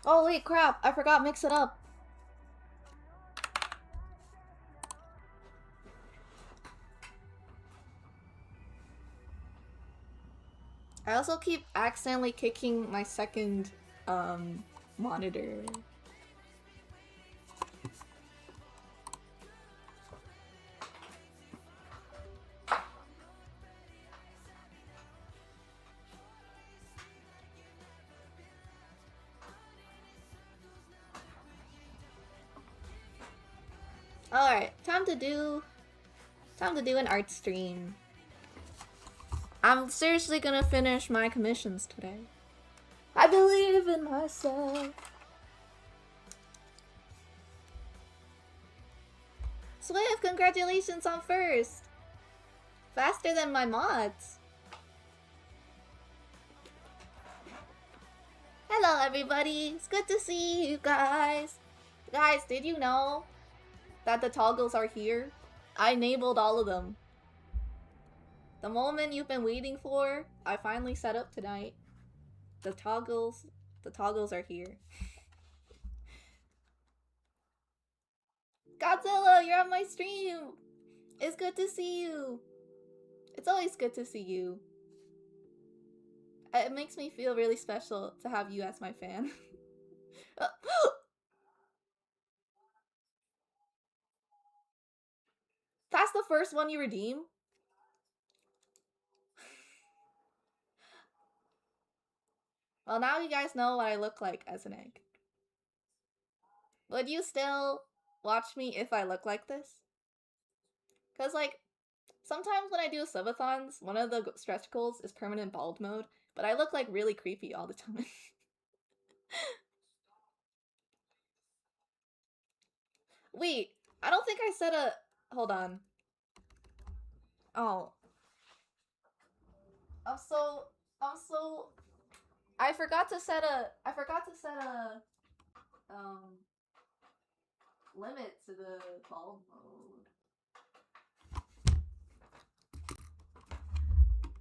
Oh wait, crap! I forgot mix it up. I also keep accidentally kicking my second monitor. Alright, time to do an art stream. I'm seriously gonna finish my commissions today. I believe in myself. Swift, congratulations on first! Faster than my mods. Hello everybody, it's good to see you guys. Guys, did you know that the toggles are here? I enabled all of them. The moment you've been waiting for, I finally set up tonight. The toggles are here. Godzilla, you're on my stream! It's good to see you. It's always good to see you. It makes me feel really special to have you as my fan. That's the first one you redeem? Well, now you guys know what I look like as an egg. Would you still watch me if I look like this? Because, like, sometimes when I do subathons, one of the stretch goals is permanent bald mode, but I look like really creepy all the time. Wait, I don't think I said a... Hold on. Oh. I forgot to set a limit to the bald mode.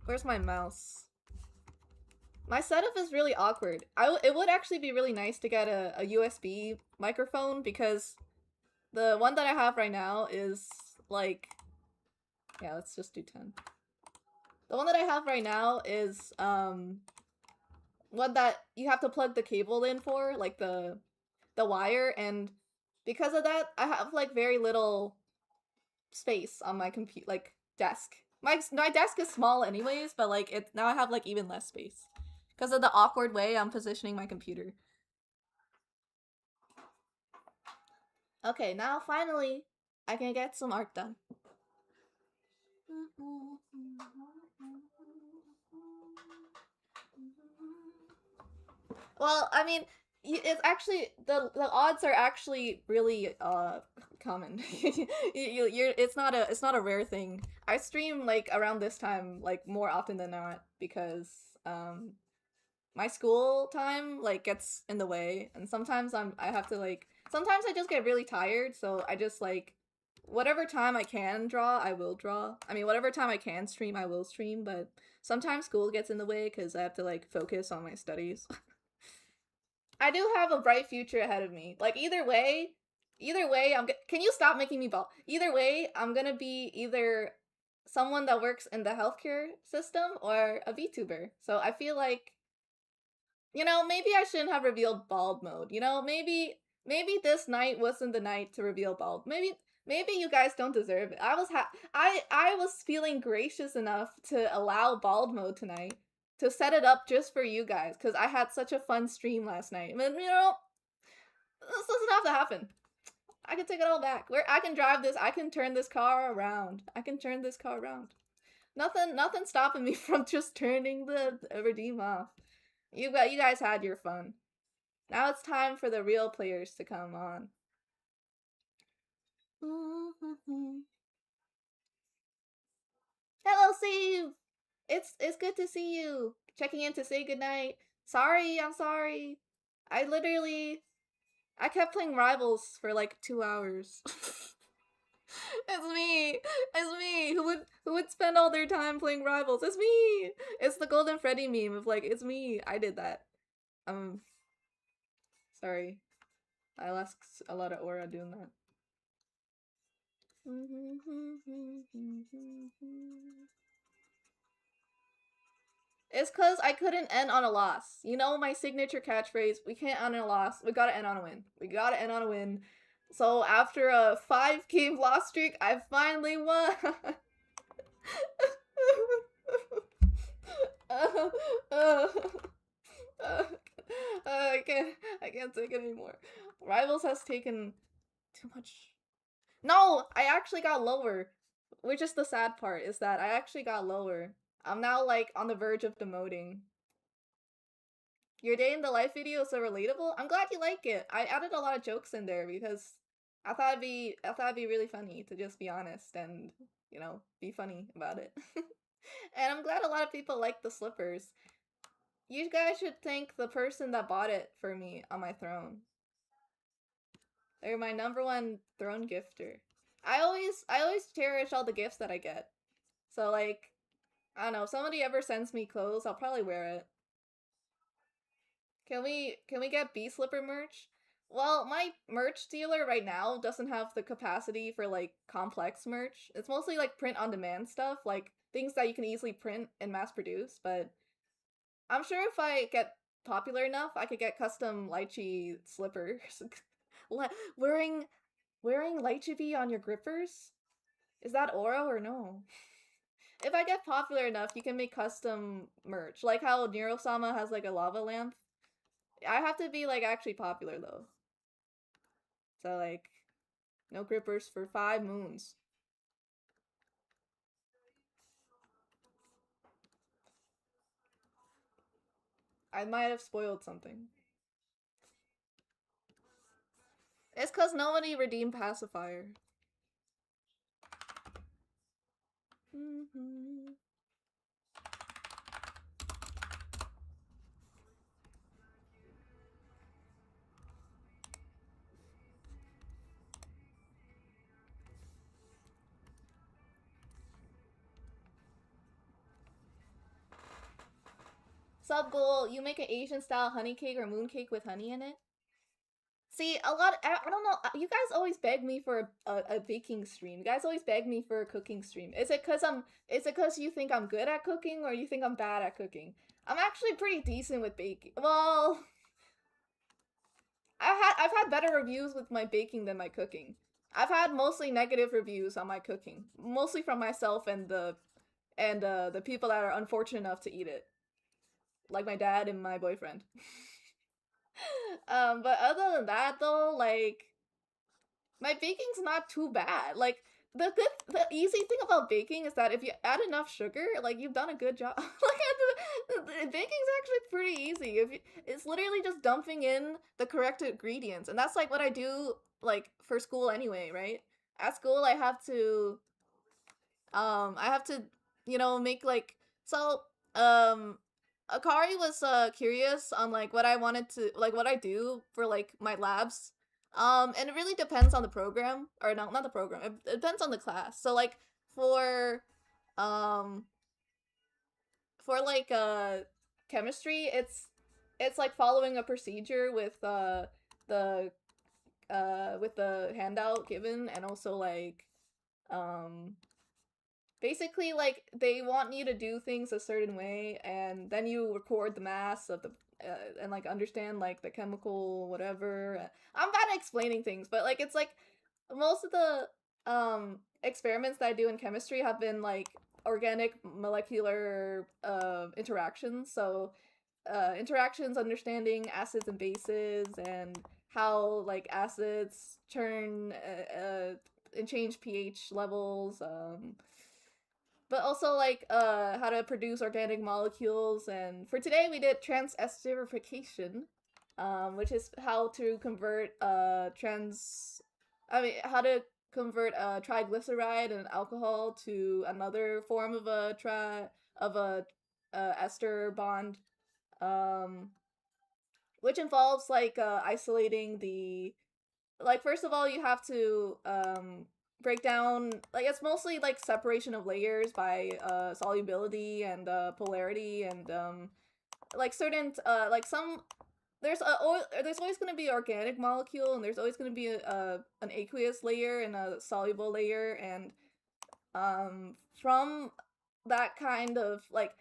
Where's my mouse? My setup is really awkward. It would actually be really nice to get a USB microphone because the one that I have right now is like... Yeah, let's just do 10. The one that I have right now is one that you have to plug the cable in for, like the wire, and because of that, I have like very little space on my like desk. My desk is small anyways, but like now I have like even less space because of the awkward way I'm positioning my computer. Okay, now finally I can get some art done. Well, I mean, it's actually the odds are actually really common. It's not a rare thing. I stream like around this time like more often than not because my school time like gets in the way, and sometimes I have to like sometimes I just get really tired, so I just like whatever time I can draw, I will draw. I mean, whatever time I can stream, I will stream, but sometimes school gets in the way because I have to like focus on my studies. I do have a bright future ahead of me. Like either way, can you stop making me ball? Either way, I'm gonna be either someone that works in the healthcare system or a VTuber. So I feel like, you know, maybe I shouldn't have revealed bald mode. You know, maybe this night wasn't the night to reveal bald. Maybe you guys don't deserve it. I was feeling gracious enough to allow bald mode tonight to set it up just for you guys because I had such a fun stream last night. And you know, this doesn't have to happen. I can take it all back. Where I can drive this, I can turn this car around. Nothing stopping me from just turning the redeem off. You guys had your fun. Now it's time for the real players to come on. Hello, Steve! It's good to see you. Checking in to say goodnight. I'm sorry. I kept playing Rivals for like 2 hours. It's me. Who would spend all their time playing Rivals? It's me. It's the Golden Freddy meme of like, it's me. I did that. Sorry. I lost a lot of aura doing that. It's cause I couldn't end on a loss. You know my signature catchphrase, we can't end on a loss, we gotta end on a win. We gotta end on a win. So after a 5-game loss streak, I finally won! I can't take it anymore. Rivals has taken too much. No, I actually got lower. Which is the sad part, is that I actually got lower. I'm now like on the verge of demoting. Your day in the life video is so relatable. I'm glad you like it. I added a lot of jokes in there because I thought it'd be really funny to just be honest and, you know, be funny about it. And I'm glad a lot of people like the slippers. You guys should thank the person that bought it for me on my throne. They're my #1 throne gifter. I always cherish all the gifts that I get. So like, I don't know, if somebody ever sends me clothes, I'll probably wear it. Can we get bee slipper merch? Well, my merch dealer right now doesn't have the capacity for like complex merch. It's mostly like print on demand stuff, like things that you can easily print and mass produce, but I'm sure if I get popular enough, I could get custom lychee slippers. wearing lychee bee on your grippers? Is that aura or no? If I get popular enough, you can make custom merch. Like how Nero-sama has like a lava lamp. I have to be like actually popular though. So like, no grippers for 5 moons. I might have spoiled something. It's cause nobody redeemed pacifier. Sub goal, you make an Asian style honey cake or moon cake with honey in it? See, I don't know, you guys always beg me for a baking stream. You guys always beg me for a cooking stream. Is it cause you think I'm good at cooking or you think I'm bad at cooking? I'm actually pretty decent with baking. Well, I've had better reviews with my baking than my cooking. I've had mostly negative reviews on my cooking, mostly from myself and the people that are unfortunate enough to eat it, like my dad and my boyfriend. But other than that though, like, my baking's not too bad. Like, the easy thing about baking is that if you add enough sugar, like, you've done a good job. Like, baking's actually pretty easy. It's literally just dumping in the correct ingredients, and that's like what I do, like, for school anyway, right? At school, I have to, you know, make like so. Akari was curious on like what I wanted to like what I do for like my labs. And it really depends on the program or no, not the program. It depends on the class. So like for um for like chemistry, it's like following a procedure the with the handout given and also like um basically like they want you to do things a certain way and then you record the mass of the and like understand like the chemical whatever. I'm bad at explaining things, but like it's like most of the experiments that I do in chemistry have been like organic molecular interactions. So interactions understanding acids and bases and how like acids turn and change pH levels, but also like how to produce organic molecules. And for today we did transesterification, which is how to convert how to convert triglyceride and alcohol to another form of a ester bond, um which involves like isolating the, like, first of all you have to break down, like, it's mostly like separation of layers by solubility and polarity and like certain like some there's always going to be organic molecule, and there's always going to be an aqueous layer and a soluble layer, and from that kind of like,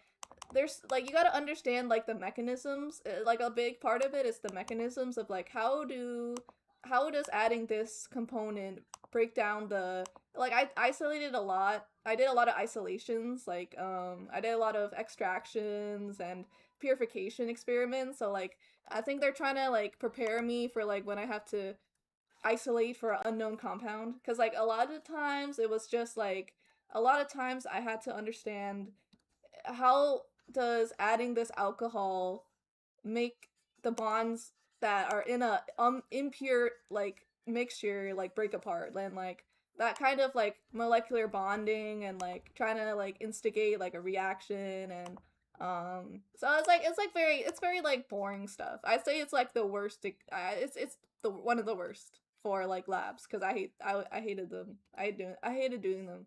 there's like, you got to understand like the mechanisms. Like a big part of it is the mechanisms of like, how does adding this component break down the, like, I isolated a lot. I did a lot of isolations, like I did a lot of extractions and purification experiments. So like, I think they're trying to like prepare me for like when I have to isolate for an unknown compound, because like a lot of times it was just like, a lot of times I had to understand how does adding this alcohol make the bonds that are in a impure like mixture like break apart, and like that kind of like molecular bonding and like trying to like instigate like a reaction. And so it's very like boring stuff. I'd say it's like the worst. It's the one of the worst for like labs, because I hated them. I hated doing them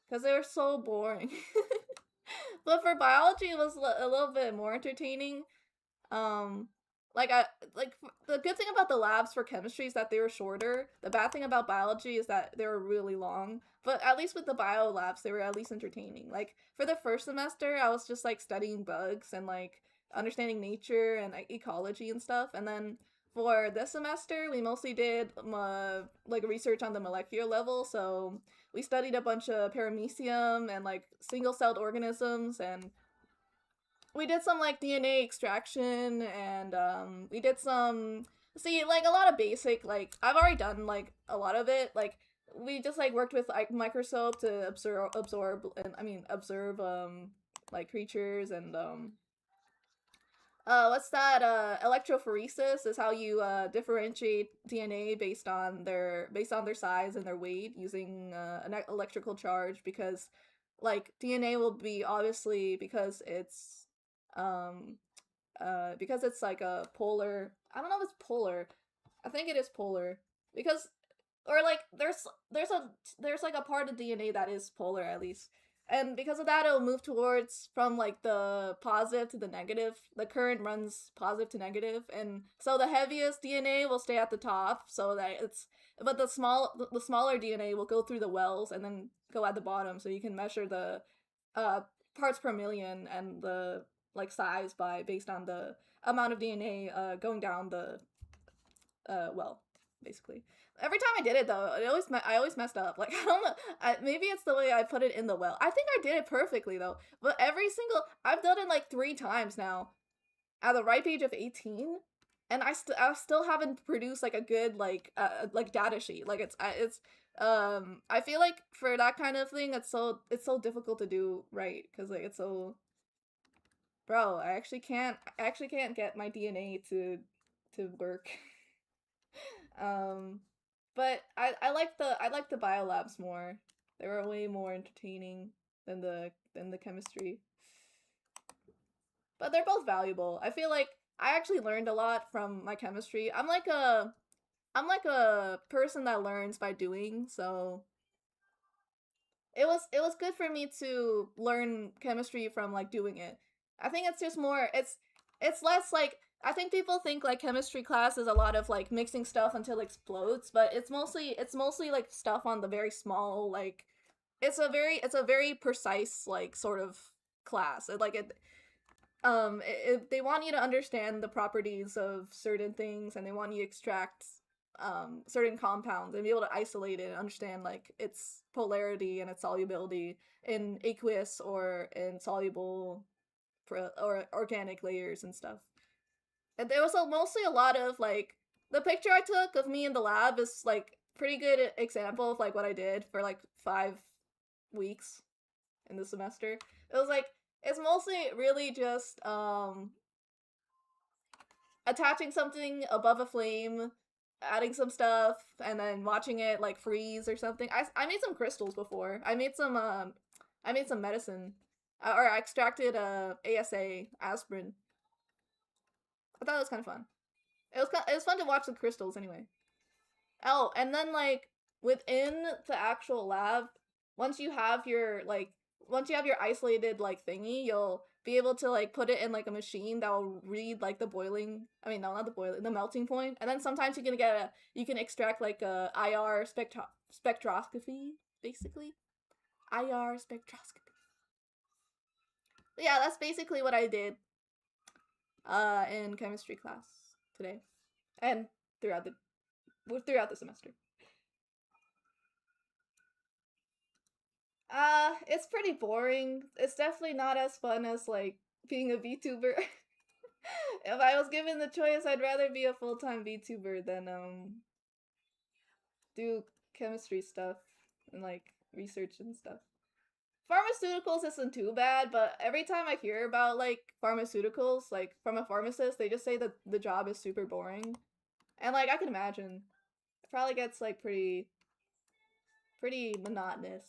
because they were so boring. But for biology, it was a little bit more entertaining. Um, like I like the good thing about the labs for chemistry is that they were shorter. The bad thing about biology is that they were really long. But at least with the bio labs, they were at least entertaining. Like for the first semester, I was just like studying bugs and like understanding nature and like, ecology and stuff. And then for this semester, we mostly did like research on the molecular level. So we studied a bunch of paramecium and like single-celled organisms, and we did some like DNA extraction, and we did some, see, like a lot of basic, like I've already done like a lot of it. Like we just like worked with like microscope to absorb and I mean observe like creatures. And what's that, electrophoresis is how you differentiate DNA based on their size and their weight using an electrical charge, because like DNA will be, obviously, um because it's like a polar, I don't know if it's polar, I think it is polar, because, or like there's like a part of DNA that is polar at least, and because of that it'll move towards from like the positive to the negative. The current runs positive to negative, and so the heaviest DNA will stay at the top, so that it's, but the smaller DNA will go through the wells and then go at the bottom, so you can measure the uh parts per million and the like size by based on the amount of DNA going down the well, basically. Every time I did it though, I always messed up. Like I don't know, maybe it's the way I put it in the well. I think I did it perfectly though, but I've done it like 3 times now at the ripe age of 18, and I still haven't produced like a good like data sheet. Like it's I feel like for that kind of thing, it's so difficult to do right, because like it's so, bro, I actually can't get my DNA to work. um but I like the biolabs more. They were way more entertaining than the chemistry. But they're both valuable. I feel like I actually learned a lot from my chemistry. I'm like a person that learns by doing, so it was good for me to learn chemistry from like doing it. I think it's just more, it's less like, I think people think like chemistry class is a lot of like mixing stuff until it explodes, but it's mostly like stuff on the very small, like it's a very precise like sort of class. They want you to understand the properties of certain things, and they want you to extract certain compounds and be able to isolate it and understand like its polarity and its solubility in aqueous or in soluble or organic layers and stuff. And there was mostly a lot of like, the picture I took of me in the lab is like pretty good example of like what I did for like 5 weeks in the semester. It was like, it's mostly really just attaching something above a flame, adding some stuff, and then watching it like freeze or something. I made some crystals before. I made some medicine, or I extracted ASA aspirin. I thought it was kind of fun. It was fun to watch the crystals anyway. Oh, and then like within the actual lab, once you have your like once you have your isolated like thingy, you'll be able to like put it in like a machine that will read like the boiling. I mean, no, not the boiling, the melting point. And then sometimes you can extract like a IR spectroscopy, basically. IR spectroscopy. But yeah, that's basically what I did in chemistry class today and throughout the semester. It's pretty boring. It's definitely not as fun as like being a VTuber. If I was given the choice, I'd rather be a full-time VTuber than do chemistry stuff and like research and stuff. Pharmaceuticals isn't too bad, but every time I hear about like pharmaceuticals, like from a pharmacist, they just say that the job is super boring. And like I can imagine, it probably gets like pretty monotonous.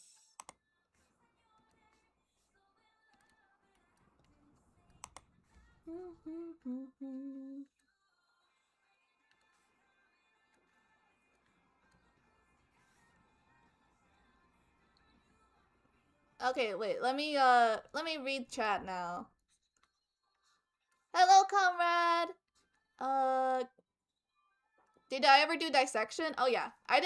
Okay, wait, let me read chat now. Hello, comrade! Did I ever do dissection? Oh yeah, I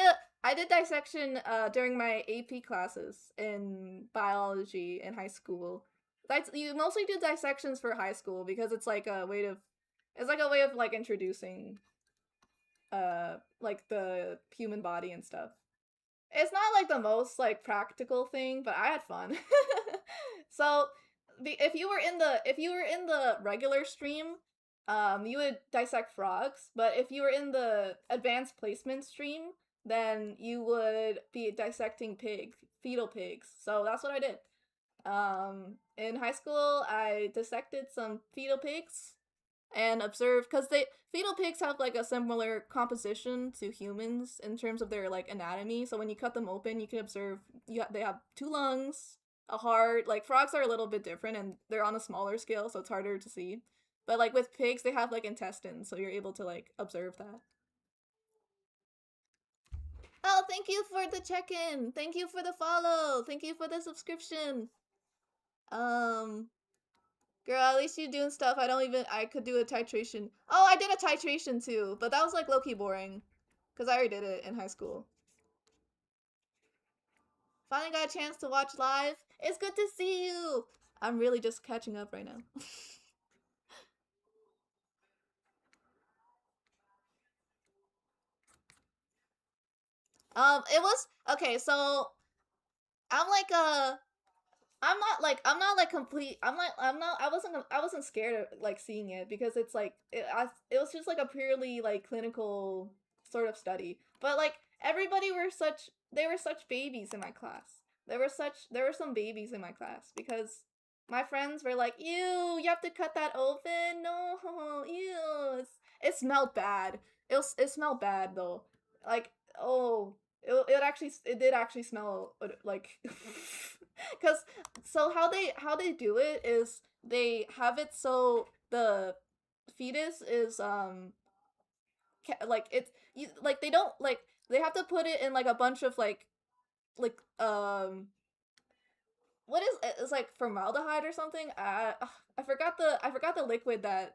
did dissection during my AP classes in biology in high school. You mostly do dissections for high school because it's like a way of like introducing like the human body and stuff. It's not like the most like practical thing, but I had fun. So if you were in the regular stream, you would dissect frogs, but if you were in the advanced placement stream, then you would be dissecting fetal pigs. So that's what I did. In high school, I dissected some fetal pigs and observed because fetal pigs have like a similar composition to humans in terms of their like anatomy. So when you cut them open, you can observe they have two lungs, a heart. Like frogs are a little bit different and they're on a smaller scale, so it's harder to see. But like with pigs, they have like intestines, so you're able to like observe that. Oh, thank you for the check-in. Thank you for the follow. Thank you for the subscription. Girl, at least you doing stuff. I could do a titration. Oh, I did a titration too, but that was like low-key boring. Because I already did it in high school. Finally got a chance to watch live. It's good to see you. I'm really just catching up right now. It was okay. So I'm like I'm not like complete. I wasn't scared of like seeing it because it's like it was just like a purely like clinical sort of study. But like everybody they were such babies in my class. There were some babies in my class because my friends were like, "Ew, you have to cut that open? No, ew." It smelled bad. It smelled bad though. Like, oh, it did actually smell like because so how they do it is they have it so the fetus is like it's you like they don't like they have to put it in like a bunch of like what is it? It's like formaldehyde or something. I forgot the liquid that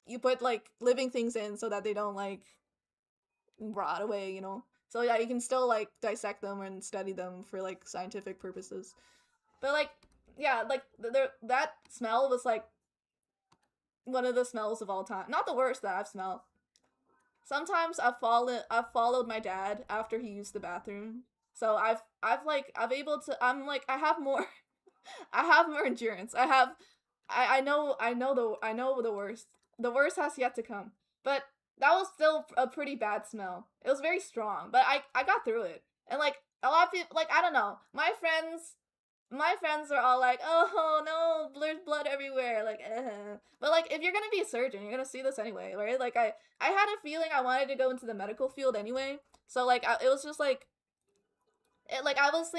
you put like living things in so that they don't like rot away, you know. So yeah, you can still like dissect them and study them for like scientific purposes. But like yeah, like that smell was like one of the smells of all time. Not the worst that I've smelled. Sometimes I've followed my dad after he used the bathroom. So I've able to I have more I have more endurance. I know the worst. The worst has yet to come. But that was still a pretty bad smell. It was very strong, but I got through it. And like a lot of people like I don't know. My friends are all like, "Oh no, there's blood everywhere." Like, but like if you're gonna be a surgeon, you're gonna see this anyway, right? Like I had a feeling I wanted to go into the medical field anyway. So like it was just like like I was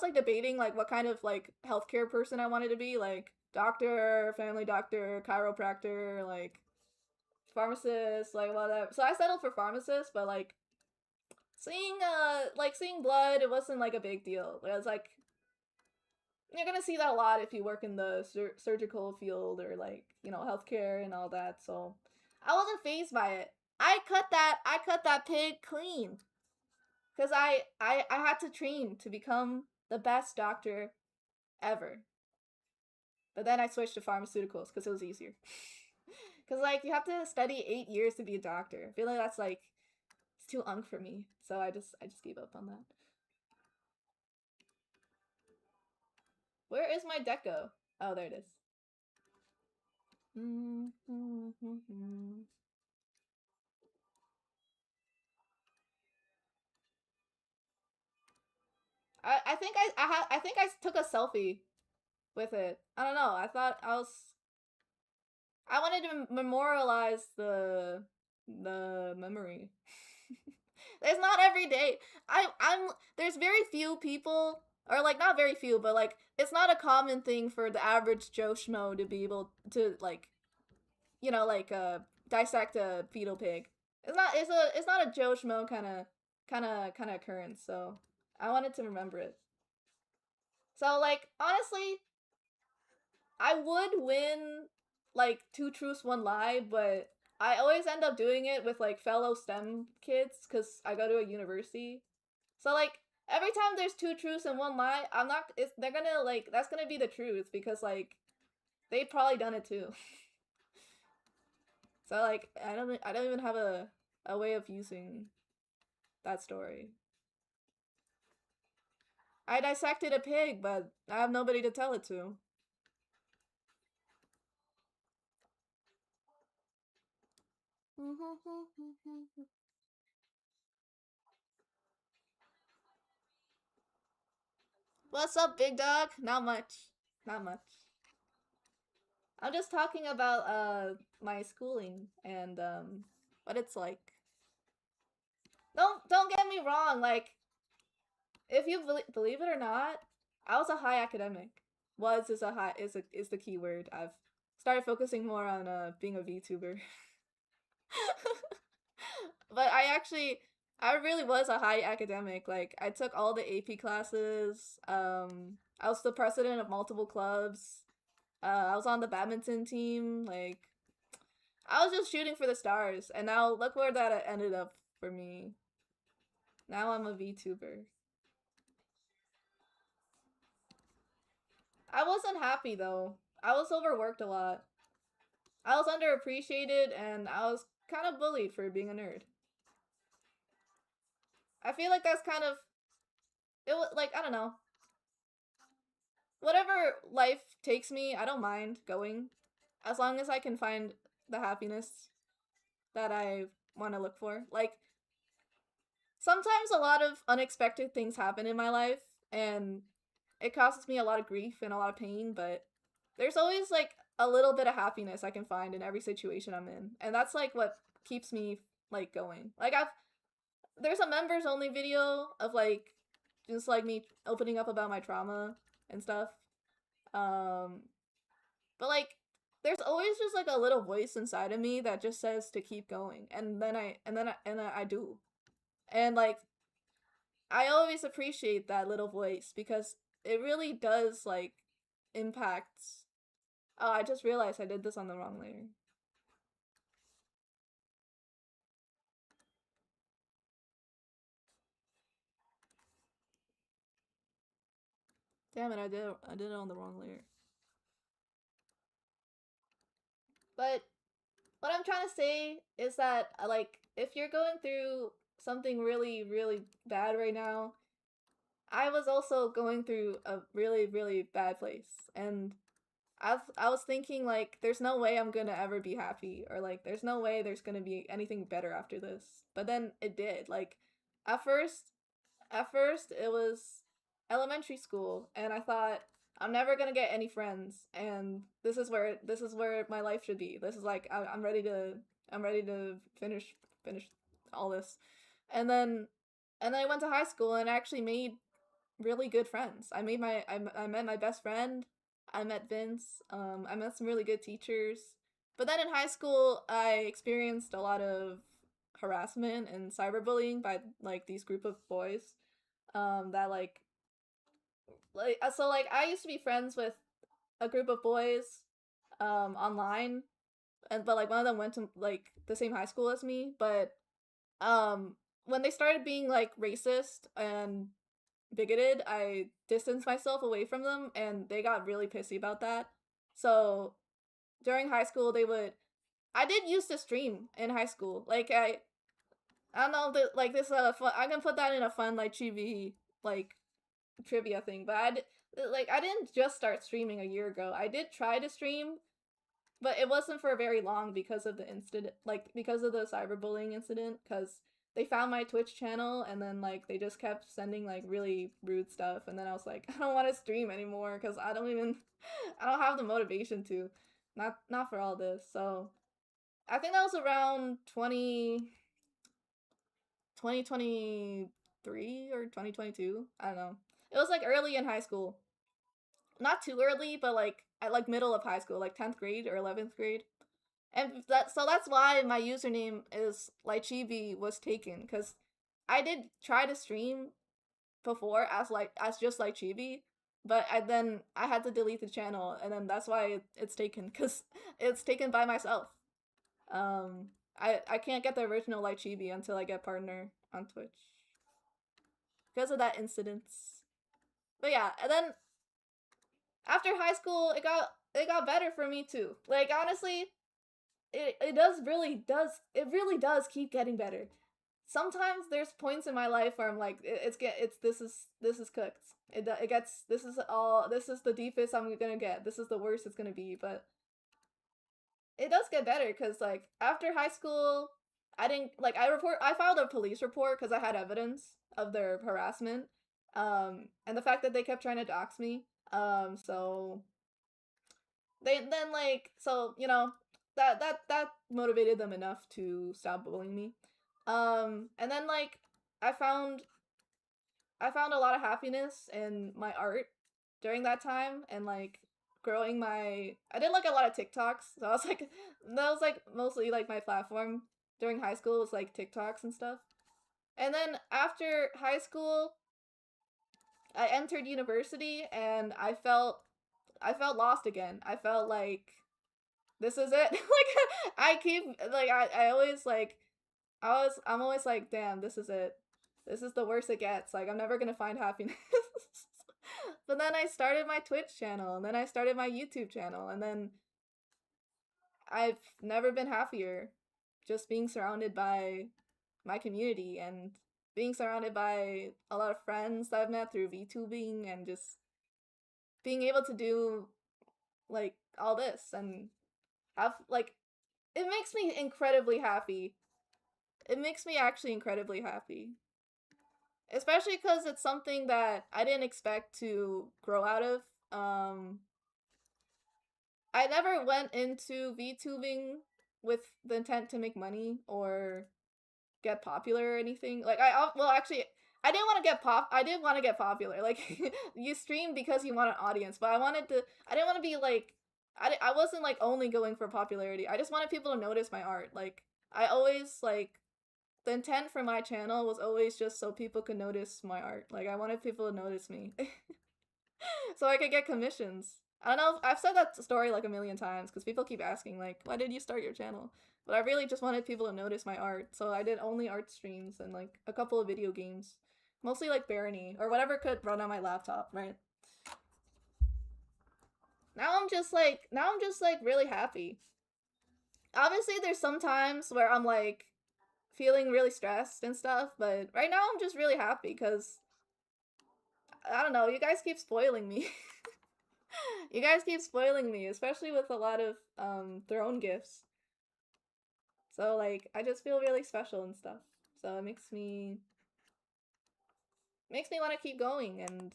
like debating like what kind of like healthcare person I wanted to be, like doctor, family doctor, chiropractor, like pharmacist, like whatever. So I settled for pharmacist, but like seeing blood, it wasn't like a big deal. It was like You're gonna see that a lot if you work in the surgical field or like healthcare and all that. So I wasn't phased by it. I cut that pig clean because I had to train to become the best doctor ever. But then I switched to pharmaceuticals because it was easier. Because like you have to study 8 years to be a doctor. I feel like that's like it's too unk for me. So I just gave up on that. Where is my deco? Oh, there it is. I think I think I took a selfie with it. I don't know. I thought I wanted to memorialize the memory. There's not every day. I'm there's very few people, or like not very few, but like it's not a common thing for the average Joe Schmo to be able to like like dissect a fetal pig. It's not a Joe Schmo kind of occurrence. So I wanted to remember it. So like honestly, I would win like two truths, one lie, but I always end up doing it with like fellow STEM kids because I go to a university. So like every time there's two truths and one lie, I'm not. It's they're gonna like that's gonna be the truth because like they probably done it too. So like I don't even have a way of using that story. I dissected a pig, but I have nobody to tell it to. What's up, big dog? Not much. Not much. I'm just talking about my schooling and what it's like. Don't get me wrong, like if you believe it or not, I was a high academic. Was is a high is the key word. I've started focusing more on being a VTuber. But I really was a high academic. Like I took all the AP classes. I was the president of multiple clubs. I was on the badminton team. Like I was just shooting for the stars, and now look where that ended up for me. Now I'm a VTuber. I wasn't happy though. I was overworked a lot. I was underappreciated, and I was kind of bullied for being a nerd. I feel like that's kind of it. Was like I don't know. Whatever life takes me, I don't mind going, as long as I can find the happiness that I want to look for. Like sometimes a lot of unexpected things happen in my life, and it causes me a lot of grief and a lot of pain, but there's always like a little bit of happiness I can find in every situation I'm in. And that's like what keeps me like going. Like there's a members only video of like just like me opening up about my trauma and stuff. Um but like there's always just like a little voice inside of me that just says to keep going. And I do. And like I always appreciate that little voice because it really does like impact. Oh, I just realized I did this on the wrong layer. Damn it, I did it on the wrong layer. But what I'm trying to say is that like if you're going through something really really bad right now, I was also going through a really really bad place, and I was thinking like there's no way I'm going to ever be happy, or like there's no way there's going to be anything better after this. But then it did. Like at first at first it was elementary school, and I thought I'm never gonna get any friends, and this is where my life should be. This is like I'm ready to finish all this, and then I went to high school and actually made really good friends. I met my best friend. I met Vince. I met some really good teachers. But then in high school, I experienced a lot of harassment and cyberbullying by like these group of boys that like like I used to be friends with a group of boys online, and but like one of them went to like the same high school as me, but when they started being like racist and bigoted, I distanced myself away from them, and they got really pissy about that. So during high school, they would. I did used to stream in high school. Like I don't know that like this fun, I can put that in a fun like chibi like trivia thing, but like I didn't just start streaming a year ago. I did try to stream, but it wasn't for very long because of the incident, like because of the cyberbullying incident, because they found my Twitch channel and then like they just kept sending like really rude stuff, and then I was like, I don't want to stream anymore because I don't even, I don't have the motivation to, not for all this. So I think that was around 2023 or 2022. I don't know. It was like early in high school, not too early, but like at like middle of high school, like 10th grade or 11th grade. And that's why my username is Lychibi was taken, because I did try to stream before as just Lychibi, but I had to delete the channel, and then that's why it's taken, because it's taken by myself. I can't get the original Lychibi until I get partner on Twitch because of that incident. But yeah, and then after high school, it got better for me too. Like honestly, it really does keep getting better. Sometimes there's points in my life where I'm like it's this is cooked. It gets this is the deepest I'm gonna get. This is the worst it's gonna be, but it does get better because like after high school, I didn't like I filed a police report because I had evidence of their harassment, and the fact that they kept trying to dox me. So they then like so you know that motivated them enough to stop bullying me. And then like I found I found a lot of happiness in my art during that time, and like growing my I did like a lot of TikToks. So I was like that was like mostly like my platform during high school was like TikToks and stuff. And then after high school, I entered university and I felt lost again. I felt like this is it. Like I keep like I always like I'm always like, damn, this is it. This is the worst it gets. Like I'm never gonna find happiness. But then I started my Twitch channel, and then I started my YouTube channel, and then I've never been happier just being surrounded by my community and being surrounded by a lot of friends that I've met through VTubing, and just being able to do like all this and have like it makes me incredibly happy. It makes me actually incredibly happy. Especially because it's something that I didn't expect to grow out of. I never went into VTubing with the intent to make money or get popular or anything. Like well actually I didn't want to get pop. I did want to get popular. Like you stream because you want an audience, but I wanted to. I didn't want to be like. I wasn't like only going for popularity. I just wanted people to notice my art. Like I always like the intent for my channel was always just so people could notice my art. Like I wanted people to notice me, so I could get commissions. I don't know. I've said that story like a million times because people keep asking like, "Why did you start your channel?" But I really just wanted people to notice my art, so I did only art streams and like a couple of video games, mostly like Barony or whatever could run on my laptop. Right now, I'm just like really happy. Obviously, there's some times where I'm like feeling really stressed and stuff, but right now I'm just really happy because I don't know. You guys keep spoiling me. You guys keep spoiling me, especially with a lot of throne gifts. So like I just feel really special and stuff. So it makes me want to keep going, and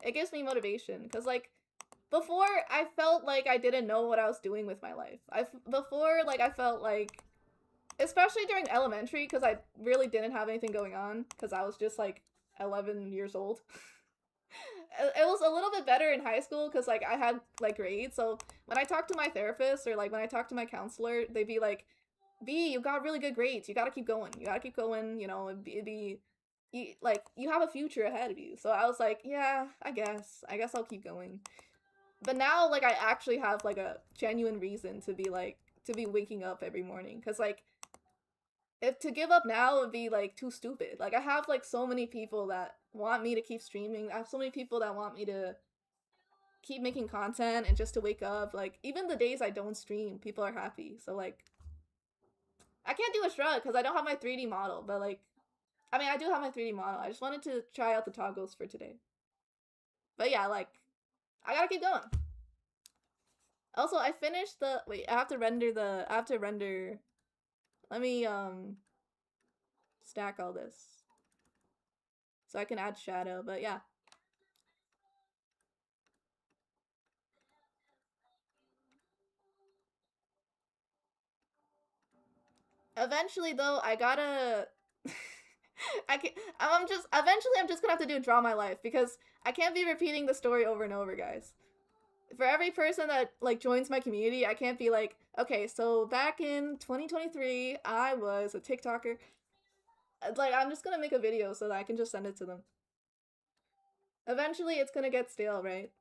it gives me motivation because like before I felt like I didn't know what I was doing with my life. Before like I felt like especially during elementary because I really didn't have anything going on because I was just like 11 years old. It was a little bit better in high school because like I had like grades. So when I talked to my therapist or like when I talked to my counselor, they'd be like, "B, you got really good grades. You gotta keep going. You gotta keep going. You know, it'd be you have a future ahead of you. So I was like, yeah, I guess I'll keep going. But now like I actually have like a genuine reason to be like to be waking up every morning cuz like if to give up now would be like too stupid. Like I have like so many people that want me to keep streaming. I have so many people that want me to keep making content and just to wake up. Like even the days I don't stream, people are happy. So like I can't do a shrug because I don't have my 3D model, but like I mean I do have my 3D model. I just wanted to try out the toggles for today. But yeah, like I gotta keep going. Also, I finished the wait. I have to render. Let me stack all this so I can add shadow. But yeah, eventually though, I gotta. I can. I'm just. Eventually, I'm just gonna have to do draw my life because I can't be repeating the story over and over, guys. For every person that like joins my community, I can't be like, okay, so back in 2023, I was a TikToker. Like, I'm just gonna make a video so that I can just send it to them. Eventually, it's gonna get stale, right?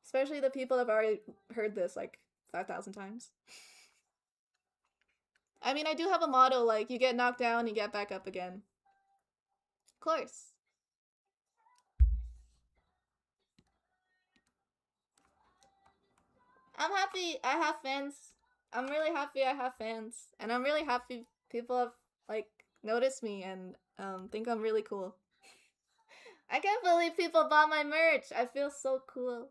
Especially the people that have already heard this like 5,000 times. I mean, I do have a motto like, you get knocked down, you get back up again. Of course. I'm happy I have fans. I'm really happy I have fans. And I'm really happy people have, like, noticed me and think I'm really cool. I can't believe people bought my merch. I feel so cool.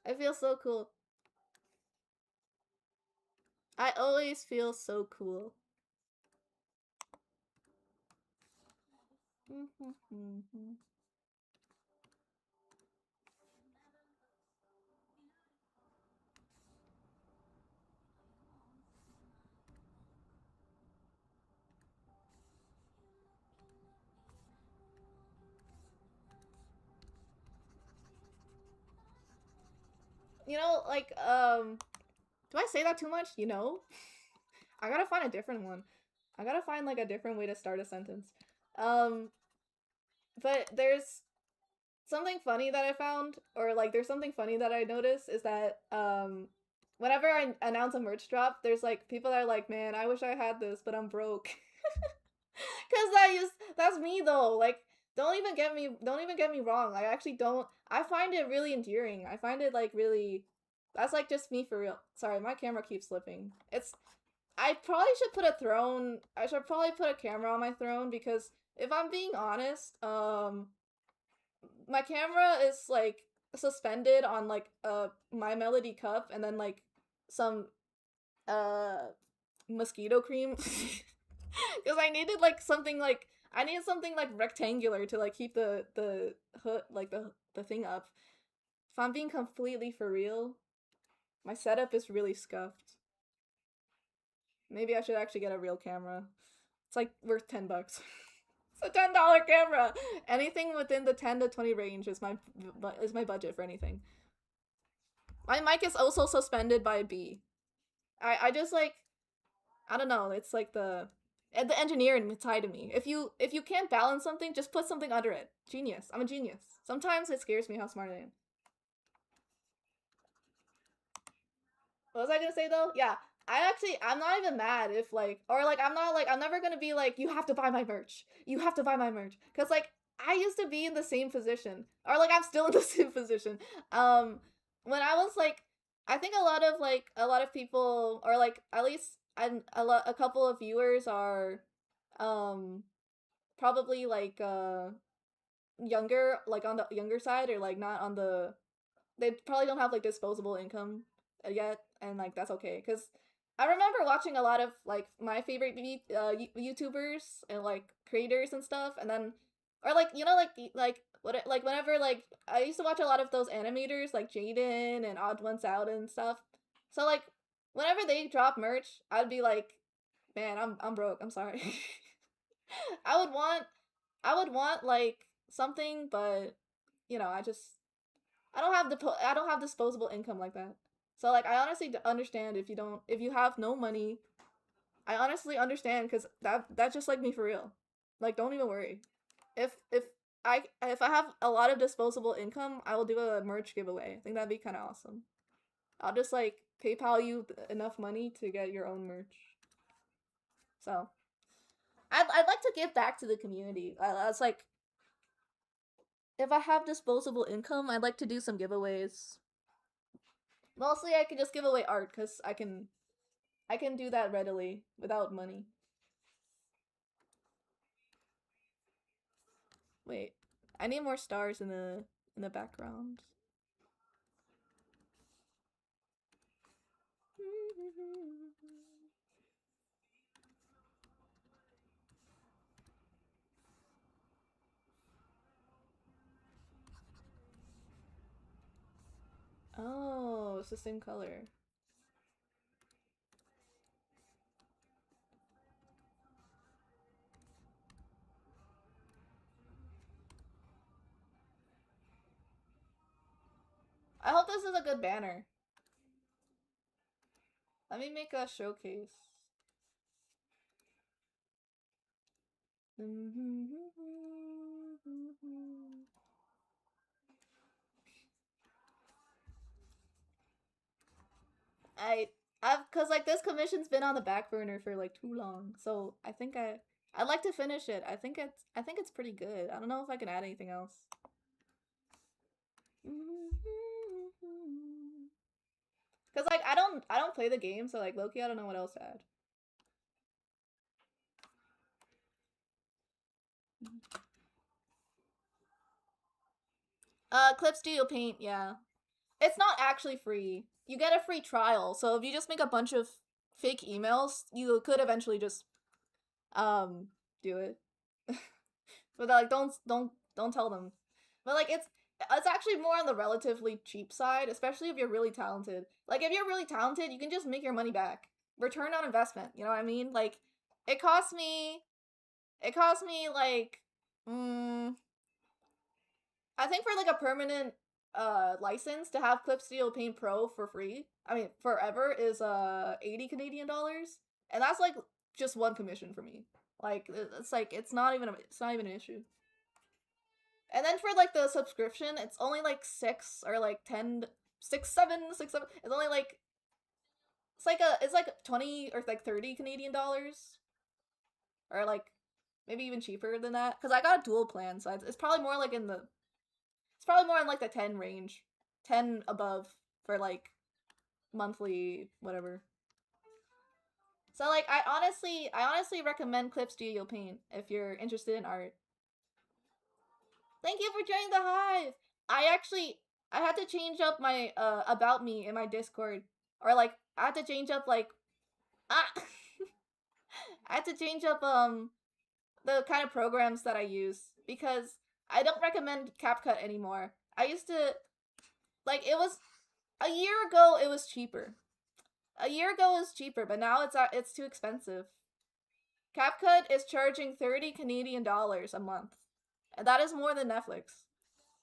I feel so cool. I always feel so cool. You know, like, do I say that too much? You know? I gotta find a different one. I gotta find, like, a different way to start a sentence. Um, but there's something funny that I found, or, like, there's something funny that I noticed is that, whenever I announce a merch drop, there's, like, people that are like, man, I wish I had this, but I'm broke. Cause that's me though. Like, don't even get me wrong. I actually don't. I find it really endearing. I find it like really. That's like just me for real. Sorry, my camera keeps slipping. It's. I probably should put a throne. I should probably put a camera on my throne because if I'm being honest, my camera is like suspended on like my melody cup and then like some uh mosquito cream. Because I needed like something like I needed something like rectangular to like keep the hood like the thing up. If I'm being completely for real, my setup is really scuffed. Maybe I should actually get a real camera. It's like worth $10. It's a $10 camera. Anything within the 10 to 20 range is my budget for anything. My mic is also suspended by a bee. I just like I don't know. It's like the engineer inside of me. If you can't balance something, just put something under it. Genius. I'm a genius. Sometimes it scares me how smart I am. What was I gonna say though? Yeah, I'm not even mad if like or like I'm never gonna be like you have to buy my merch. You have to buy my merch because like I used to be in the same position or like I'm still in the same position. When I was like I think a lot of people or like at least a couple of viewers are um probably like younger like on the younger side or like not on the they probably don't have like disposable income yet and like that's okay because I remember watching a lot of like my favorite YouTubers and like creators and stuff and then or like you know like what like whenever like I used to watch a lot of those animators like Jaden and Odd Ones Out and stuff so like whenever they drop merch I'd be like man I'm broke I'm sorry. I would want I would want like something but you know I don't have disposable income like that. So like I honestly understand if you have no money. I honestly understand cuz that's just like me for real. Like, don't even worry. If if I have a lot of disposable income, I will do a merch giveaway. I think that'd be kind of awesome. I'll just like PayPal you enough money to get your own merch. So I'd like to give back to the community. It's like if I have disposable income, I'd like to do some giveaways. Mostly, I can just give away art because I can do that readily without money. Wait, I need more stars in the background. Oh, it's the same color. I hope this is a good banner. Let me make a showcase. I cause like this commission's been on the back burner for like too long, so I'd like to finish it. I think it's pretty good. I don't know if I can add anything else. Cause like I don't play the game, so like Loki, I don't know what else to add. Clip Studio Paint, yeah. It's not actually free. You get a free trial, so if you just make a bunch of fake emails, you could eventually just do it. But like don't tell them. But like it's actually more on the relatively cheap side, especially if you're really talented. Like if you're really talented, you can just make your money back. Return on investment, you know what I mean? Like it cost me like I think for like a permanent license to have Clip Studio Paint Pro for free, I mean forever, is 80 Canadian dollars. And that's like just one commission for me. Like it's like it's not even an issue. And then for like the subscription, it's only like 6 or like 10, 6, 7, 6, 7. It's only like it's like 20 or like 30 Canadian dollars. Or like maybe even cheaper than that. Because I got a dual plan, so it's probably more like it's probably more in like the 10 range. 10 above for like monthly whatever. So like I honestly recommend Clip Studio Paint if you're interested in art. Thank you for joining the hive. I had to change up my about me in my Discord, or like I had to change up like ah I had to change up the kind of programs that I use because I don't recommend CapCut anymore. I used to like it was a year ago it was cheaper. A year ago it was cheaper, but now it's too expensive. CapCut is charging 30 Canadian dollars a month. And that is more than Netflix.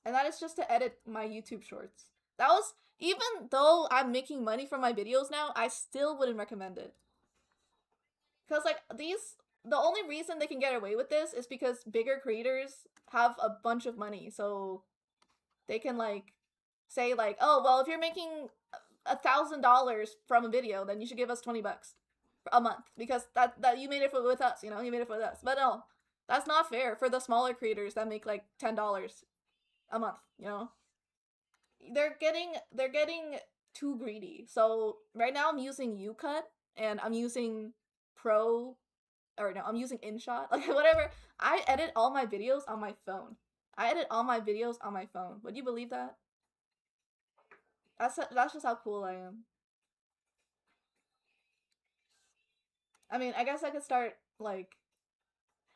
And that is just to edit my YouTube shorts. That was, even though I'm making money from my videos now, I still wouldn't recommend it. Because, like, the only reason they can get away with this is because bigger creators have a bunch of money. So they can, like, say, like, oh, well, if you're making $1,000 from a video, then you should give us $20 a month. Because that you made it with us, you know? You made it with us. But no, that's not fair for the smaller creators that make like $10 a month, you know? They're getting too greedy. So right now I'm using UCut and I'm using Pro or no, I'm using InShot. Like whatever. I edit all my videos on my phone. I edit all my videos on my phone. Would you believe that? That's just how cool I am. I mean, I guess I could start like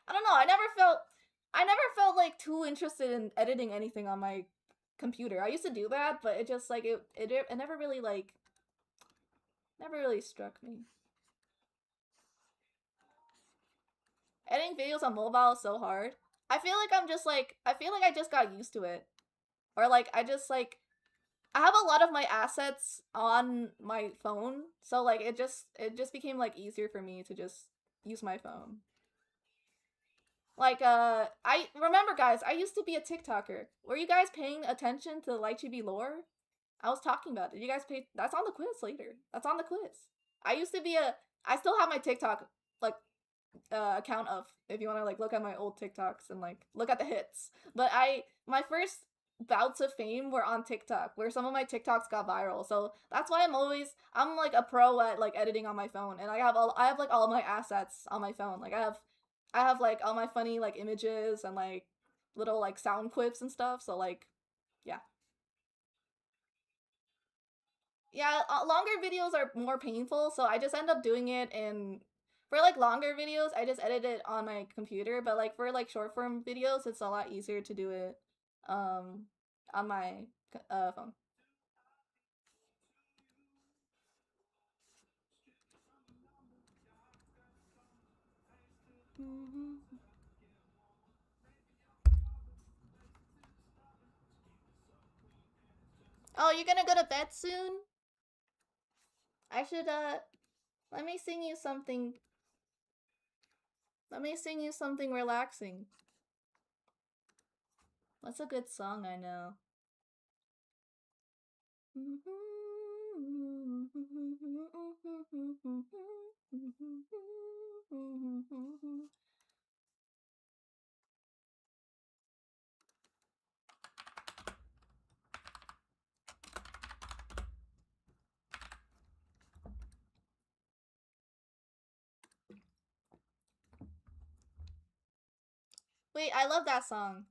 I don't know. I never felt like too interested in editing anything on my computer. I used to do that, but it just like it never really like never really struck me. Editing videos on mobile is so hard. I feel like I feel like I just got used to it. Or like I just like I have a lot of my assets on my phone, so like it just became like easier for me to just use my phone. Like, I remember, guys, I used to be a TikToker. Were you guys paying attention to the Light Chibi lore? I was talking about it. Did you guys pay? That's on the quiz later. That's on the quiz. I used to be a. I still have my TikTok, like, account of, if you want to, like, look at my old TikToks and, like, look at the hits. But my first bouts of fame were on TikTok, where some of my TikToks got viral. So that's why I'm like a pro at, like, editing on my phone, and I have like all my assets on my phone. Like, I have like all my funny, like, images and, like, little, like, sound clips and stuff. So, like, yeah. Yeah, longer videos are more painful, so I just end up doing it in, for, like, longer videos, I just edit it on my computer, but, like, for, like, short form videos, it's a lot easier to do it um on my phone. Oh, you're gonna go to bed soon? I should let me sing you something. Let me sing you something relaxing. What's a good song I know? Wait, I love that song.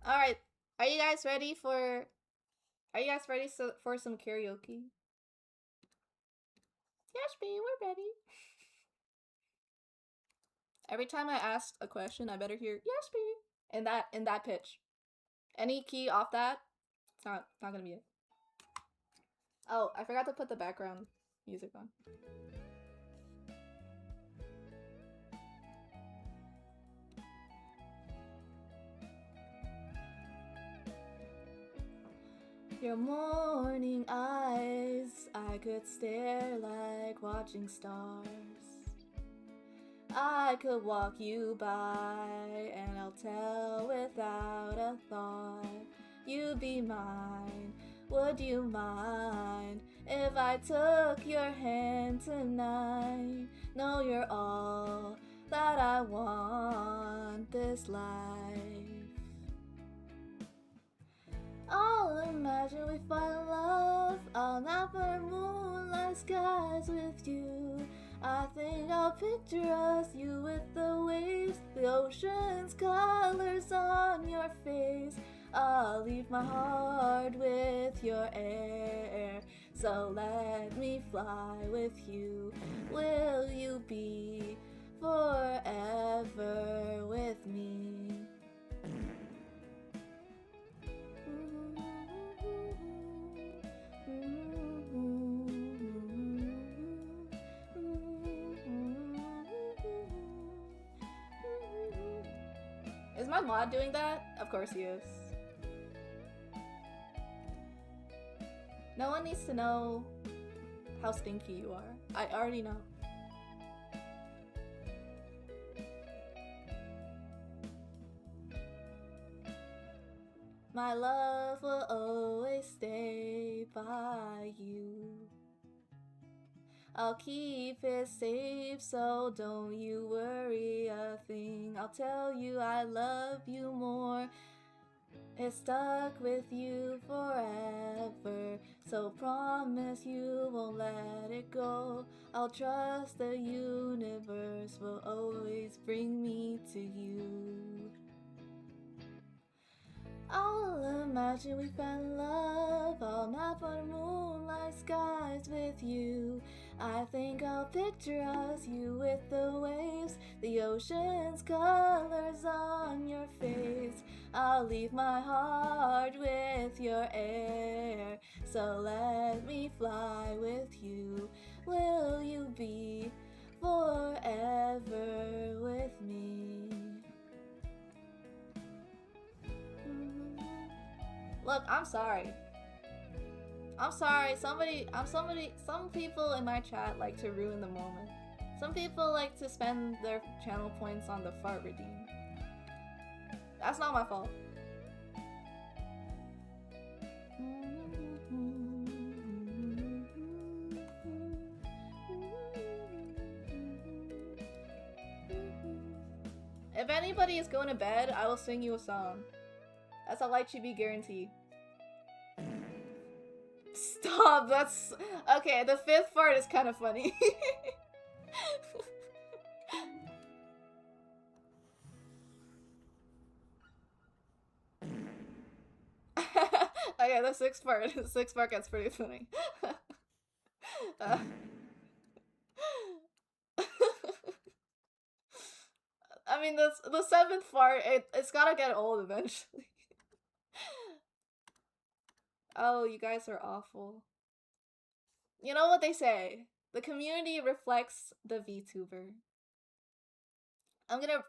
All right, are you guys ready for? Are you guys ready for some karaoke? Yes, B, we're ready. Every time I ask a question, I better hear yes, B in that pitch. Any key off that, it's not gonna be it. Oh, I forgot to put the background music on. Your morning eyes, I could stare like watching stars. I could walk you by and I'll tell without a thought. You'd be mine, would you mind if I took your hand tonight? No, you're all that I want this life. I'll imagine we find love. I'll nap under moonlight skies with you. I think I'll picture us, you with the waves, the ocean's colors on your face. I'll leave my heart with your air, so let me fly with you. Will you be forever with me? Is my mod doing that? Of course he is. No one needs to know how stinky you are. I already know. My love will always stay by you. I'll keep it safe, so don't you worry a thing. I'll tell you I love you more. It's stuck with you forever, so promise you won't let it go. I'll trust the universe will always bring me to you. I'll imagine we found love. I'll nap on moonlight skies with you. I think I'll picture us, you with the waves, the ocean's colors on your face. I'll leave my heart with your air, so let me fly with you. Will you be forever with me? Look, I'm sorry. I'm sorry. Some people in my chat like to ruin the moment. Some people like to spend their channel points on the fart redeem. That's not my fault. If anybody is going to bed, I will sing you a song. That's a light chibi guarantee. Stop, that's... Okay, the 5th fart is kind of funny. Okay, the 6th part. The 6th part gets pretty funny. I mean, the 7th fart, it's gotta get old eventually. Oh, you guys are awful. You know what they say? The community reflects the VTuber.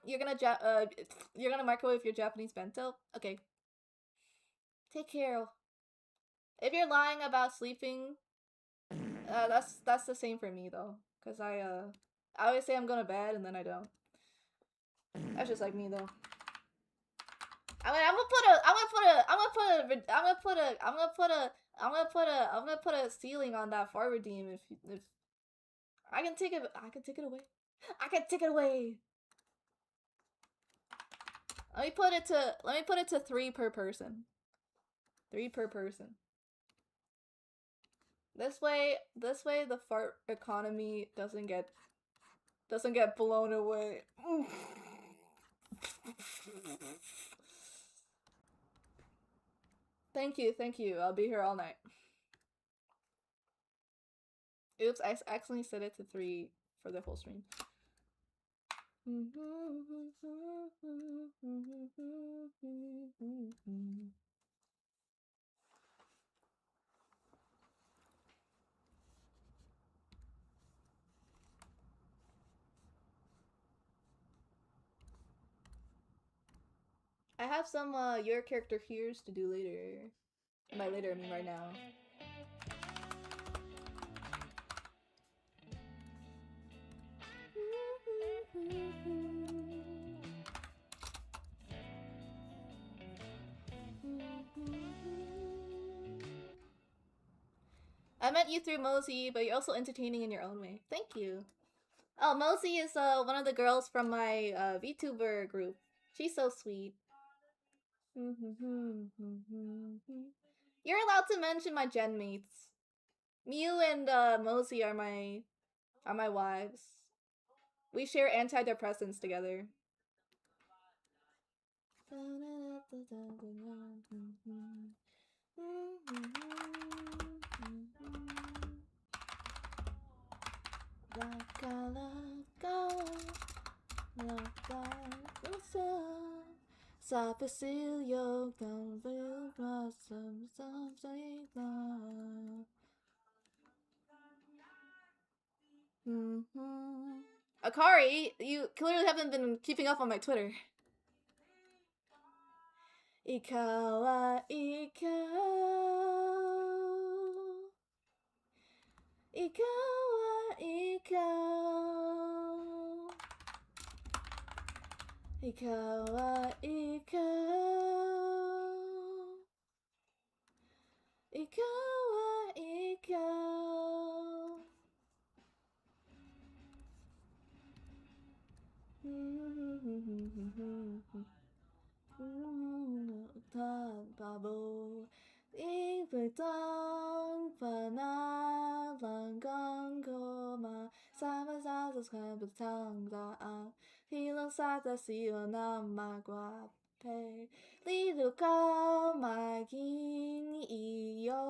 You're gonna microwave your Japanese bento? Okay. Take care. If you're lying about sleeping, that's the same for me though. Cause I always say I'm going to bed and then I don't. That's just like me though. I'm gonna put a ceiling on that fart redeem if I can take it away. I can take it away. Let me put it to 3 per person. 3 per person. This way the fart economy doesn't get blown away. Thank you. I'll be here all night. Oops, I accidentally set it to 3 for the whole stream. I have some your character here's to do later. By later, I mean right now. I met you through Mosey, but you're also entertaining in your own way. Thank you. Oh, Mosey is one of the girls from my VTuber group. She's so sweet. You're allowed to mention my gen mates. Mew and Mosey are my wives. We share antidepressants together. Akari, you clearly haven't been keeping up on my Twitter. Ikawa ika Ikawa ika Ikawa ika Ikawa ika Babo Ibutang Panalang Goma Sama Sazas Kabutang Daan Hilo Sata Sio Namaguape Liluka Magin Iyo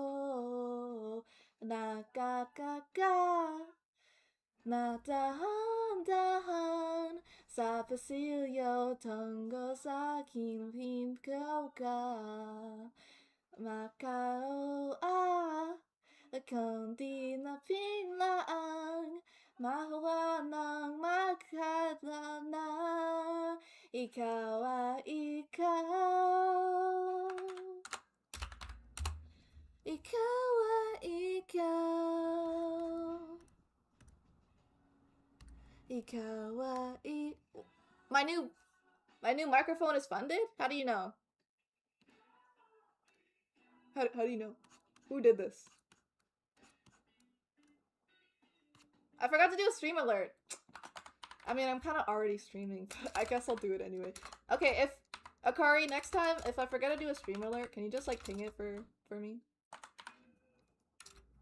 Nakakaka Natahan sa pasilyo tunggo sa kinpim ko ka Macau kundi na pinlaang mahawa ng makadana ikaw ikaw ikaw ikaw Kawaii. My new microphone is funded? How do you know? How do you know? Who did this? I forgot to do a stream alert. I mean, I'm kind of already streaming, but I guess I'll do it anyway. Okay, if Akari, next time, if I forget to do a stream alert, can you just like ping it for me?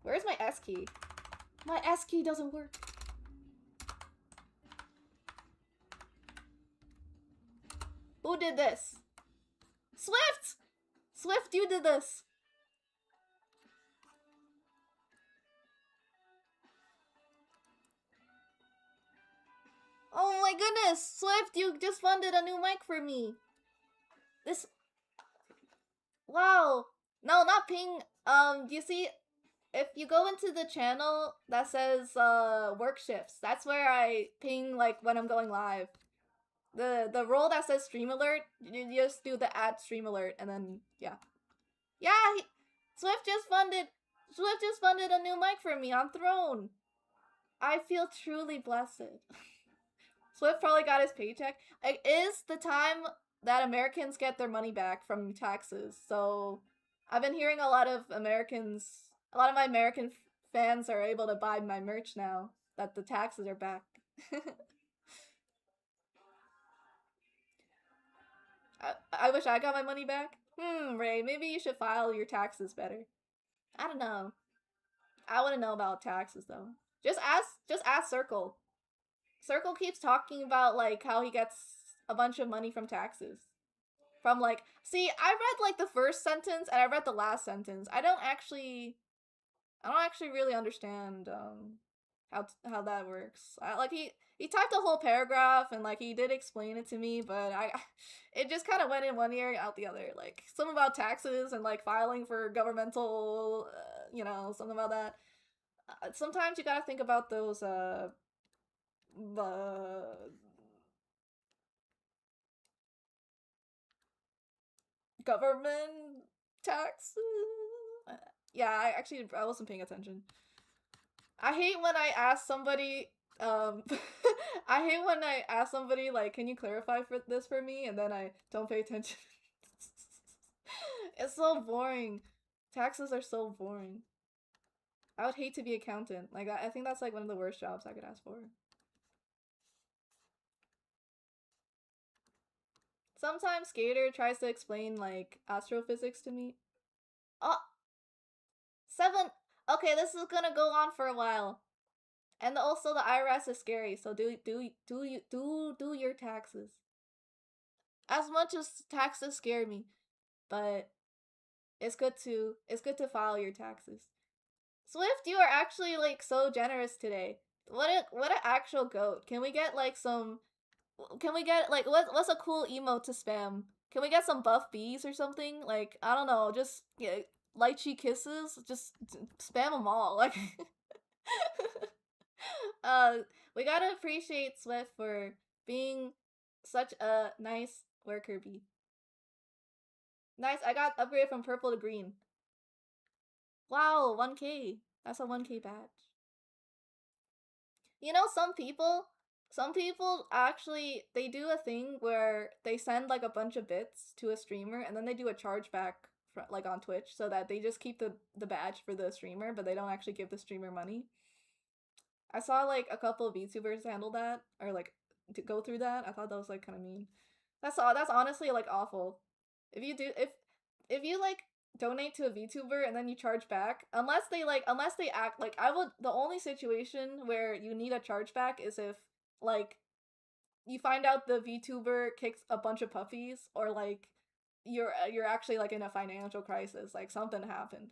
Where's my S key? My S key doesn't work. Who did this? Swift! Swift, you did this! Oh my goodness! Swift, you just funded a new mic for me! This... Wow! No, not ping. Do you see... If you go into the channel that says, work shifts, that's where I ping, like, when I'm going live. The role that says stream alert, you just do the add stream alert, and then, yeah. Yeah, Swift just funded a new mic for me on Throne. I feel truly blessed. Swift probably got his paycheck. It is the time that Americans get their money back from taxes, so I've been hearing a lot of my American fans are able to buy my merch now that the taxes are back. I wish I got my money back. Ray, maybe you should file your taxes better. I don't know. I wouldn't know about taxes though. Just ask Circle. Circle keeps talking about like how he gets a bunch of money from taxes. From like, see, I read like the first sentence and I read the last sentence. I don't actually really understand how that works. Like he typed a whole paragraph and like he did explain it to me, but it just kind of went in one ear out the other. Like something about taxes and like filing for governmental, something about that. Sometimes you gotta think about those government taxes. Yeah, I wasn't paying attention. I hate when I ask somebody, I hate when I ask somebody, like, can you clarify this for me? And then I don't pay attention. It's so boring. Taxes are so boring. I would hate to be accountant. Like, I think that's, like, one of the worst jobs I could ask for. Sometimes Skater tries to explain, like, astrophysics to me. Oh! 7! Okay, this is gonna go on for a while. And also the IRS is scary, so do your taxes. As much as taxes scare me, but it's good to file your taxes. Swift, you are actually like so generous today. What an actual goat. Can we get like what's a cool emote to spam? Can we get some buff bees or something? Like, I don't know, just lychee kisses, just spam them all. Like we gotta appreciate Swift for being such a nice worker bee. Nice, I got upgraded from purple to green. Wow, 1k. That's a 1k badge. You know, some people actually, they do a thing where they send like a bunch of bits to a streamer and then they do a chargeback like on Twitch so that they just keep the badge for the streamer, but they don't actually give the streamer money. I saw like a couple of VTubers handle that or like to go through that. I thought that was like kind of mean. That's honestly like awful. If you like donate to a VTuber and then you charge back, unless they act like the only situation where you need a chargeback is if like you find out the VTuber kicks a bunch of puppies or like you're actually like in a financial crisis, like something happened.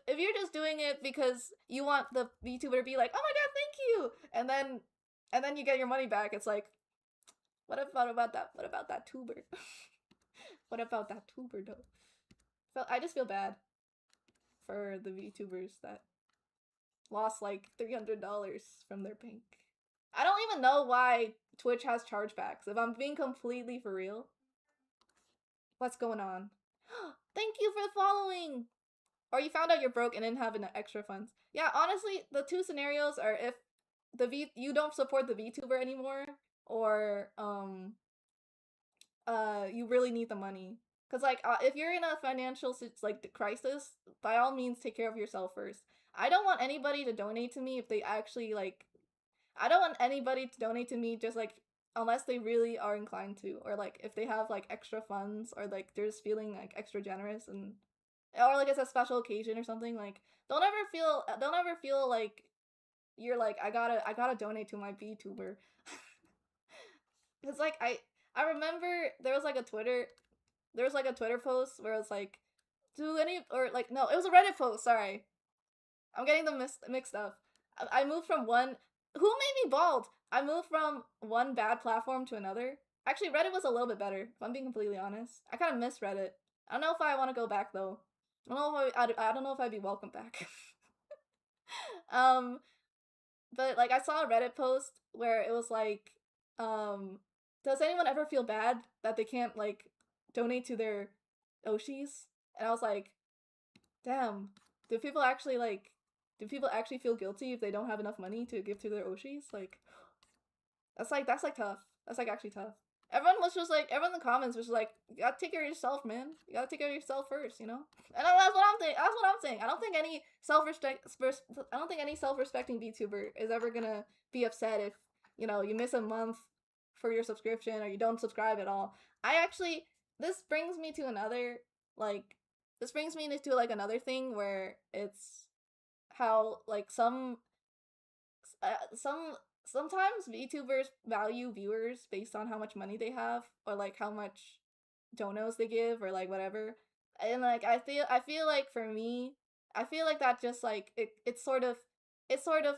If you're just doing it because you want the VTuber to be like, oh my god, thank you, and then you get your money back, it's like, what about that tuber? What about that tuber though? So I just feel bad for the VTubers that lost like $300 from their bank. I don't even know why Twitch has chargebacks, if I'm being completely for real. What's going on? Thank you for following! Or you found out you're broke and didn't have enough extra funds. Yeah, honestly, the two scenarios are if you don't support the VTuber anymore, or you really need the money. Because like if you're in a financial like crisis, by all means take care of yourself first. I don't want anybody to donate to me if they actually like. I don't want anybody to donate to me just like unless they really are inclined to, or like if they have like extra funds, or like they're just feeling like extra generous, and or like it's a special occasion or something. Like don't ever feel like you're like I gotta donate to my VTuber. Cause like I remember there was like a Twitter post where it was like, do any or like no, it was a Reddit post. Sorry, I'm getting them mixed up. I moved from one. Who made me bald? I moved from one bad platform to another. Actually, Reddit was a little bit better. If I'm being completely honest, I kind of miss Reddit. I don't know if I want to go back though. I don't know if I'd be welcome back. um, but like I saw a Reddit post where it was like, does anyone ever feel bad that they can't like donate to their Oshis? And I was like, damn, do people actually like do people actually feel guilty if they don't have enough money to give to their Oshis? Like that's like tough. That's like actually tough. Everyone in the comments was just like, you gotta take care of yourself, man. You gotta take care of yourself first, you know? And that's what I'm saying. That's what I'm saying. I don't think any self-respecting VTuber is ever gonna be upset if, you know, you miss a month for your subscription or you don't subscribe at all. I actually this brings me to another like this brings me into like another thing where it's how like some sometimes VTubers value viewers based on how much money they have, or like how much donos they give, or like whatever. And like I feel like for me, I feel like that just like it sort of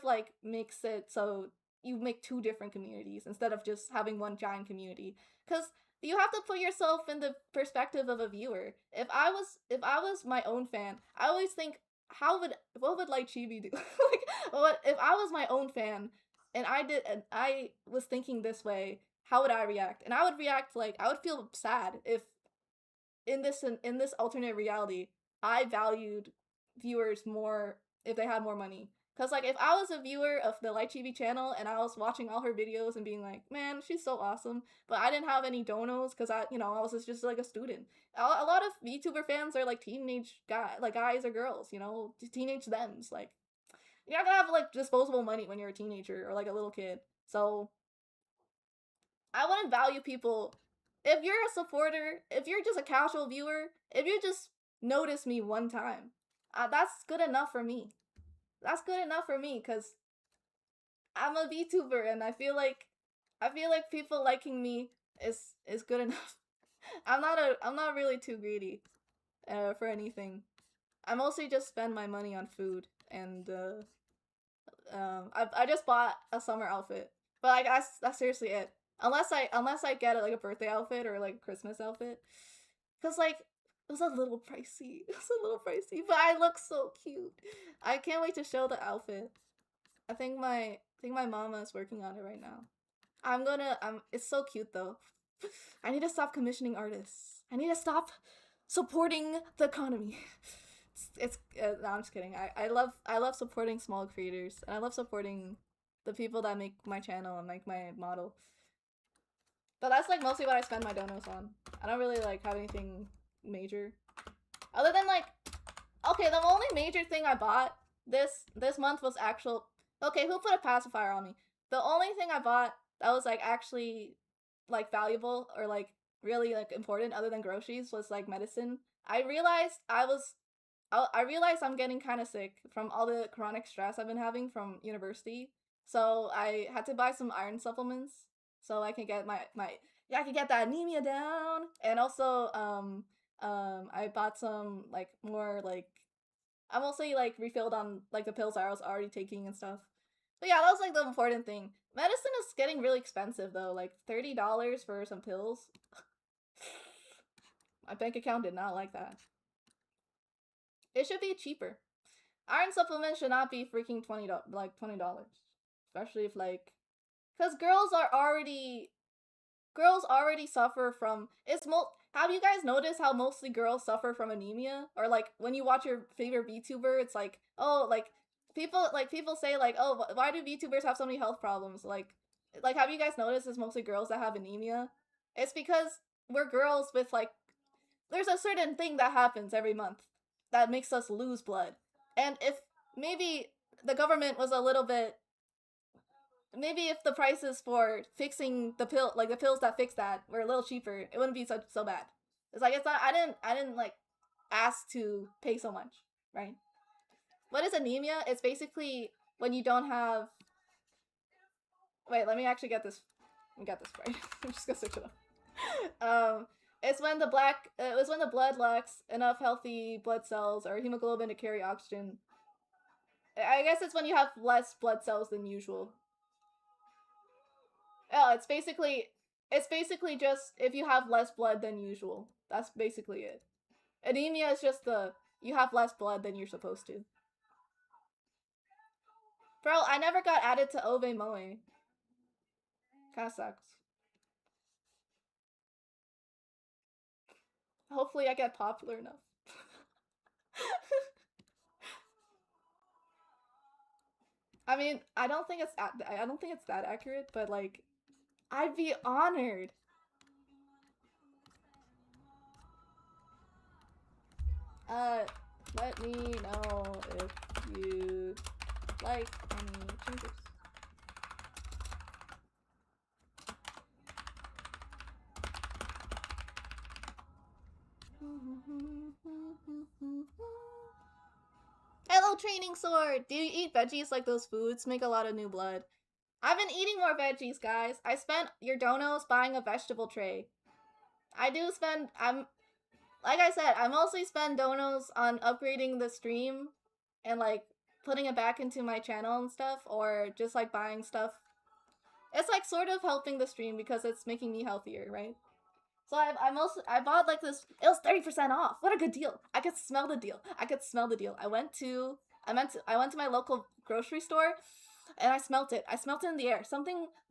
like makes it so you make two different communities instead of just having one giant community. Cuz you have to put yourself in the perspective of a viewer. If I was my own fan, I always think how would what would like Chibi do? Like what if I was my own fan and I was thinking this way, how would I react? And I would react like I would feel sad if in this alternate reality I valued viewers more if they had more money. Cause like if I was a viewer of the Light Chibi channel and I was watching all her videos and being like, man, she's so awesome, but I didn't have any donos because I was just like a student. A lot of VTuber fans are like teenage guys or girls, teenage thems. Like you're not gonna have like disposable money when you're a teenager or like a little kid. So I wouldn't value people. If you're a supporter, if you're just a casual viewer, if you just notice me one time, that's good enough for me. That's good enough for me because I'm a VTuber and I feel like people liking me is good enough. I'm not really too greedy for anything. I mostly just spend my money on food and I just bought a summer outfit, but like that's seriously it. Unless I get like a birthday outfit or like a Christmas outfit, cause like it was a little pricey. It was a little pricey, but I look so cute. I can't wait to show the outfit. I think my mama is working on it right now. It's so cute though. I need to stop commissioning artists. I need to stop supporting the economy. It's no, I'm just kidding. I love supporting small creators, and I love supporting the people that make my channel and make my model. But that's like mostly what I spend my donos on. I don't really like have anything major, other than like okay, the only major thing I bought this month was actual. Okay, who put a pacifier on me? The only thing I bought that was like actually like valuable or like really like important other than groceries was like medicine. I realized I'm getting kind of sick from all the chronic stress I've been having from university. So I had to buy some iron supplements so I can get I can get that anemia down. And also I bought some like more like I mostly like refilled on like the pills I was already taking and stuff. But yeah, that was like the important thing. Medicine is getting really expensive though, like $30 for some pills. My bank account did not like that. It should be cheaper. Iron supplements should not be freaking $20, especially if like, cause girls already suffer from Have you guys noticed how mostly girls suffer from anemia? Or like when you watch your favorite VTuber, it's like, oh, like people say like, oh, why do VTubers have so many health problems? Like have you guys noticed it's mostly girls that have anemia? It's because we're girls with like there's a certain thing that happens every month that makes us lose blood. And if maybe the government was a little bit maybe if the prices for fixing the pill like the pills that fix that were a little cheaper, it wouldn't be so bad. It's like it's not I didn't like ask to pay so much, right? What is anemia? It's basically when you don't have wait, let me actually get this right. I'm just gonna search it up. It's when the blood lacks enough healthy blood cells or hemoglobin to carry oxygen. I guess it's when you have less blood cells than usual. Oh, it's basically just if you have less blood than usual. That's basically it. Anemia is just you have less blood than you're supposed to. Bro, I never got added to Ove Moe. Kinda sucks. Hopefully I get popular enough. I mean, I don't think it's that accurate, but like I'd be honored. Let me know if you like any changes. Hello, training sword! Do you eat veggies like those foods? Make a lot of new blood. I've been eating more veggies, guys. I spent your donos buying a vegetable tray. Like I said, I mostly spend donos on upgrading the stream and like putting it back into my channel and stuff, or just like buying stuff. It's like sort of helping the stream because it's making me healthier, right? So I bought like this. It was 30% off. What a good deal! I could smell the deal. I went to my local grocery store, and I smelt it. I smelt it in the air.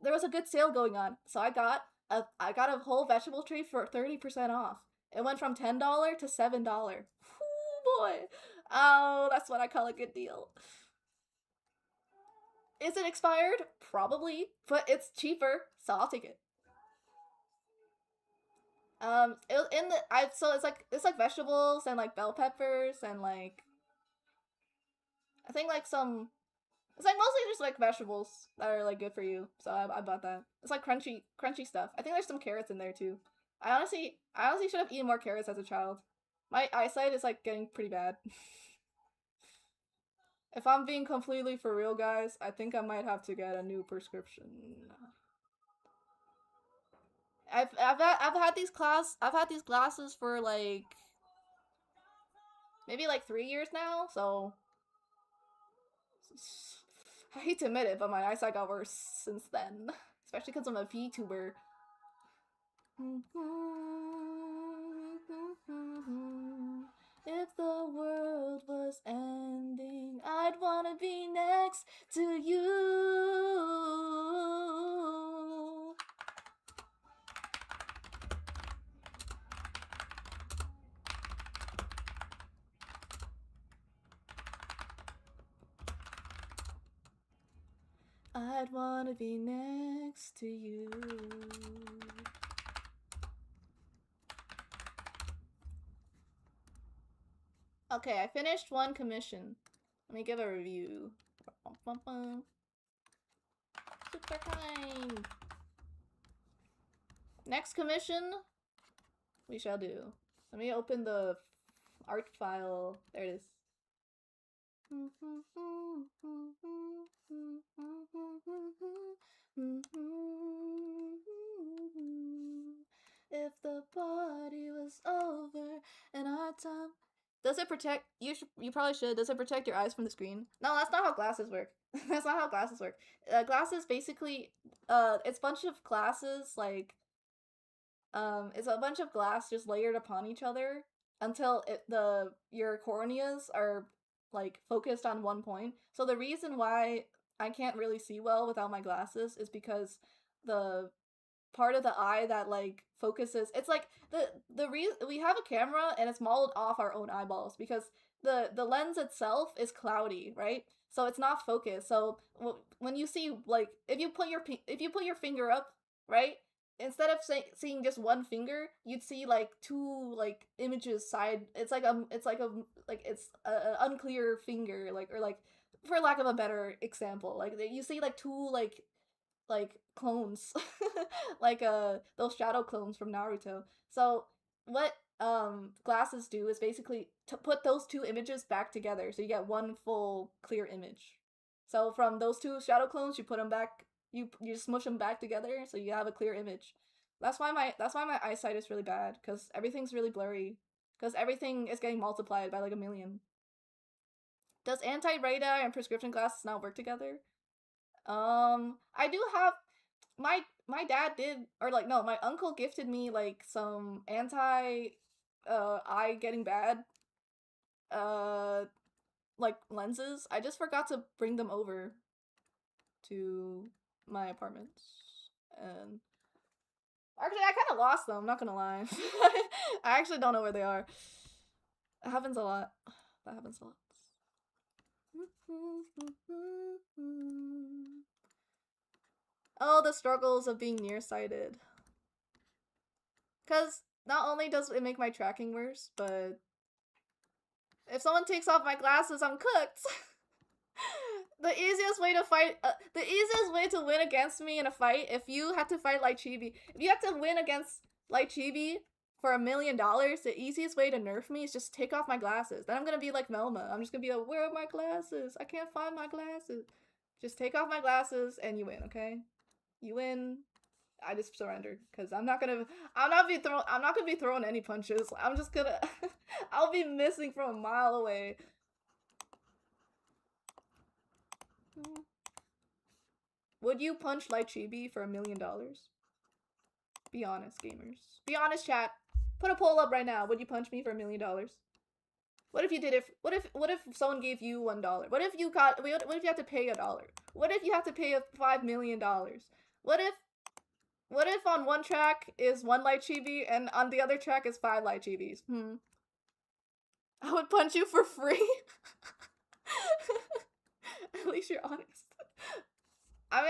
There was a good sale going on, so I got a whole vegetable tray for 30% off. It went from $10 to $7. Ooh, boy. Oh, that's what I call a good deal. Is it expired? Probably, but it's cheaper, so I'll take it. So it's like vegetables and like bell peppers and like I think like it's like mostly just like vegetables that are like good for you. So I bought that. It's like crunchy stuff. I think there's some carrots in there too. I honestly should have eaten more carrots as a child. My eyesight is like getting pretty bad. If I'm being completely for real, guys, I think I might have to get a new prescription. I've had these glasses for like maybe like 3 years now, so I hate to admit it, but my eyesight got worse since then, especially because I'm a VTuber. If the world was ending, I'd wanna be next to you. I'd wanna be next to you. Okay, I finished one commission. Let me give a review. Super kind. Next commission, we shall do. Let me open the art file. There it is. If the party was over and our time. Does it protect you? You probably should. Does it protect your eyes from the screen? No, that's not how glasses work. That's not how glasses work. Glasses basically, it's a bunch of glasses like, it's a bunch of glass just layered upon each other until your corneas are like focused on one point. So the reason why I can't really see well without my glasses is because the part of the eye that like focuses. It's like the reason we have a camera and it's modeled off our own eyeballs because the lens itself is cloudy, right? So it's not focused. So when you see like if you put your finger up, right? Instead of seeing just one finger, you'd see like two like images side. It's a unclear finger like or like for lack of a better example, like you see like two like clones like those shadow clones from Naruto. So what glasses do is basically to put those two images back together so you get one full clear image. So from those two shadow clones you put them back, you smush them back together so you have a clear image. That's why my eyesight is really bad cuz everything's really blurry cuz everything is getting multiplied by like a million. Does anti-red eye and prescription glasses not work together? I do have my dad did or like no, my uncle gifted me like some anti eye getting bad uh like lenses. I just forgot to bring them over to my apartment. And actually I kind of lost them, I'm not gonna lie. I actually don't know where they are. It happens a lot. That happens a lot. Oh, the struggles of being nearsighted. Because not only does it make my tracking worse, but if someone takes off my glasses, I'm cooked. The easiest way to win against me in a fight, if you had to fight Light Chibi, if you had to win against Light Chibi for $1 million, the easiest way to nerf me is just take off my glasses. Then I'm gonna be like Melma. I'm just gonna be like, where are my glasses? I can't find my glasses. Just take off my glasses and you win, okay? You win. I just surrendered because I'm not gonna be throwing any punches. I'm just gonna I'll be missing from a mile away. Would you punch Light Chibi for $1 million? Be honest, gamers. Be honest, chat. Put a poll up right now. Would you punch me for $1 million? What if you did it? What if someone gave you $1? What if you had to pay $1? What if you have to pay $5 million? What if on one track is 1 Light Chibi and on the other track is 5 Light Chibis? I would punch you for free. At least you're honest. I'm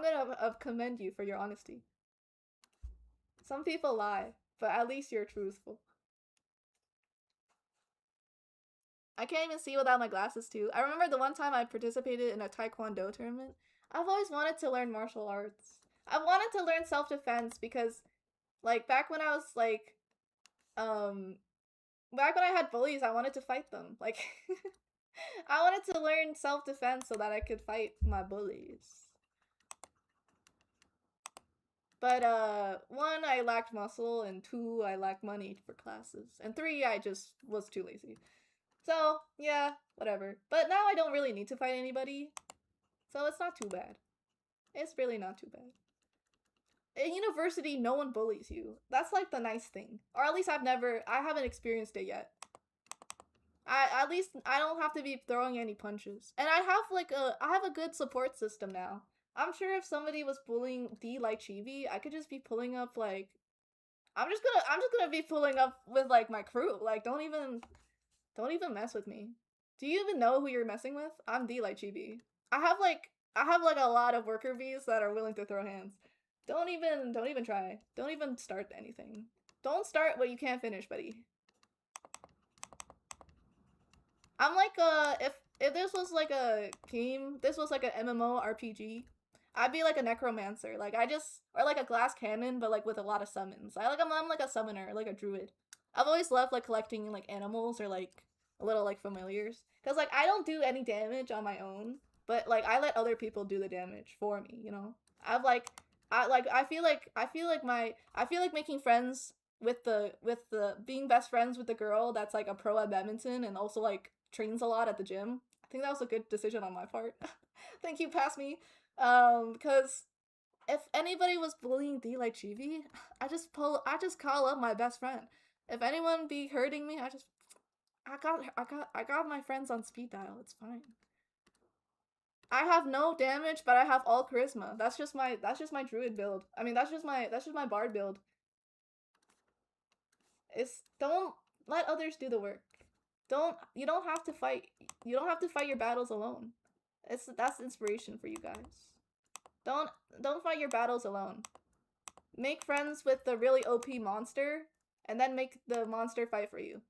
gonna commend you for your honesty. Some people lie, but at least you're truthful. I can't even see without my glasses too. I remember the one time I participated in a taekwondo tournament. I've always wanted to learn martial arts. I wanted to learn self-defense because, like, back when I was like, back when I had bullies, I wanted to fight them. Like, I wanted to learn self-defense so that I could fight my bullies. But, 1, I lacked muscle, and 2, I lacked money for classes, and 3, I just was too lazy. So, yeah, whatever. But now I don't really need to fight anybody, so it's not too bad. It's really not too bad. In university, no one bullies you. That's like the nice thing. Or at least I haven't experienced it yet. At least I don't have to be throwing any punches. And I have a good support system now. I'm sure if somebody was bullying D like Chibi, I could just be pulling up like I'm just gonna be pulling up with like my crew. Like don't even mess with me. Do you even know who you're messing with? I'm D like Chibi. I have like a lot of worker bees that are willing to throw hands. Don't even try. Don't even start anything. Don't start what you can't finish, buddy. I'm like if this was like a game, this was like an MMO RPG, I'd be like a necromancer. Like or like a glass cannon, but like with a lot of summons. I'm like a summoner, like a druid. I've always loved like collecting like animals or like little like familiars. Cause like I don't do any damage on my own, but like I let other people do the damage for me, you know? I feel like making friends with the being best friends with the girl that's like a pro at badminton and also like trains a lot at the gym. I think that was a good decision on my part. Thank you, pass me. Because if anybody was bullying D like Chibi, I just call up my best friend. If anyone be hurting me, I got my friends on speed dial. It's fine. I have no damage, but I have all charisma. That's just my druid build. I mean, that's just my bard build. It's don't let others do the work. You don't have to fight. You don't have to fight your battles alone. That's inspiration for you guys. Don't don't fight your battles alone. Make friends with the really OP monster, and then make the monster fight for you.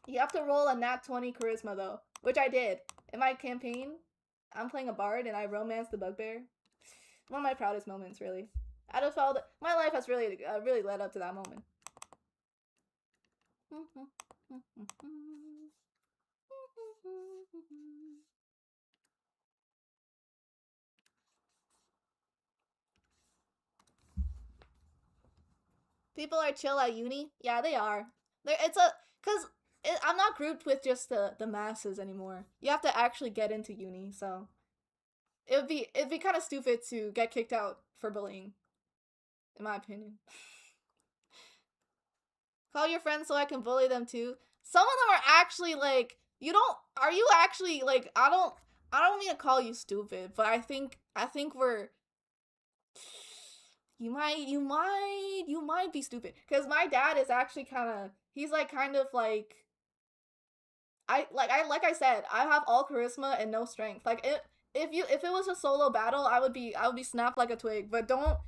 You have to roll a nat 20 charisma though, which I did in my campaign. I'm playing a bard and I romanced the bugbear. One of my proudest moments, really. I just felt my life has really led up to that moment. People are chill at uni. Yeah, they are. It's a cause I'm not grouped with just the masses anymore. You have to actually get into uni, so it'd be kind of stupid to get kicked out for bullying, in my opinion. Call your friends so I can bully them too. Some of them are actually like, you don't. Are you actually like? I don't mean to call you stupid, but I think we're. You might be stupid because my dad is actually he's like kind of like I said, I have all charisma and no strength. Like if it was a solo battle, I would be snapped like a twig. But don't.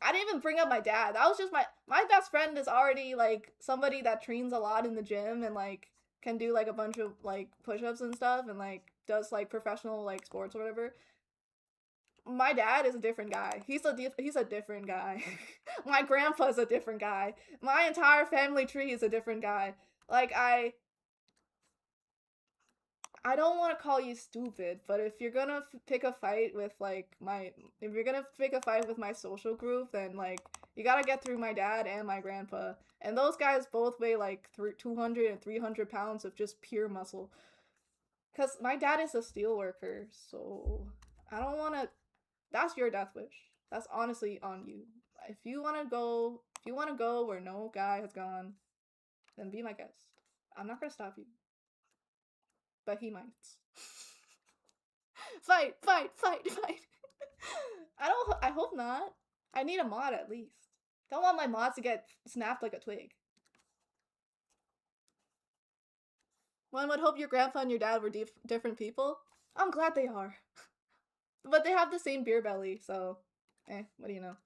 I didn't even bring up my dad. That was just my best friend is already like somebody that trains a lot in the gym and like can do like a bunch of like push-ups and stuff and like does like professional like sports or whatever. My dad is a different guy. He's a different guy. My grandpa's a different guy. My entire family tree is a different guy. Like I don't want to call you stupid, but if you're gonna pick a fight with like if you're gonna pick a fight with my social group, then like you gotta get through my dad and my grandpa, and those guys both weigh like 200 and 300 pounds of just pure muscle. Cause my dad is a steel worker, so I don't want to. That's your death wish. That's honestly on you. If you want to go where no guy has gone, then be my guest. I'm not gonna stop you, but he might. Fight, fight, fight, fight. I hope not. I need a mod at least. Don't want my mods to get snapped like a twig. One would hope your grandpa and your dad were different people. I'm glad they are. But they have the same beer belly, so what do you know?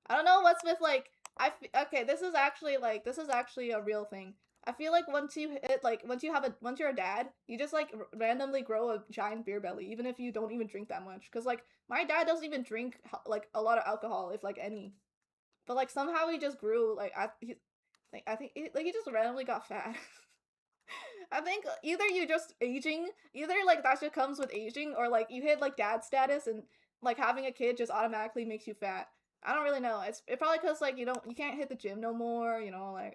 I don't know what's with like okay, this is actually a real thing. I feel like once you're a dad, you just like randomly grow a giant beer belly, even if you don't even drink that much. Cause like my dad doesn't even drink like a lot of alcohol, if like any. But like somehow he just grew I think he just randomly got fat. I think either you just aging, either like that shit comes with aging, or like you hit like dad status and like having a kid just automatically makes you fat. I don't really know. It probably because like you can't hit the gym no more. Like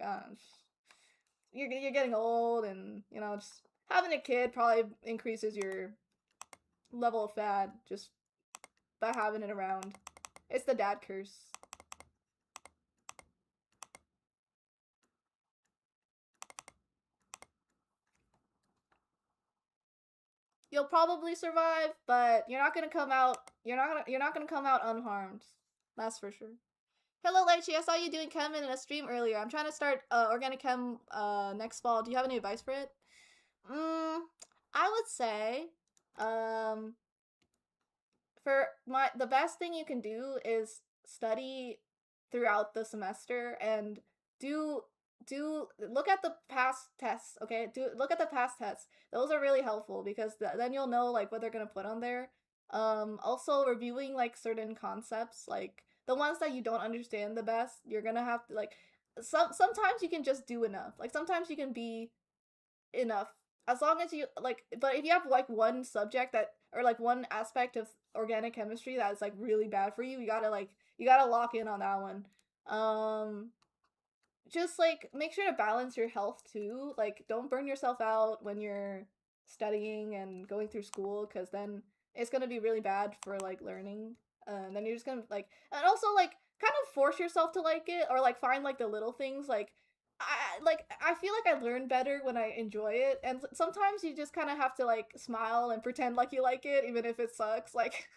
you're getting old, and just having a kid probably increases your level of fat just by having it around. It's the dad curse. You'll probably survive, but you're not gonna come out. You're not gonna come out unharmed. That's for sure. Hello, Lychee. I saw you doing chem in a stream earlier. I'm trying to start organic chem next fall. Do you have any advice for it? I would say, um, the best thing you can do is study throughout the semester and do look at the past tests. Okay, look at the past tests. Those are really helpful because then you'll know like what they're gonna put on there. Also reviewing like certain concepts, like the ones that you don't understand the best, you're gonna have to like sometimes you can just do enough. Like sometimes you can be enough as long as you like. But if you have like one subject that, or like one aspect of organic chemistry that's like really bad for you, you gotta lock in on that one. Just like make sure to balance your health too. Like don't burn yourself out when you're studying and going through school, because then it's gonna be really bad for like learning. And then you're just gonna like, and also like kind of force yourself to like it, or like find like the little things. Like I feel like I learn better when I enjoy it, and sometimes you just kind of have to like smile and pretend like you like it, even if it sucks. Like,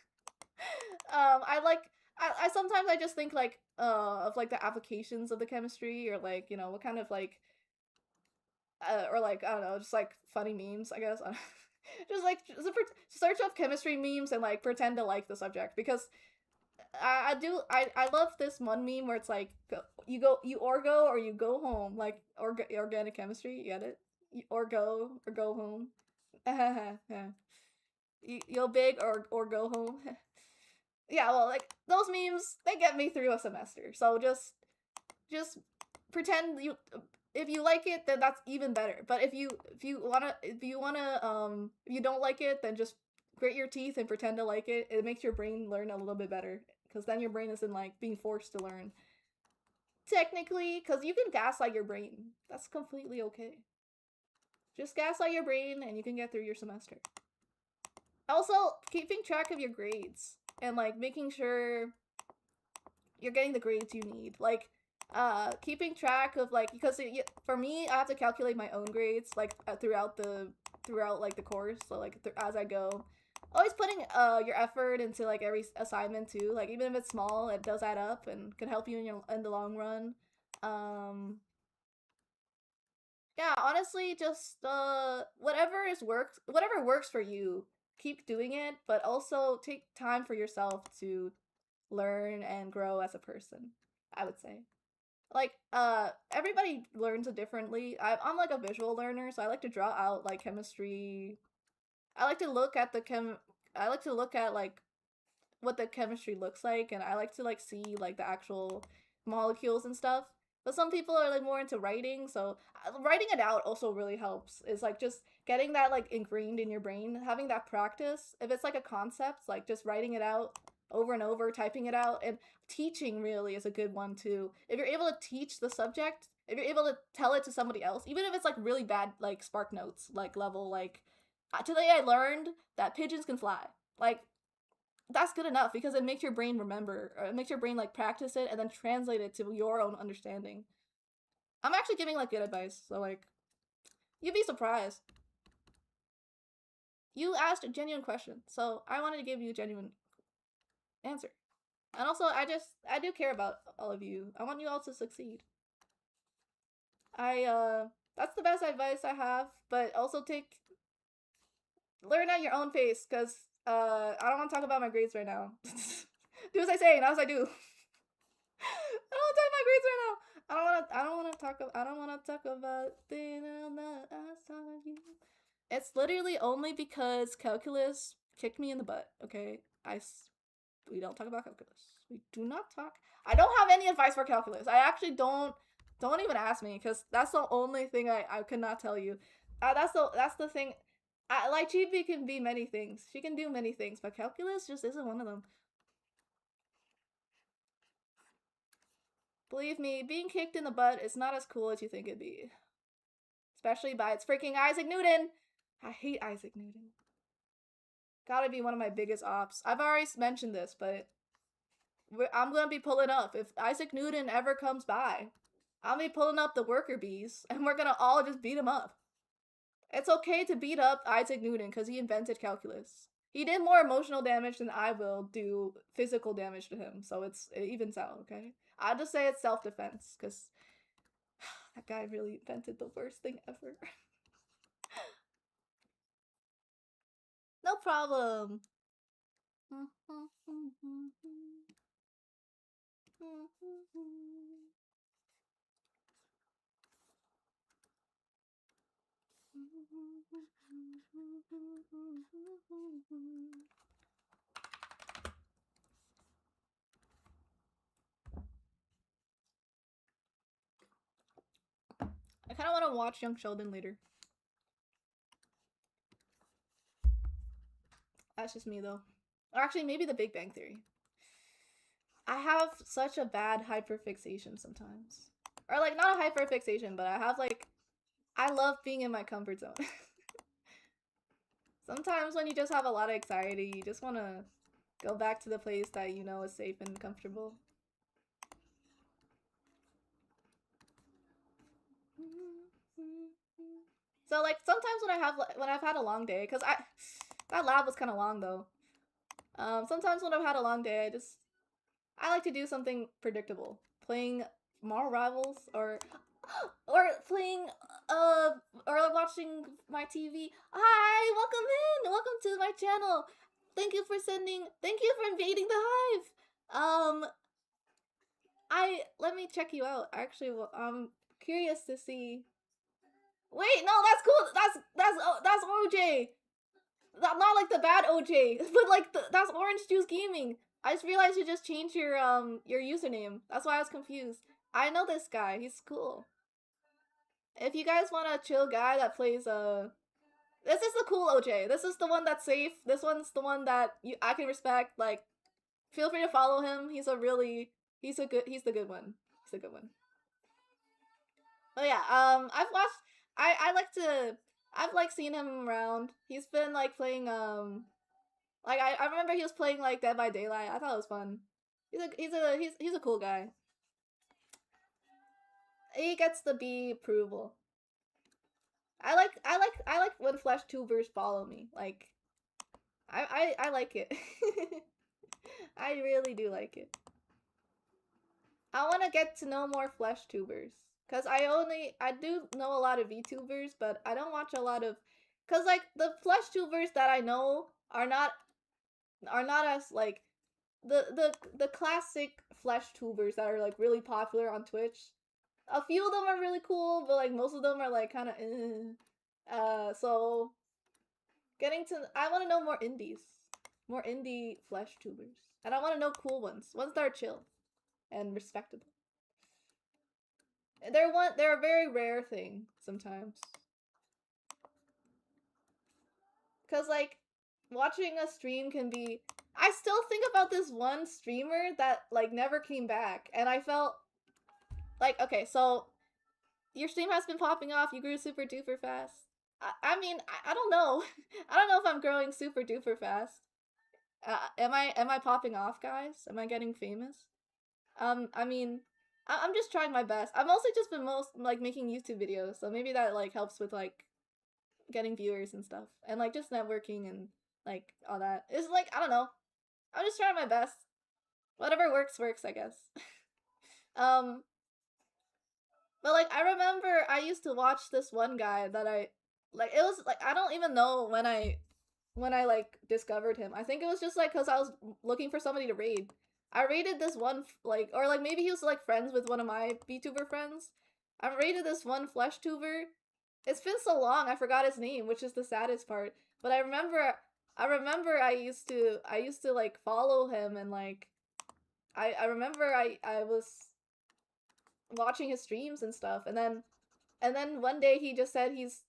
I like I sometimes I just think like of like the applications of the chemistry, or like what kind of like or like I don't know, just like funny memes, I guess. Just like search up chemistry memes and like pretend to like the subject, because I love this one meme where it's like you orgo or you go home, like organic chemistry. You get it? Or go home. Yeah. You'll big or go home. Yeah, well, like those memes, they get me through a semester. So just pretend you, if you like it, then that's even better. But if you don't like it, then just grit your teeth and pretend to like it. It makes your brain learn a little bit better, because then your brain isn't like being forced to learn. Technically, because you can gaslight your brain. That's completely okay. Just gaslight your brain and you can get through your semester. Also, keeping track of your grades and like making sure you're getting the grades you need. Like, keeping track of like, because for me, I have to calculate my own grades like throughout like the course. So like as I go, always putting your effort into like every assignment too. Like even if it's small, it does add up and can help you in the long run. Um, yeah, honestly, just whatever works for you, keep doing it, but also take time for yourself to learn and grow as a person, I would say. Like everybody learns it differently. I'm like a visual learner, so I like to draw out like chemistry. I like to look at the chem I like to look at like what the chemistry looks like, and I like to like see like the actual molecules and stuff. But some people are like more into writing, so writing it out also really helps. It's like just getting that like ingrained in your brain, having that practice. If it's like a concept, like just writing it out over and over, typing it out, and teaching really is a good one too. If you're able to teach the subject, if you're able to tell it to somebody else, even if it's like really bad, like Spark Notes, like level, like today I learned that pigeons can fly. Like that's good enough, because it makes your brain remember, or it makes your brain like practice it and then translate it to your own understanding. I'm actually giving like good advice, so like you'd be surprised. You asked a genuine question, so I wanted to give you a genuine answer. And also, I do care about all of you. I want you all to succeed. That's the best advice I have, but also learn at your own pace, because I don't want to talk about my grades right now. Do as I say, not as I do. I don't want to talk about my grades right now. I don't want to talk. I don't want to talk about you. It's literally only because calculus kicked me in the butt. Okay, we don't talk about calculus. We do not talk. I don't have any advice for calculus. I actually don't. Don't even ask me, because that's the only thing I could not tell you. That's the thing. Like Chibi can be many things. She can do many things, but calculus just isn't one of them. Believe me, being kicked in the butt is not as cool as you think it'd be. Especially by its freaking Isaac Newton. I hate Isaac Newton. Gotta be one of my biggest ops. I've already mentioned this, but I'm gonna be pulling up. If Isaac Newton ever comes by, I'll be pulling up the worker bees, and we're gonna all just beat him up. It's okay to beat up Isaac Newton because he invented calculus. He did more emotional damage than I will do physical damage to him, so it evens out, okay? I'll just say it's self-defense, because that guy really invented the worst thing ever. No problem. I kind of want to watch Young Sheldon later. That's just me, though. Or actually, maybe The Big Bang Theory. I have such a bad hyperfixation sometimes. Or, like, not a hyperfixation, but I have, like, I love being in my comfort zone. Sometimes when you just have a lot of anxiety, you just want to go back to the place that you know is safe and comfortable. So like sometimes when I've had a long day, cause that lab was kind of long though. Sometimes when I've had a long day, I like to do something predictable, playing Marvel Rivals or playing or watching my TV. Hi, welcome to my channel. Thank you for invading the hive. Let me check you out. Actually, I'm curious to see. Wait, no, that's cool. That's OJ. Not like the bad OJ, but like that's Orange Juice Gaming. I just realized you just changed your username. That's why I was confused. I know this guy. He's cool. If you guys want a chill guy that plays this is the cool OJ. This is the one that's safe. This one's the one that I can respect. Like, feel free to follow him. He's the good one. He's a good one. But yeah, I've like seen him around. He's been like playing like I remember he was playing like Dead by Daylight. I thought it was fun. He's a cool guy. He gets the B approval. I like when flesh tubers follow me. Like I like it. I really do like it. I want to get to know more flesh tubers. Cause I do know a lot of VTubers, but I don't watch a lot of, cause like the flesh tubers that I know are not as like the classic flesh tubers that are like really popular on Twitch. A few of them are really cool, but like most of them are like kind of so I want to know more indies, more indie flesh tubers, and I want to know cool ones that are chill and respectable. They're a very rare thing sometimes. Cause like watching a stream can be, I still think about this one streamer that like never came back, and I felt like, okay, so your stream has been popping off, you grew super duper fast. I mean, I don't know. I don't know if I'm growing super duper fast. Am I popping off, guys? Am I getting famous? I mean, I'm just trying my best. I've mostly just been like making YouTube videos, so maybe that like helps with like getting viewers and stuff, and like just networking and like all that. It's like, I don't know. I'm just trying my best. Whatever works, I guess. But like I remember I used to watch this one guy that it was like I don't even know when I like discovered him. I think it was just like because I was looking for somebody to raid. I raided this one like, or like maybe he was like friends with one of my VTuber friends. I raided this one flesh tuber. It's been so long I forgot his name, which is the saddest part. But I remember I used to like follow him, and like I remember I was watching his streams and stuff, and then one day he just said he's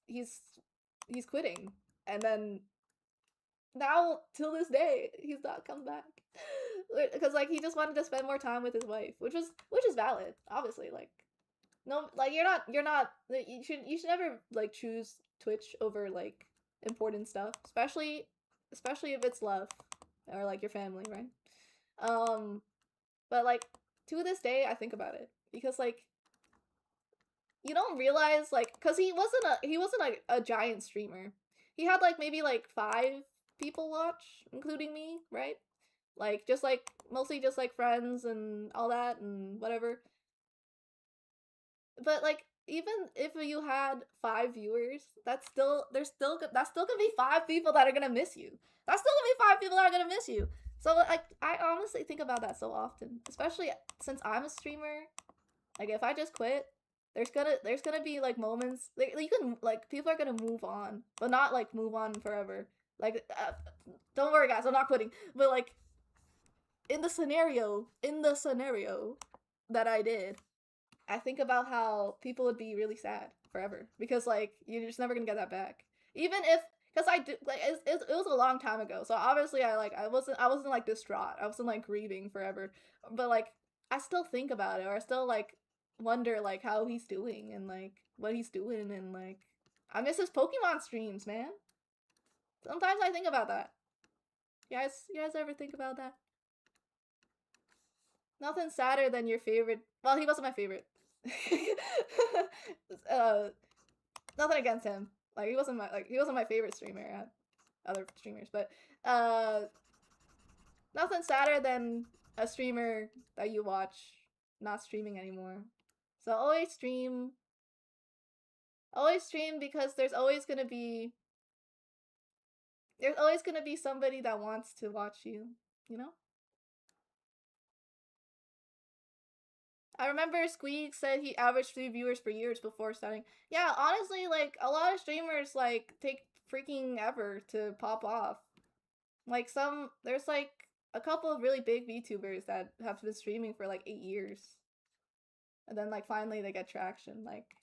quitting, and then now till this day he's not come back because like he just wanted to spend more time with his wife, which is valid, obviously. Like, no, like you're not you should never like choose Twitch over like important stuff, especially if it's love or like your family, right? But like to this day I think about it because like you don't realize like because he wasn't a giant streamer. He had like maybe like 5 people watch, including me, right? Like just like mostly just like friends and all that and whatever. But like even if you had 5 viewers, that's still gonna be 5 people that are gonna miss you. That's still gonna be 5 people that are gonna miss you. So like I honestly think about that so often, especially since I'm a streamer. Like if I just quit, there's gonna be like moments like you can like people are gonna move on, but not like move on forever. Like don't worry guys, I'm not quitting. But like in the scenario that I did, I think about how people would be really sad forever because like you're just never gonna get that back. Even if because I did like it was a long time ago, so obviously I wasn't like distraught. I wasn't like grieving forever, but like I still think about it, or I still like wonder like how he's doing and like what he's doing, and like I miss his Pokemon streams, man. Sometimes I think about that. You guys ever think about that? Nothing sadder than your favorite. Well, he wasn't my favorite. uh, Nothing against him. Like he wasn't my favorite streamer. I had other streamers, but uh, nothing sadder than a streamer that you watch not streaming anymore. So always stream. Always stream because there's always gonna be somebody that wants to watch you, you know? I remember Squeak said he averaged 3 viewers per year before starting. Yeah, honestly, like, a lot of streamers, like, take freaking ever to pop off. Like, there's, like, a couple of really big VTubers that have been streaming for, like, 8 years. And then, like, finally they get traction, like...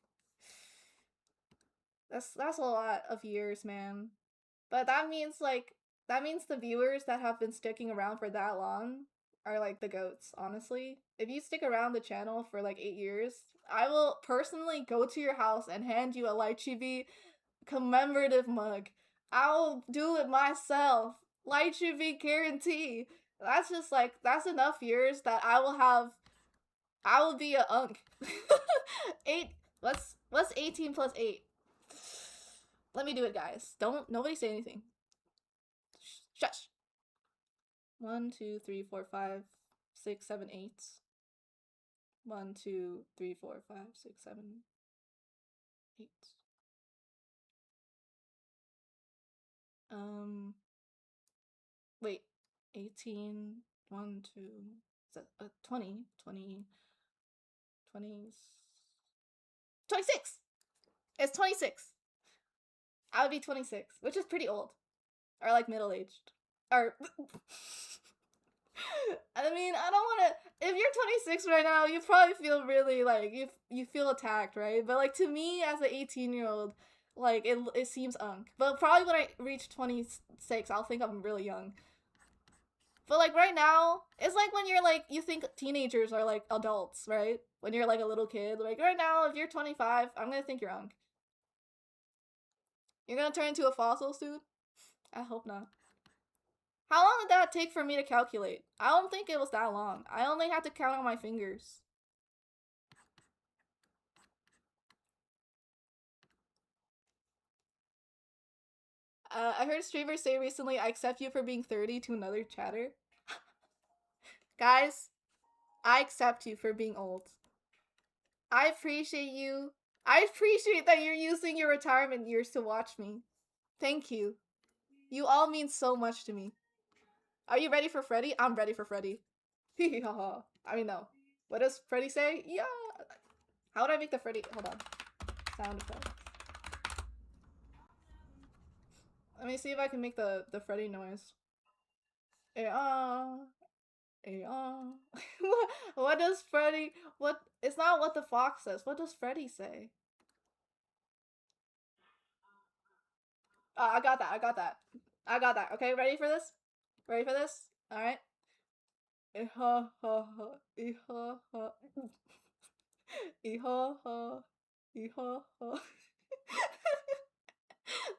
That's a lot of years, man. But that means the viewers that have been sticking around for that long are like the goats, honestly. If you stick around the channel for like 8 years, I will personally go to your house and hand you a Lychee commemorative mug. I'll do it myself. Lychee guarantee. That's just like, that's enough years that I will be a unk. 8, what's 18 plus 8? Let me do it, guys. Nobody say anything. Shush. 1, 2, 3, 4, 5, 6, 7, 8. 1, 2, 3, 4, 5, 6, 7, 8. Wait. 18, 1, 2, is that 20, 20, 20, 26! It's 26! I would be 26, which is pretty old. Or like middle-aged. Or... I mean, I don't wanna... If you're 26 right now, you probably feel really, like, you feel attacked, right? But, like, to me, as an 18-year-old, like, it seems unk. But probably when I reach 26, I'll think I'm really young. But, like, right now, it's like when you're, like, you think teenagers are, like, adults, right? When you're, like, a little kid. Like, right now, if you're 25, I'm gonna think you're unk. You're gonna turn into a fossil soon? I hope not. How long did that take for me to calculate? I don't think it was that long. I only had to count on my fingers. I heard streamers say recently, I accept you for being 30 to another chatter. Guys, I accept you for being old. I appreciate you. I appreciate that you're using your retirement years to watch me. Thank you. You all mean so much to me. Are you ready for Freddy? I'm ready for Freddy. Hee hee ha ha. I mean, no. What does Freddy say? Yeah. How would I make the Freddy? Hold on. Sound effect. Let me see if I can make the Freddy noise. What does Freddy? What? It's not what the fox says. What does Freddy say? I got that. I got that. I got that. Okay, ready for this? Ready for this? All right. Ha ha ha. Ha ha. Ha ha. Ha ha.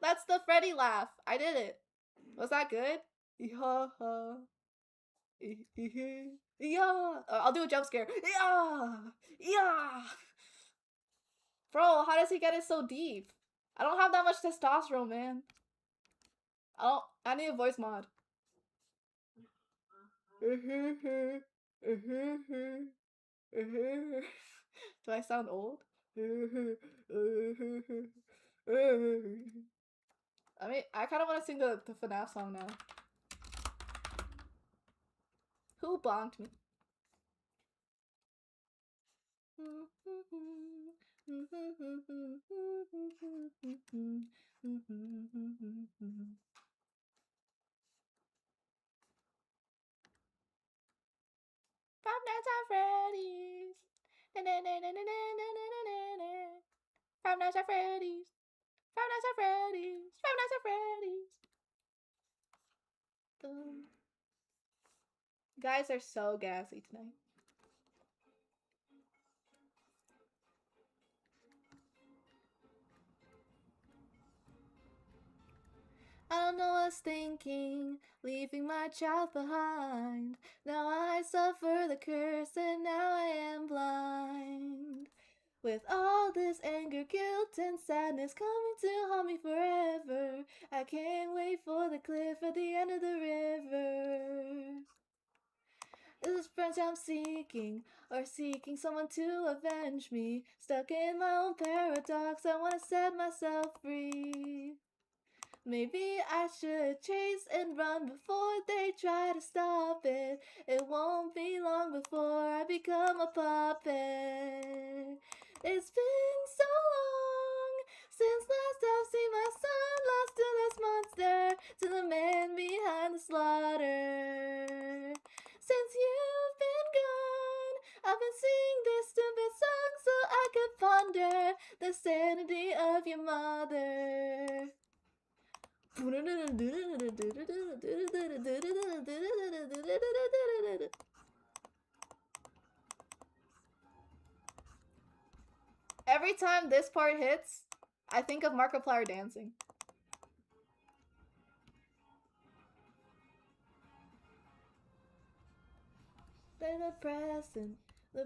That's the Freddy laugh. I did it. Was that good? Ha ha. Yeah. I'll do a jump scare. Yeah. Yeah. Bro, how does he get it so deep? I don't have that much testosterone, man. I need a voice mod. Do I sound old? I mean, I kind of want to sing the FNAF song now. Who bonked me? Five Nights at Freddy's. Five Nights at Freddy's. Five Nights at Freddy's. Five Nights at Freddy's. You guys are so gassy tonight. I don't know what's thinking, leaving my child behind. Now I suffer the curse and now I am blind. With all this anger, guilt, and sadness coming to haunt me forever, I can't wait for the cliff at the end of the river. This friends I'm seeking, or seeking someone to avenge me. Stuck in my own paradox, I wanna set myself free. Maybe I should chase and run before they try to stop it. It won't be long before I become a puppet. It's been so long since last I've seen my son lost to this monster, to the man behind the slaughter. Since you've been gone, I've been singing this stupid song so I could ponder the sanity of your mother. Every time this part hits, I think of Markiplier dancing. The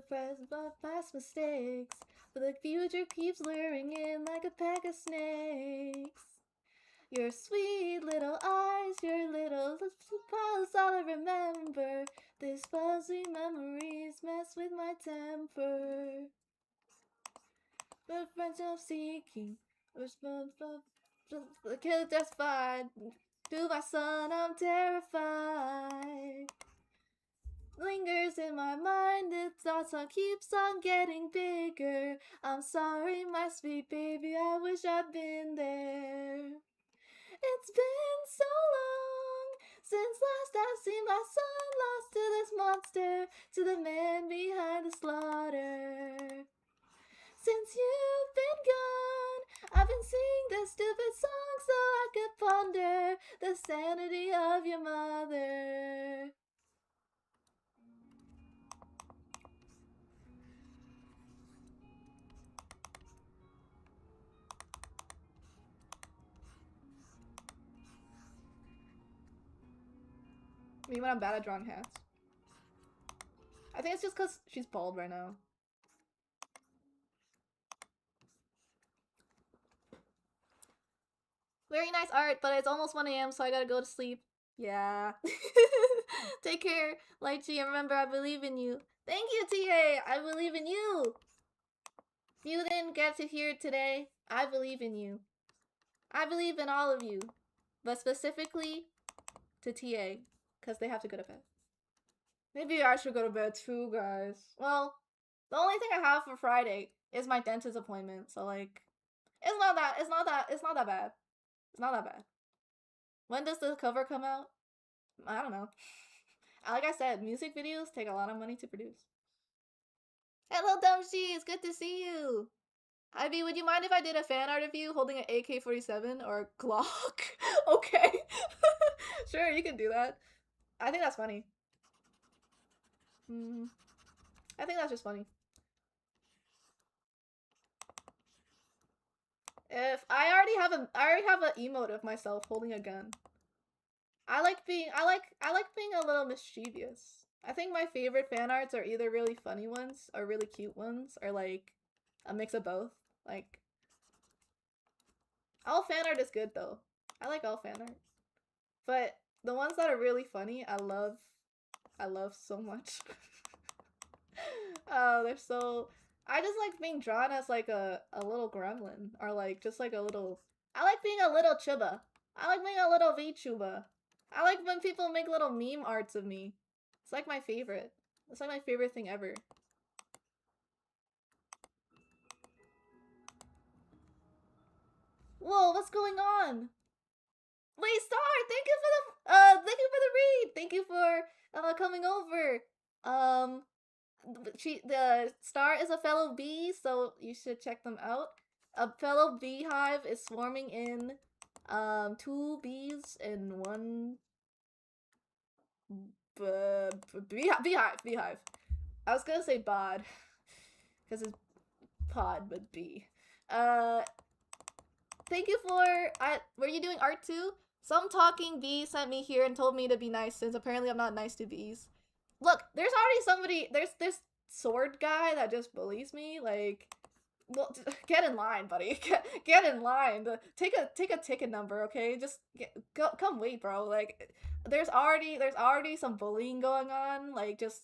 present of past mistakes, but the future keeps luring in like a pack of snakes. Your sweet little eyes, your little lips, all I remember. These fuzzy memories mess with my temper. The friends I'm seeking, the killer justified. To my son, I'm terrified. Lingers in my mind, the thoughts on keeps on getting bigger. I'm sorry, my sweet baby, I wish I'd been there. It's been so long since last I've seen my son lost to this monster, to the man behind the slaughter. Since you've been gone, I've been singing this stupid song so I could ponder the sanity of your mother. Me when I'm bad at drawing hats. I think it's just because she's bald right now. Very nice art, but it's almost 1 a.m. so I gotta go to sleep. Yeah. Take care, Lychee, and remember, I believe in you. Thank you, TA! I believe in you! If you didn't get to hear it today, I believe in you. I believe in all of you. But specifically to TA, because they have to go to bed. Maybe I should go to bed too, guys. Well, the only thing I have for Friday is my dentist appointment, so like, it's not that bad. It's not that bad. When does the cover come out? I don't know. Like I said, music videos take a lot of money to produce. Hello, Dumshi! It's good to see you! Ivy, would you mind if I did a fan art of you holding an AK-47 or a Glock? Okay. Sure, you can do that. I think that's funny. I think that's just funny. If I already have an emote of myself holding a gun. I like being a little mischievous. I think my favorite fan arts are either really funny ones or really cute ones or like a mix of both. Like all fan art is good though. I like all fan art. But the ones that are really funny, I love so much. Oh, they're so I just like being drawn as like a little gremlin or like just like a little I like being a little chuba. I like being a little VTuber. I like when people make little meme arts of me. It's like my favorite. It's like my favorite thing ever. Whoa, what's going on? Wait, Star, thank you for the read. Thank you for coming over. The Star is a fellow bee, so you should check them out. A fellow beehive is swarming in 2 bees and 1 beehive. I was gonna say bod because it's pod but bee. Thank you for were you doing art too? Some talking bee sent me here and told me to be nice since apparently I'm not nice to bees. Look, there's already somebody there's this sword guy that just bullies me, like Well, get in line, buddy. Get in line. Take a ticket number, okay? Just come wait, bro. Like, there's already some bullying going on. Like, just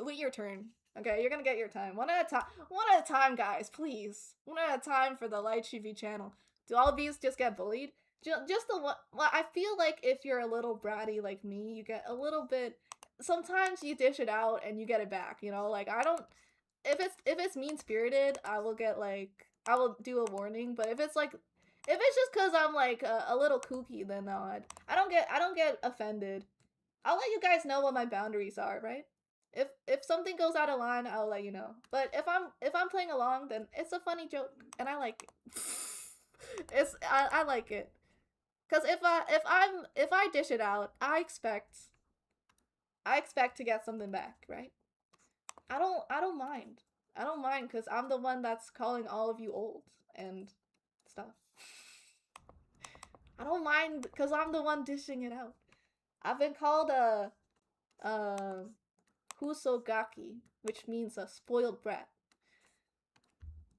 wait your turn. Okay, you're gonna get your time. One at a time. One at a time, guys. Please. One at a time for the Light TV channel. Do all of these just get bullied? Just the one. Well, I feel like if you're a little bratty like me, you get a little bit. Sometimes you dish it out and you get it back. You know, like I don't. If it's mean spirited, I will get like I will do a warning. But if it's like if it's just because I'm like a little kooky, then no, I don't get offended. I'll let you guys know what my boundaries are, right? If something goes out of line, I'll let you know. But if I'm playing along, then it's a funny joke, and I like it. I like it, cause if I dish it out, I expect to get something back, right? I don't mind. I don't mind, cause I'm the one that's calling all of you old and stuff. I don't mind, cause I'm the one dishing it out. I've been called a Husogaki, which means a spoiled brat.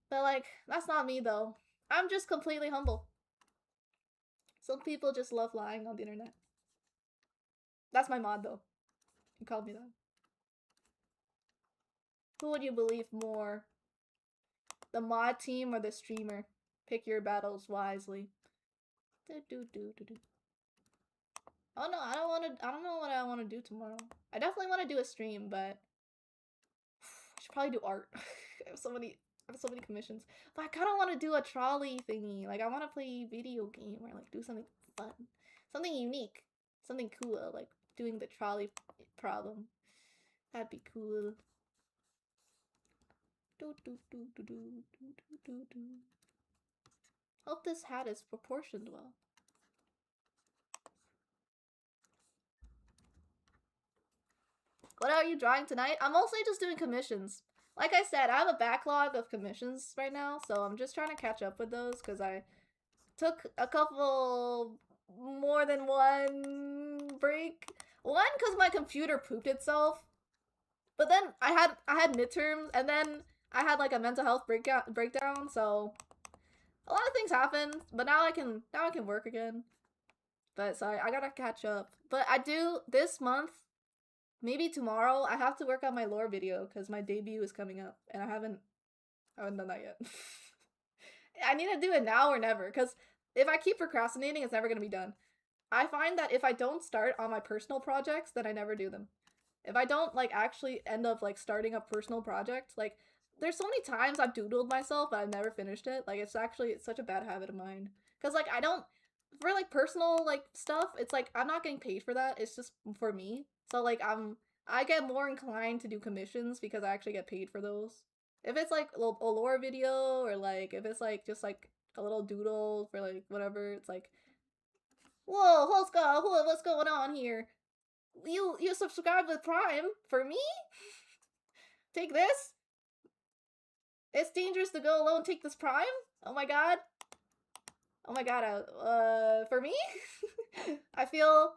But like, that's not me though. I'm just completely humble. Some people just love lying on the internet. That's my mod though. You called me that. Who would you believe more? The mod team or the streamer? Pick your battles wisely. Oh no, I don't know what I wanna do tomorrow. I definitely wanna do a stream, but I should probably do art. I have so many commissions. But I kinda wanna do a trolley thingy. Like I wanna play video game or like do something fun. Something unique. Something cool, like doing the trolley problem. That'd be cool. Hope this hat is proportioned well. What are you drawing tonight? I'm mostly just doing commissions. Like I said, I have a backlog of commissions right now, so I'm just trying to catch up with those because I took a couple more than one break. One because my computer pooped itself, but then I had midterms, and then I had like a mental health breakdown. So a lot of things happened, but now I can work again. But so I gotta catch up. But I do this month. Maybe tomorrow I have to work on my lore video because my debut is coming up and I haven't done that yet. I need to do it now or never because if I keep procrastinating, it's never gonna be done. I find that if I don't start on my personal projects, then I never do them. If I don't like actually end up like starting a personal project, like there's so many times I've doodled myself but I've never finished it. Like it's such a bad habit of mine. Cause like I don't for like personal like stuff, it's like I'm not getting paid for that. It's just for me. So like I get more inclined to do commissions because I actually get paid for those. If it's like a lore video or like if it's like just like a little doodle for like whatever, it's like, whoa, Holska, what's going on here? You subscribe with Prime for me? Take this? It's dangerous to go alone. Take this Prime? Oh my god. Oh my god. For me? I feel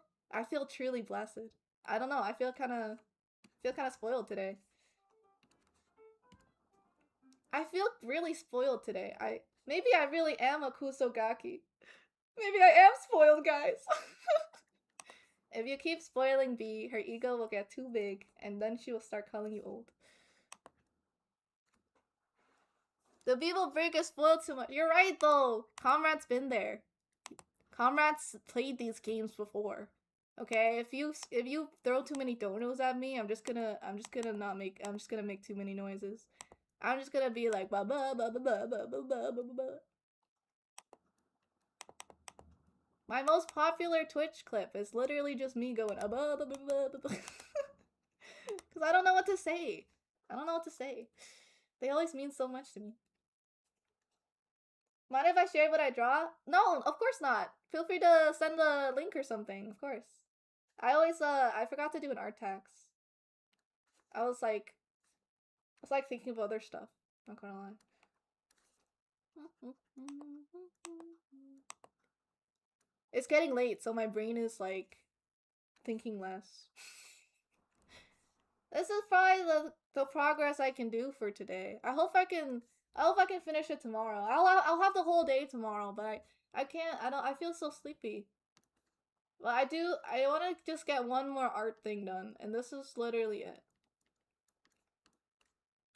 truly blessed. I don't know. I feel kind of spoiled today. I feel really spoiled today. Maybe I really am a Kusogaki. Maybe I am spoiled, guys. If you keep spoiling B, her ego will get too big, and then she will start calling you old. The people break is spoiled too much. You're right, though. Comrade's been there. Comrade's played these games before. Okay, if you throw too many donos at me, I'm just gonna make too many noises. I'm just gonna be like ba ba ba ba ba ba ba ba ba ba. My most popular Twitch clip is literally just me going ba ba ba ba ba ba. Cause I don't know what to say. I don't know what to say. They always mean so much to me. Mind if I share what I draw? No, of course not. Feel free to send a link or something, of course. I forgot to do an art tax. I was like thinking of other stuff. Not gonna lie. It's getting late, so my brain is like thinking less. This is probably the progress I can do for today. I hope I can I hope I can finish it tomorrow. I'll have the whole day tomorrow, but I can't. I feel so sleepy. But I want to just get one more art thing done, and this is literally it.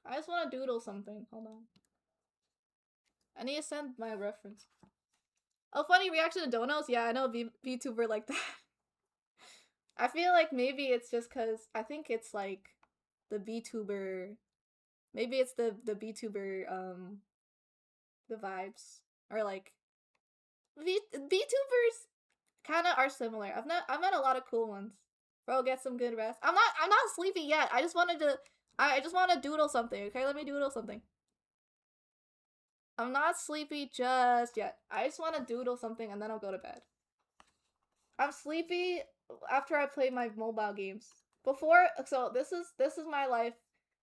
I just want to doodle something. Hold on. I need to send my reference. Oh, funny reaction to donos? Yeah, I know VTuber like that. I feel like maybe it's just because I think it's like the VTuber. Maybe it's the VTuber the vibes, or like VTubers kind of are similar. I've met a lot of cool ones. Bro, get some good rest. I'm not sleepy yet. I just want to doodle something. Okay, let me doodle something. I'm not sleepy just yet. I just want to doodle something and then I'll go to bed. I'm sleepy after I play my mobile games. So this is my life.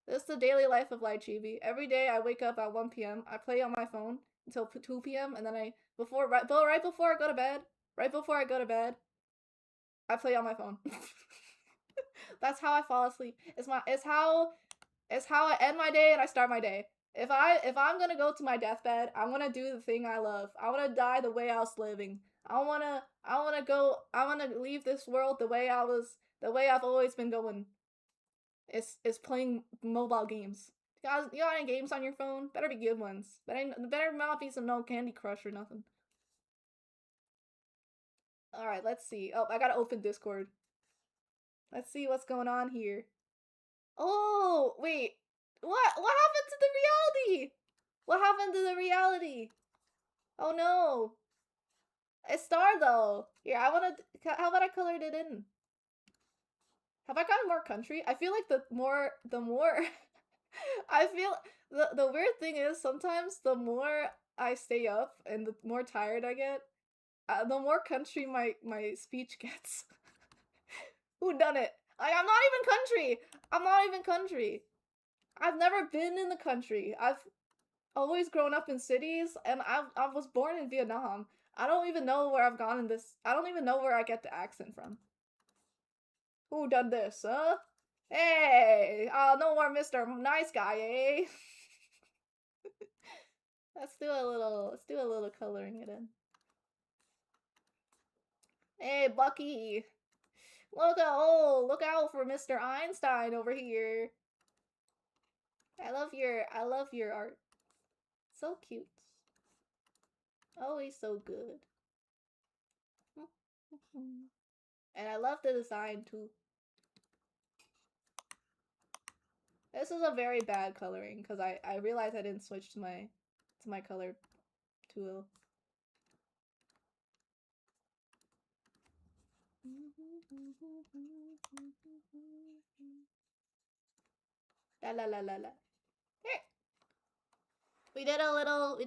This is the daily life of Light Chibi. Every day I wake up at 1 p.m. I play on my phone until 2 p.m. and then right before I go to bed, I play on my phone. That's how I fall asleep. It's how I end my day and I start my day. If I'm gonna go to my deathbed, I wanna do the thing I love. I wanna die the way I was living. I wanna leave this world the way I've always been going. Is playing mobile games. You got any games on your phone? Better be good ones. Better not be some no Candy Crush or nothing. Alright, let's see. Oh, I gotta open Discord. Let's see what's going on here. Oh, wait. What happened to the reality? What happened to the reality? Oh no. It's star though. Here, how about I colored it in? Have I gotten more country? I feel like the more I feel the weird thing is sometimes the more I stay up and the more tired I get, the more country my speech gets. Who done it? I'm not even country. I'm not even country. I've never been in the country. I've always grown up in cities, and I was born in Vietnam. I don't even know where I've gone in this. I don't even know where I get the accent from. Who done this, huh? Hey, no more Mr. Nice Guy, eh? Let's do a little coloring it in. Hey, Bucky. Look out for Mr. Einstein over here. I love your art. So cute. Always so good. And I love the design too. This is a very bad coloring because I realized I didn't switch to my color tool. La la la la la. Here. We did a little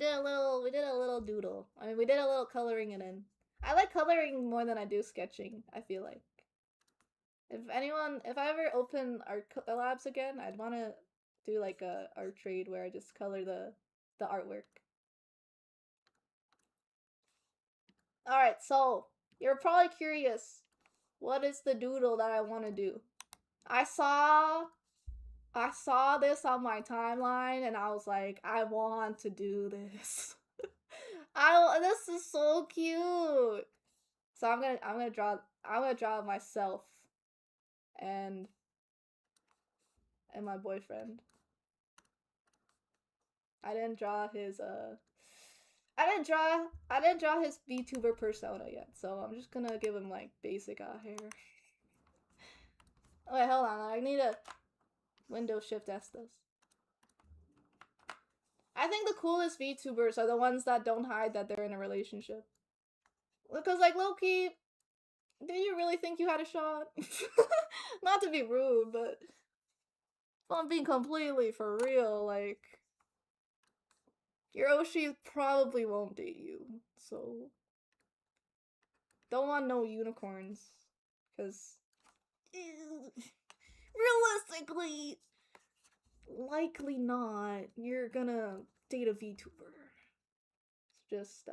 doodle. I mean, we did a little coloring it in. I like coloring more than I do sketching, I feel like. If I ever open art labs again, I'd want to do like a art trade where I just color the artwork. Alright, so you're probably curious, what is the doodle that I want to do? I saw this on my timeline and I was like, I want to do this. This is so cute. So I'm gonna draw myself and my boyfriend. I didn't draw his VTuber persona yet, so I'm just gonna give him like basic hair. Wait, hold on, I need to Windows Shift S this. I think the coolest VTubers are the ones that don't hide that they're in a relationship. Because like low-key, did you really think you had a shot? Not to be rude, but if I'm being completely for real, like your Oshi probably won't date you, so don't want no unicorns, because realistically, likely not. You're gonna date a VTuber. Just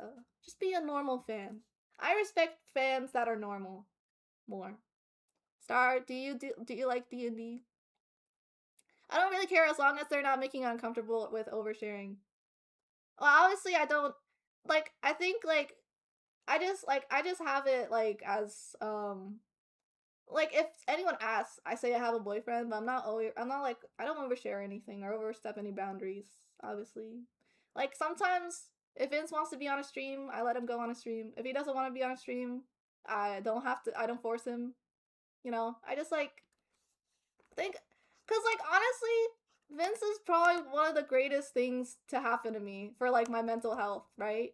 be a normal fan. I respect fans that are normal more. Star, do you like D&D? I don't really care as long as they're not making it uncomfortable with oversharing. Well, obviously I don't like. I think like I just have it like as like if anyone asks, I say I have a boyfriend, but I'm not like I don't overshare anything or overstep any boundaries. Obviously, like sometimes if Vince wants to be on a stream, I let him go on a stream. If he doesn't want to be on a stream, I don't have to. I don't force him. You know, I just like think, cause like honestly, Vince is probably one of the greatest things to happen to me for like my mental health. Right?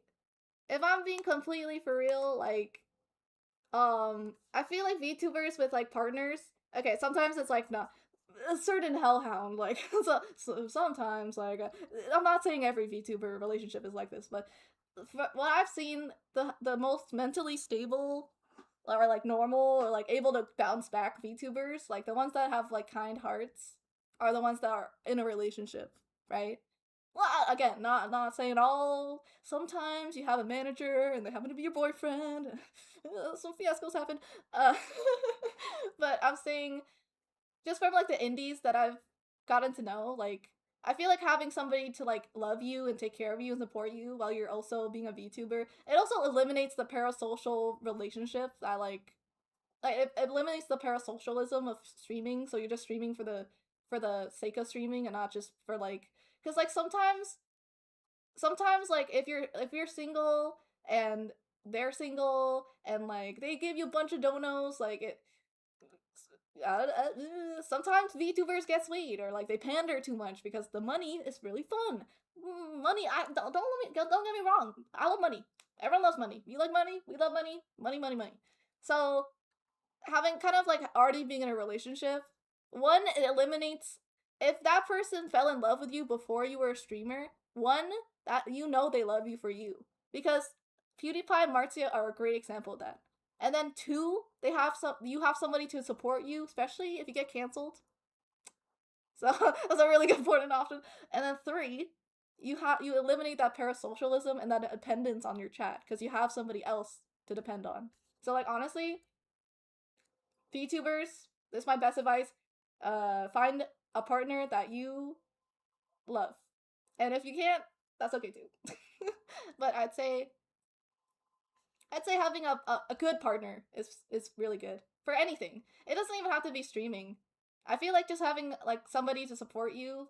If I'm being completely for real, like I feel like VTubers with like partners. Okay, sometimes it's like not a certain hellhound. Like sometimes like I'm not saying every VTuber relationship is like this, but what I've seen, the most mentally stable or like normal or like able to bounce back VTubers, like the ones that have like kind hearts, are the ones that are in a relationship, right? Well, again, not saying all. Sometimes you have a manager and they happen to be your boyfriend. Some fiascos happen. Uh, but I'm saying just from like the indies that I've gotten to know, like I feel like having somebody to like love you and take care of you and support you while you're also being a VTuber, it also eliminates the parasocial relationship that it eliminates the parasocialism of streaming. So you're just streaming for the sake of streaming and not just for like because like sometimes like if you're single and they're single and like they give you a bunch of donos like it sometimes VTubers get sweet or like they pander too much because the money is really fun. Money, I don't get me wrong. I love money. Everyone loves money. You like money. We love money. Money, money, money. So having kind of like already being in a relationship, one, it eliminates if that person fell in love with you before you were a streamer. One, that you know they love you for you because PewDiePie and Marzia are a great example of that. And then two, you have somebody to support you, especially if you get canceled. So that's a really good point and option. And then three, you eliminate that parasocialism and that dependence on your chat because you have somebody else to depend on. So like honestly, VTubers, this is my best advice. Find a partner that you love. And if you can't, that's okay too. But I'd say having a good partner is really good for anything. It doesn't even have to be streaming. I feel like just having like somebody to support you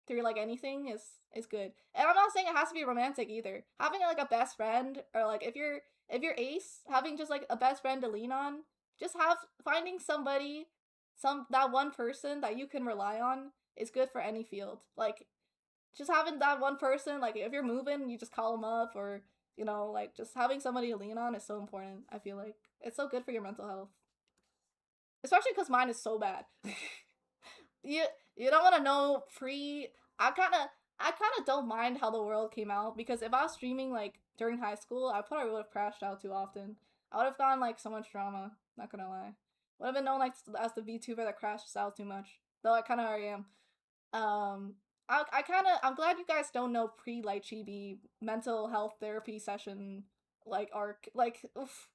through like anything is good. And I'm not saying it has to be romantic either. Having like a best friend or like if you're ace, having just like a best friend to lean on, just have finding somebody that one person that you can rely on is good for any field. Like just having that one person, like if you're moving, you just call them up or you know, like just having somebody to lean on is so important. I feel like it's so good for your mental health, especially because mine is so bad. you you don't want to know pre. I kind of don't mind how the world came out because if I was streaming like during high school, I probably would have crashed out too often. I would have gotten like so much drama. Not gonna lie, would have been known like as the VTuber that crashes out too much. Though I kind of already am. Um, I kind of I'm glad you guys don't know pre like chibi mental health therapy session like arc like oof.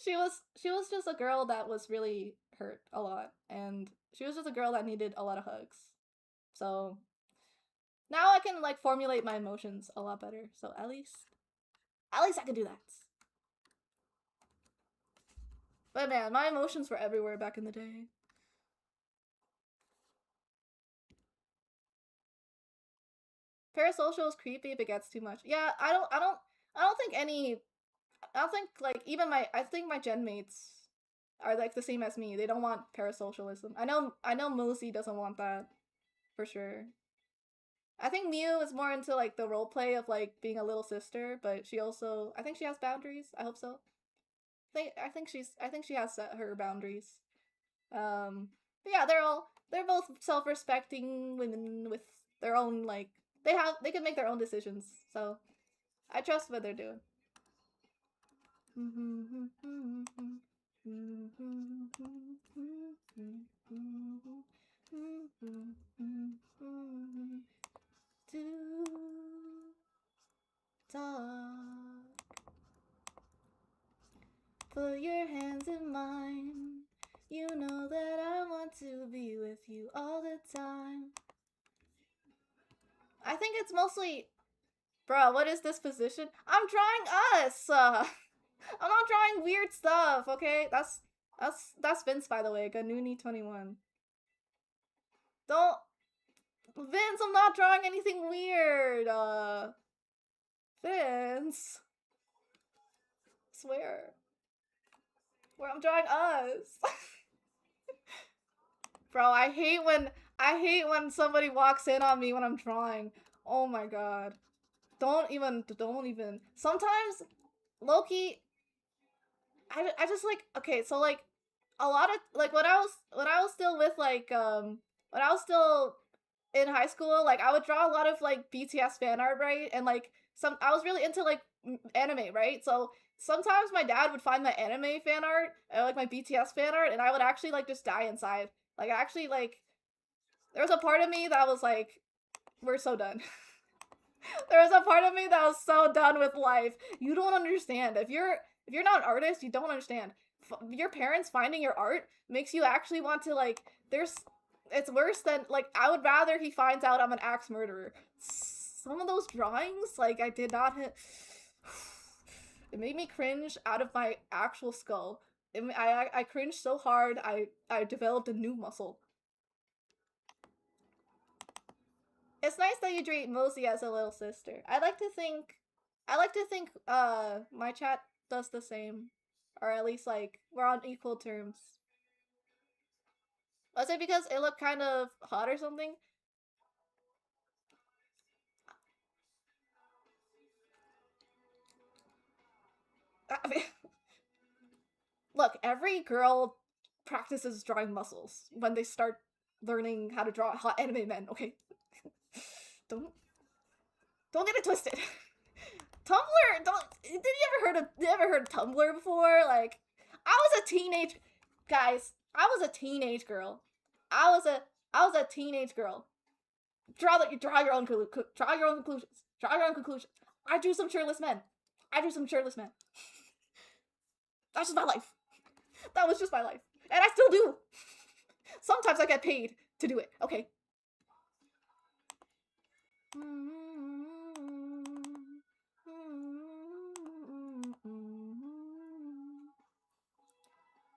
She was just a girl that was really hurt a lot and she was just a girl that needed a lot of hugs. So now I can like formulate my emotions a lot better. So at least I can do that. But man, my emotions were everywhere back in the day. Parasocial is creepy if it gets too much. Yeah, I don't think any I don't think like even I think my gen mates are like the same as me. They don't want parasocialism. I know Moosey doesn't want that for sure. I think Mew is more into like the role play of like being a little sister, but she also I think she has boundaries. I hope so. I think she has her boundaries. But yeah, they're both self-respecting women with their own like they can make their own decisions. So I trust what they're doing. To talk. Put your hands in mine. You know that I want to be with you all the time. I think it's mostly Bro, what is this position? I'm drawing us! I'm not drawing weird stuff, okay? That's Vince, by the way, Ganuni21. Don't... Vince, I'm not drawing anything weird, Vince. Swear. Where I'm drawing us. Bro, I hate when somebody walks in on me when I'm drawing. Oh my god. Don't even. Sometimes, Loki, I just like, okay, so like, a lot of, like, when I was still with, like, when I was still in high school, like, I would draw a lot of, like, BTS fan art, right? And, like, I was really into, like, anime, right? So, sometimes my dad would find my anime fan art, or, like, my BTS fan art, and I would actually, like, just die inside. Like, actually, like, there was a part of me that was like, we're so done. There was a part of me that was so done with life. You don't understand. If you're not an artist, you don't understand. Your parents finding your art makes you actually want to, like, it's worse than, like, I would rather he finds out I'm an axe murderer. Some of those drawings, like, I did not hit. It made me cringe out of my actual skull. I cringed so hard, I developed a new muscle. It's nice that you treat Mosey as a little sister. I like to think, my chat does the same. Or at least, like, we're on equal terms. Was it because it looked kind of hot or something? I mean, look, every girl practices drawing muscles when they start learning how to draw hot anime men, okay? Don't get it twisted. Tumblr, did you ever heard of Tumblr before? Like, I was a teenage, guys, I was a teenage girl. I was a teenage girl. Draw your own conclusions. Draw your own conclusions. I drew some shirtless men. That's just my life. That was just my life. And I still do. Sometimes I get paid to do it, okay?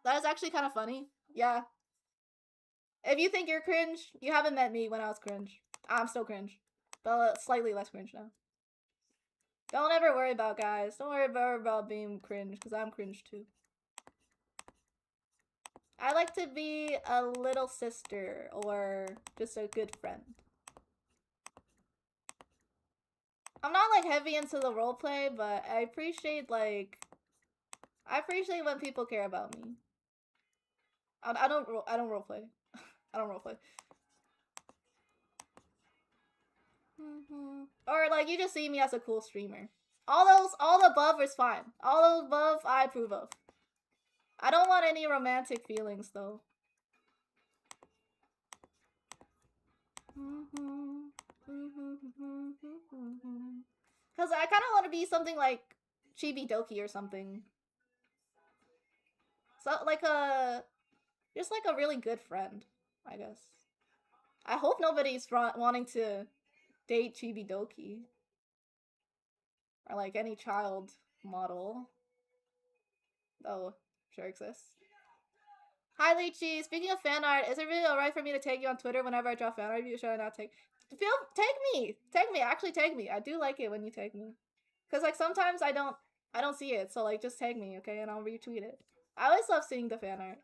That is actually kind of funny. Yeah. If you think you're cringe, you haven't met me when I was cringe. I'm still cringe. But slightly less cringe now. Don't ever worry about, guys. Don't worry about being cringe, because I'm cringe too. I like to be a little sister, or just a good friend. I'm not, like, heavy into the roleplay, but I appreciate, like... I appreciate when people care about me. I don't roleplay. I don't roleplay. Or, like, you just see me as a cool streamer. All the above is fine. All the above, I approve of. I don't want any romantic feelings, though. Because I kind of want to be something like Chibi Doki or something. So, like just like a really good friend, I guess. I hope nobody's wanting to date Chibi Doki. Or like any child model. Oh, sure exists. Hi, Lychee. Speaking of fan art, is it really alright for me to tag you on Twitter whenever I draw fan art? Should I not tag? Tag me. Tag me. Actually, tag me. I do like it when you tag me. Cause like sometimes I don't see it. So like just tag me, okay, and I'll retweet it. I always love seeing the fan art.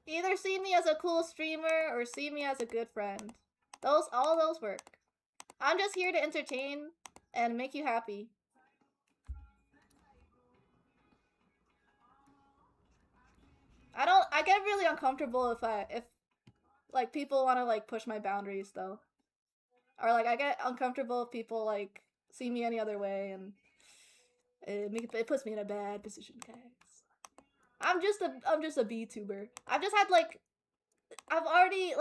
Either see me as a cool streamer or see me as a good friend. All those work. I'm just here to entertain and make you happy. I get really uncomfortable if like people want to like push my boundaries though. Or like I get uncomfortable if people like see me any other way, and it puts me in a bad position, guys. I'm just a VTuber. I've just had like I've already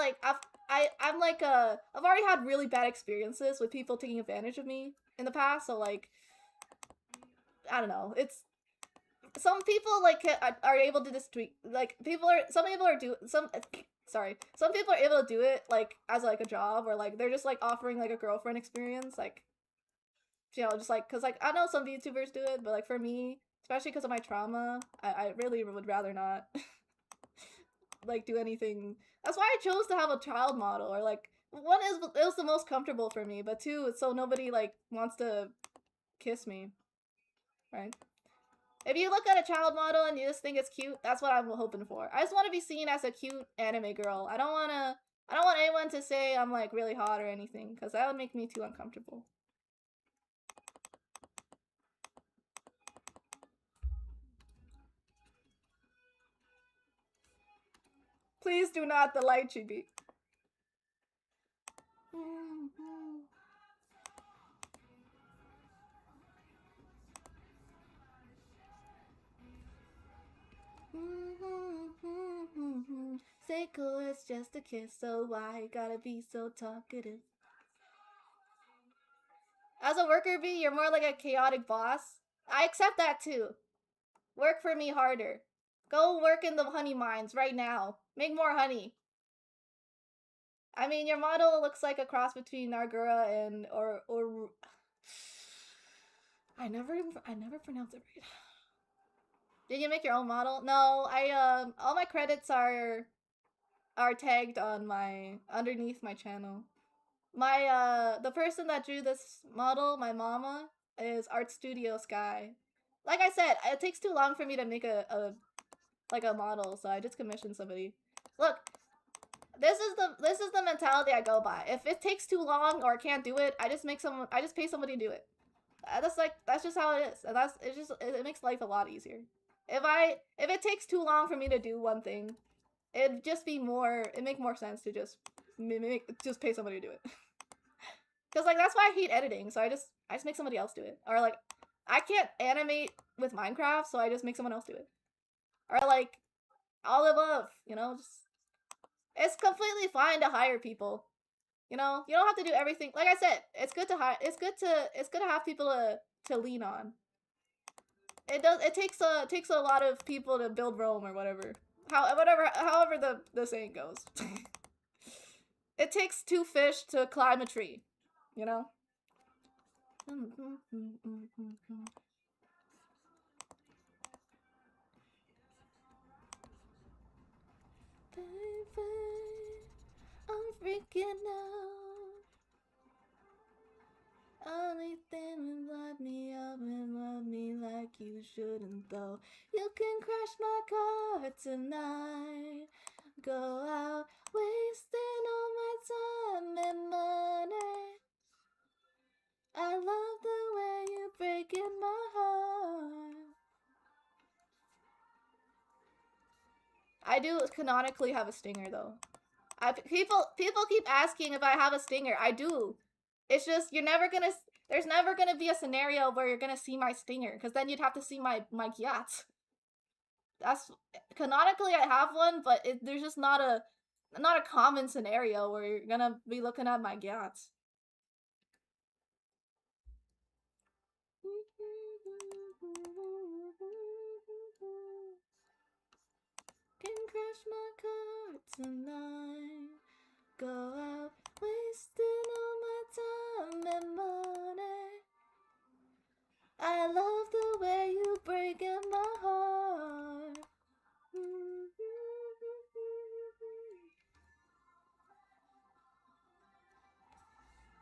had really bad experiences with people taking advantage of me in the past, so like I don't know. It's some people like are able to just tweet, like some people are some people are able to do it like as like a job, or like they're just like offering like a girlfriend experience, like, you know, just like, because like I know some VTubers do it, but like for me, especially because of my trauma, I really would rather not like do anything. That's why I chose to have a child model, or like, one is it was the most comfortable for me, but two, it's so nobody like wants to kiss me, right? If you look at a child model and you just think it's cute, that's what I'm hoping for. I just want to be seen as a cute anime girl. I don't want anyone to say I'm like really hot or anything, because that would make me too uncomfortable. Please do not the light chibi. Seiko is just a kiss, so why gotta be so talkative? As a worker bee, you're more like a chaotic boss. I accept that too. Work for me harder. Go work in the honey mines right now. Make more honey. I mean, your model looks like a cross between Nargura and or I never pronounced it right. Did you make your own model? No, all my credits are tagged on my underneath my channel. My the person that drew this model, my mama, is Art Studio Sky. Like I said, it takes too long for me to make a model, so I just commissioned somebody. Look, this is the mentality I go by. If it takes too long or I can't do it, I just pay somebody to do it. That's just how it is, and it makes life a lot easier. If it takes too long for me to do one thing, it'd make more sense to just pay somebody to do it. Cause like that's why I hate editing, so I just make somebody else do it. Or like I can't animate with Minecraft, so I just make someone else do it. Or like all above, you know, it's completely fine to hire people. You know, you don't have to do everything. Like I said, it's good to have people to lean on. It takes a lot of people to build Rome or whatever. However the saying goes. It takes 2 fish to climb a tree, you know? Baby, I'm freaking out. Only thing will light me up and love me like you shouldn't, though. You can crash my car tonight. Go out wasting all my time and money. I love the way you break in my heart. I do canonically have a stinger though. People keep asking if I have a stinger. I do. It's just there's never gonna be a scenario where you're gonna see my stinger, because then you'd have to see my gyat. That's canonically I have one, but there's just not a common scenario where you're gonna be looking at my gyats. Can crash my car tonight. Go out wasting all my time and money. I love the way you break in my heart.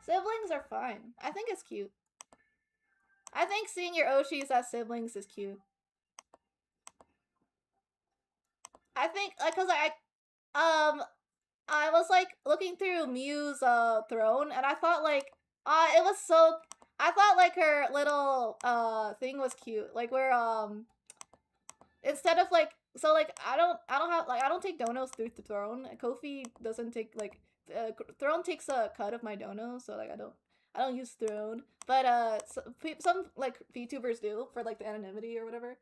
Siblings are fine. I think it's cute. I think seeing your Oshis as siblings is cute. I think, cause I was like looking through Mew's throne, and I thought like, it was so. I thought like her little thing was cute, like where instead of like, so like I don't take donos through the throne. Kofi doesn't take like throne takes a cut of my donos, so like I don't use throne, but some like VTubers do for like the anonymity or whatever,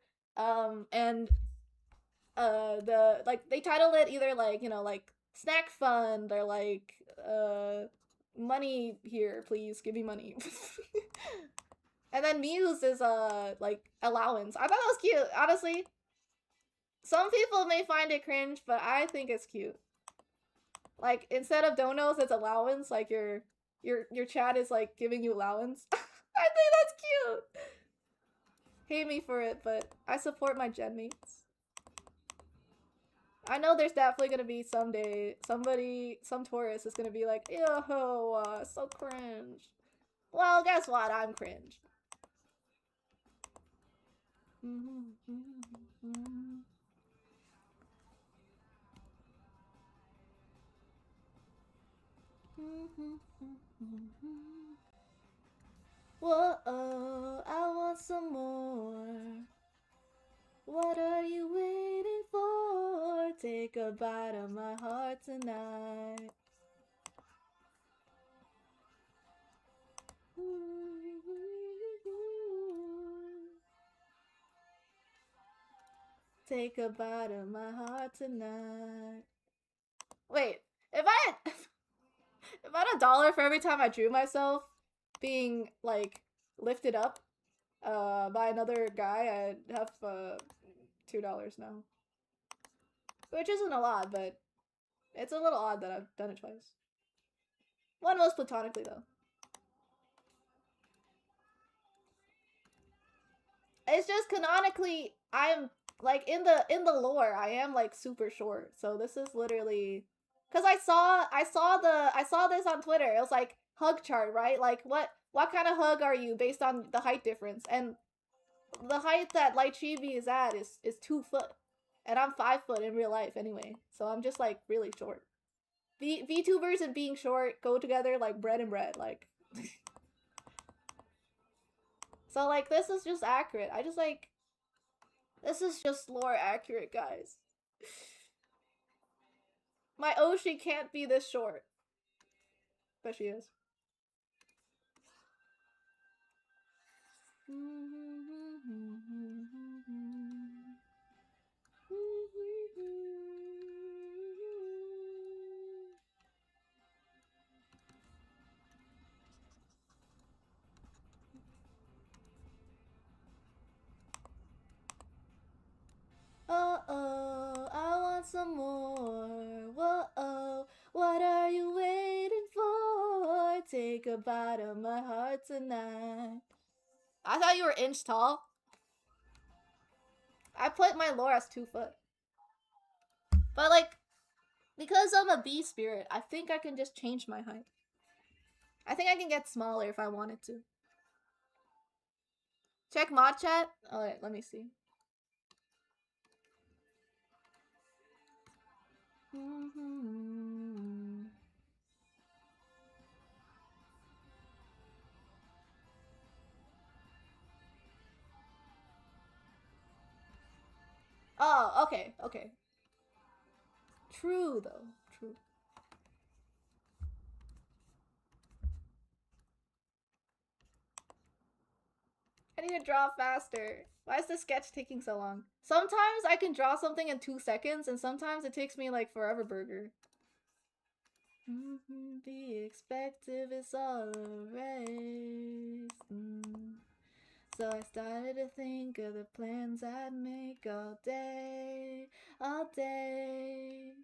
and they title it either like, you know, like snack fund or like money here, please give me money. And then Muse is like allowance. I thought that was cute, honestly. Some people may find it cringe, but I think it's cute. Like instead of donos, it's allowance. Like your chat is like giving you allowance. I think that's cute. Hate me for it, but I support my gen mates. I know there's definitely gonna be someday some tourist is gonna be like, ew, so cringe. Well, guess what? I'm cringe. Whoa, I want some more. What are you waiting for? Take a bite of my heart tonight. Take a bite of my heart tonight. Wait, if I had if I had $1 for every time I drew myself being like lifted up by another guy, I'd have $2 now. Which isn't a lot, but it's a little odd that I've done it twice. One was platonically though. It's just canonically I'm like in the lore I am like super short. So this is literally cuz I saw this on Twitter. It was like hug chart, right? Like what kind of hug are you based on the height difference? And the height that Light Chibi is at is 2 foot. And I'm 5 foot in real life anyway. So I'm just like really short. VTubers and being short go together like bread and bread, like so like this is just accurate. I just like this is just lore accurate, guys. My Oshi can't be this short. But she is. Uh-oh, I want some more. Whoa, what are you waiting for? Take a bite of my heart tonight. I thought you were inch tall. I put my lore as 2 foot. But like, because I'm a bee spirit, I think I can just change my height. I think I can get smaller if I wanted to. Check mod chat. Alright, let me see. Oh, okay, okay. True, though. True. I need to draw faster. Why is this sketch taking so long? Sometimes I can draw something in 2 seconds, and sometimes it takes me like forever burger. Be expected, it's all a race. So I started to think of the plans I'd make all day, all day.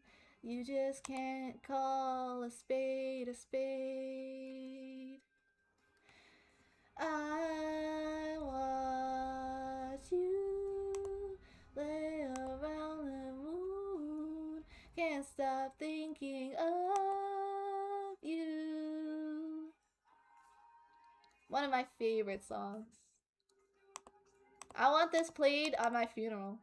You just can't call a spade a spade. I watch you lay around the moon. Can't stop thinking of you. One of my favorite songs. I want this played on my funeral.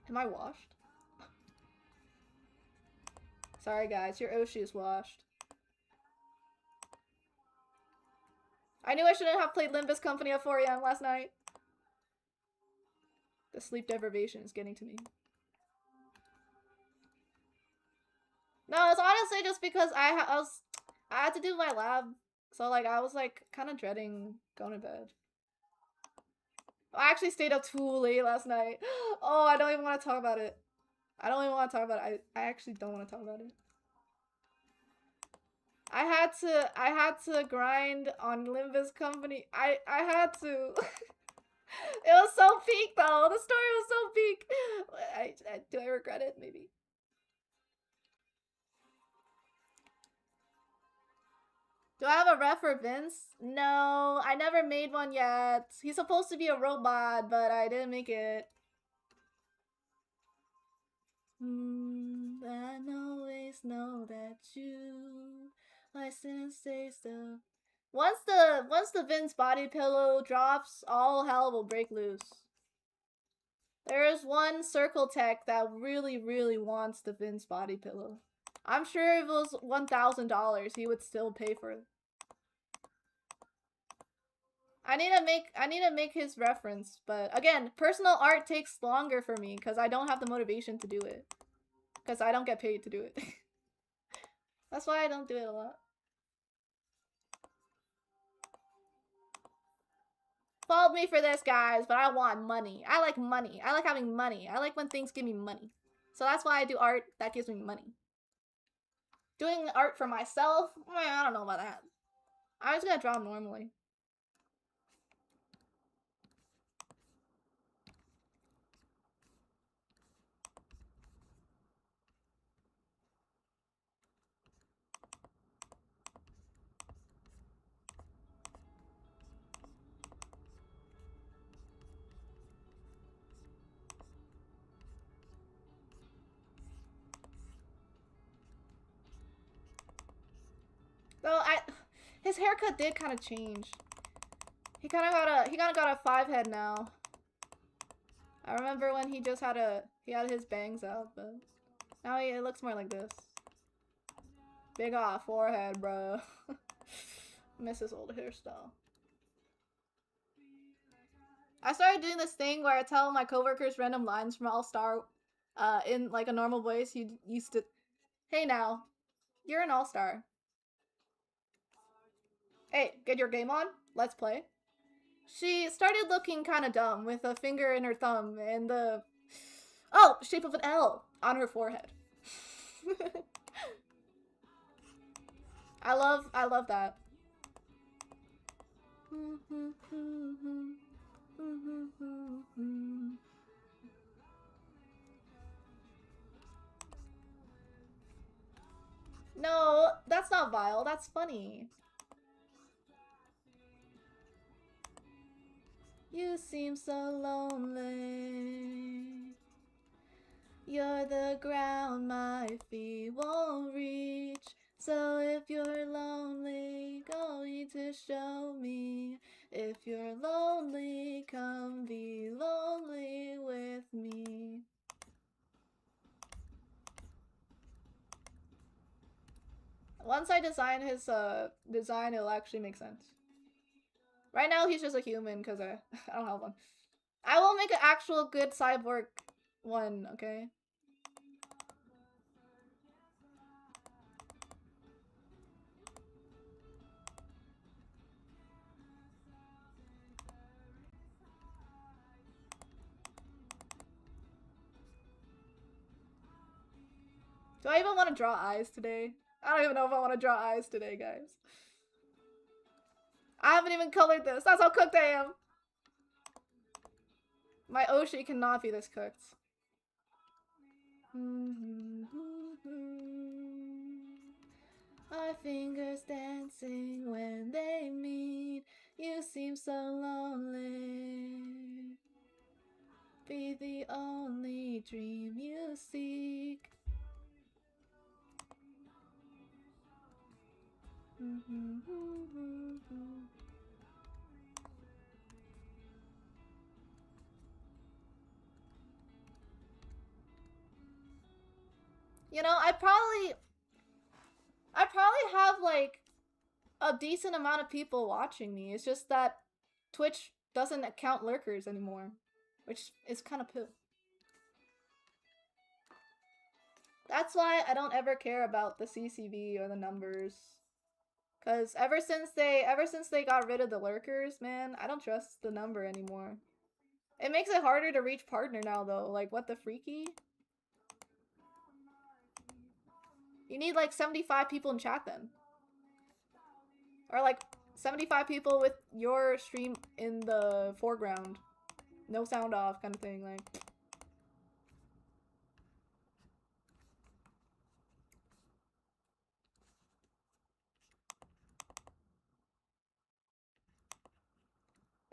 Am I washed? Sorry guys, your Oshi is washed. I knew I shouldn't have played Limbus Company at 4 AM last night. The sleep deprivation is getting to me. No, it's honestly just because I had to do my lab, so like I was like kind of dreading going to bed. I actually stayed up too late last night. Oh, I don't even want to talk about it. I don't even want to talk about it. I actually don't want to talk about it. I had to grind on Limba's company. I had to. It was so peak though. The story was so peak. Do I regret it? Maybe. Do I have a ref for Vince? No, I never made one yet. He's supposed to be a robot, but I didn't make it. I always know that you license say stuff. Once the Vince body pillow drops, all hell will break loose. There is one circle tech that really wants the Vince body pillow. I'm sure if it was $1,000, he would still pay for it. I need to make his reference, but again, personal art takes longer for me because I don't have the motivation to do it. Because I don't get paid to do it. That's why I don't do it a lot. Fault me for this, guys, but I want money. I like money. I like having money. I like when things give me money. So that's why I do art that gives me money. Doing art for myself? I don't know about that. I'm just gonna draw normally. Though his haircut did kind of change. He kind of got a 5 head now. I remember when he just had his bangs out, but now it looks more like this. Big off forehead, bro. Miss his old hairstyle. I started doing this thing where I tell my coworkers random lines from All Star, in like a normal voice. You used to, hey now, you're an All Star. Hey, get your game on. Let's play. She started looking kind of dumb with a finger in her thumb and the shape of an L on her forehead. I love that. No, that's not vile. That's funny. You seem so lonely. You're the ground my feet won't reach. So if you're lonely, going to show me. If you're lonely, come be lonely with me. Once I design his design, it'll actually make sense. Right now, he's just a human because I don't have one. I will make an actual good cyborg one, okay? Do I even want to draw eyes today? I don't even know if I want to draw eyes today, guys. I haven't even colored this. That's how cooked I am. My Oshi cannot be this cooked. Our fingers dancing when they meet. You seem so lonely. Be the only dream you seek. You know, I probably have like a decent amount of people watching me. It's just that Twitch doesn't count lurkers anymore, which is kind of poo. That's why I don't ever care about the CCV or the numbers. Cause ever since they got rid of the lurkers, man, I don't trust the number anymore. It makes it harder to reach partner now though. Like, what the freaky? You need like 75 people in chat then. Or like 75 people with your stream in the foreground. No sound off kind of thing, like.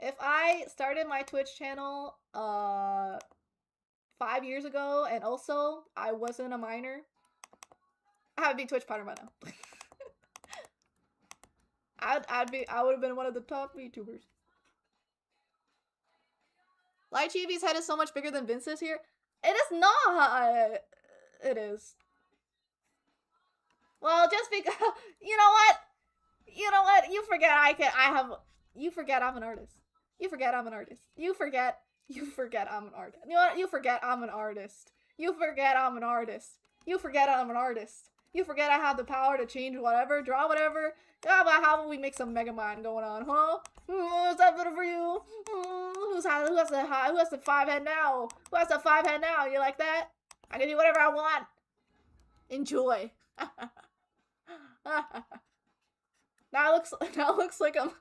If I started my Twitch channel 5 years ago and also I wasn't a minor, I would be Twitch partner by now. I would have been one of the top VTubers. Light Chibi's head is so much bigger than Vince's here. It is not. It is. Well, just because you know what? You know what? You forget you forget I'm an artist. You forget I'm an artist. You forget I'm an artist. You know what? You forget I'm an artist. You forget I'm an artist. You forget I'm an artist. You forget I have the power to change whatever, draw whatever. How about we make some Megamind going on, huh? Is that better for you? Who has the 5 head now? Who has the 5 head now? You like that? I can do whatever I want. Enjoy. Now it looks like I'm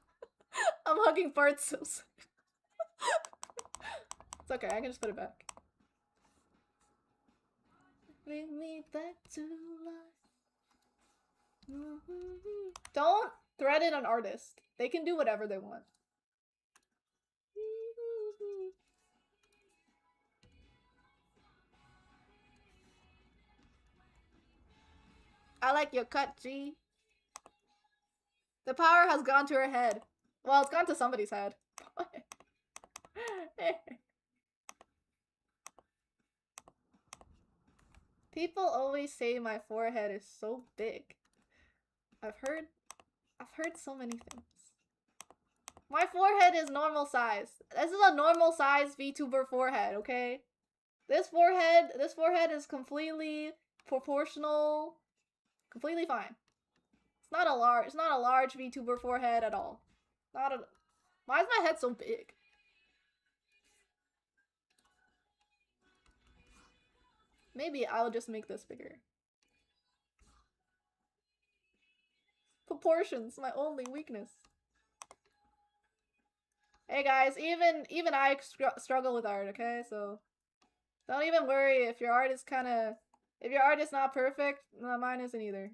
hugging parts. It's okay, I can just put it back. Bring me back to life. Don't threaten an artist. They can do whatever they want. I like your cut, G. The power has gone to her head. Well, it's gone to somebody's head. People always say my forehead is so big. I've heard so many things. My forehead is normal size. This is a normal size VTuber forehead, okay? This forehead is completely proportional, completely fine. It's not a large VTuber forehead at all. Why is my head so big? Maybe I'll just make this bigger. Proportions, my only weakness. Hey guys, even I struggle with art, okay? So don't even worry if your art is not perfect. No, mine isn't either.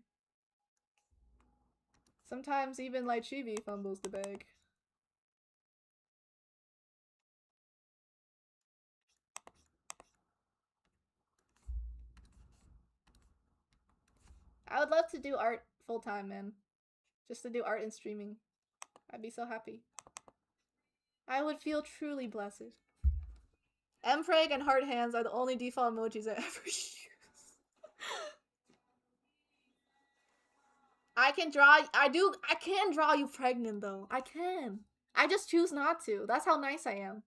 Sometimes even like Chibi fumbles the bag. I would love to do art full time, man. Just to do art and streaming. I'd be so happy. I would feel truly blessed. Mpreg and heart hands are the only default emojis I ever use. I can draw you pregnant though. I can. I just choose not to. That's how nice I am.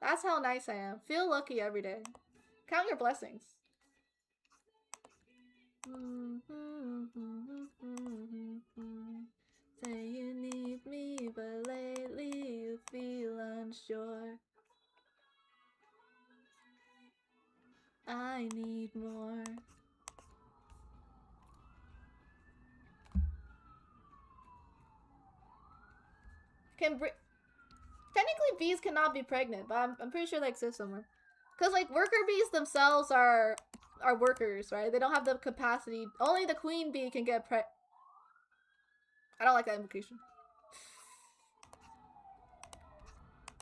That's how nice I am. Feel lucky every day. Count your blessings. Say you need me, but lately you feel unsure. I need more. Technically bees cannot be pregnant, but I'm pretty sure they exist somewhere. Cause like worker bees themselves are workers, right? They don't have the capacity. Only the queen bee can get I don't like that implication.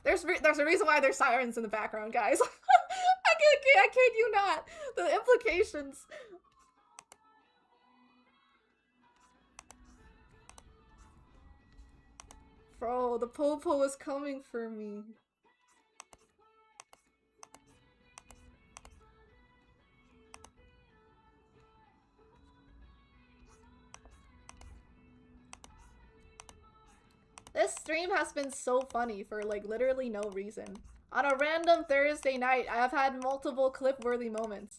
There's a reason why there's sirens in the background, guys. I kid you not. The implications. Bro, the popo is coming for me. This stream has been so funny for like literally no reason. On a random Thursday night, I have had multiple clip-worthy moments.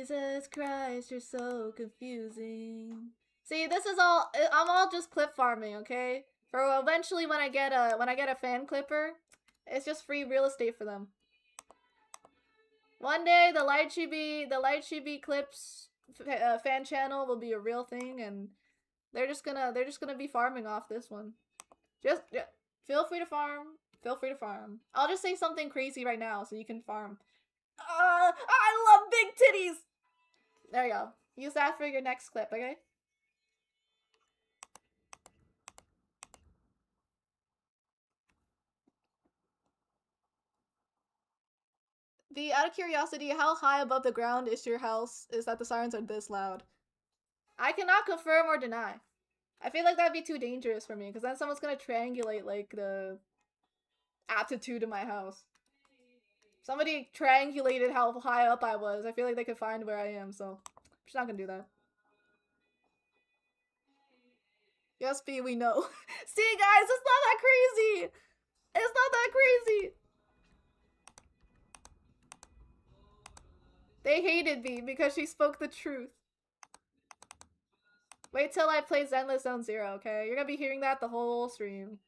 Jesus Christ, you're so confusing. See, this is all. I'm all just clip farming, okay? For eventually, when I get a fan clipper, it's just free real estate for them. One day, the Light Chibi clips fan channel will be a real thing, and they're just gonna be farming off this one. Just feel free to farm. Feel free to farm. I'll just say something crazy right now so you can farm. I love big titties! There you go. Use that for your next clip, okay? Out of curiosity, how high above the ground is your house? Is that the sirens are this loud? I cannot confirm or deny. I feel like that'd be too dangerous for me, because then someone's gonna triangulate, like, the aptitude of my house. Somebody triangulated how high up I was. I feel like they could find where I am, so I'm just not gonna do that. Yes, B, we know. See, guys, it's not that crazy! It's not that crazy! They hated me because she spoke the truth. Wait till I play Zenless Zone Zero, okay? You're gonna be hearing that the whole stream.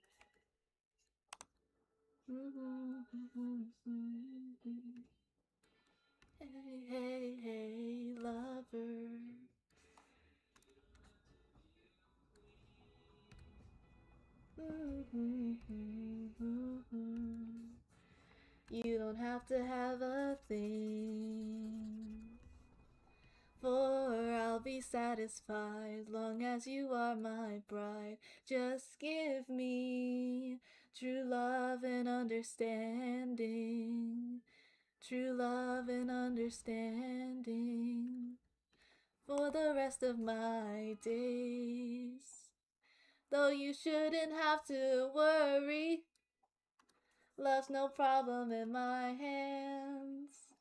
Hey, hey, hey, lover. You don't have to have a thing, for I'll be satisfied long as you are my bride. Just give me true love and understanding, true love and understanding for the rest of my days. Though you shouldn't have to worry, love's no problem in my hands.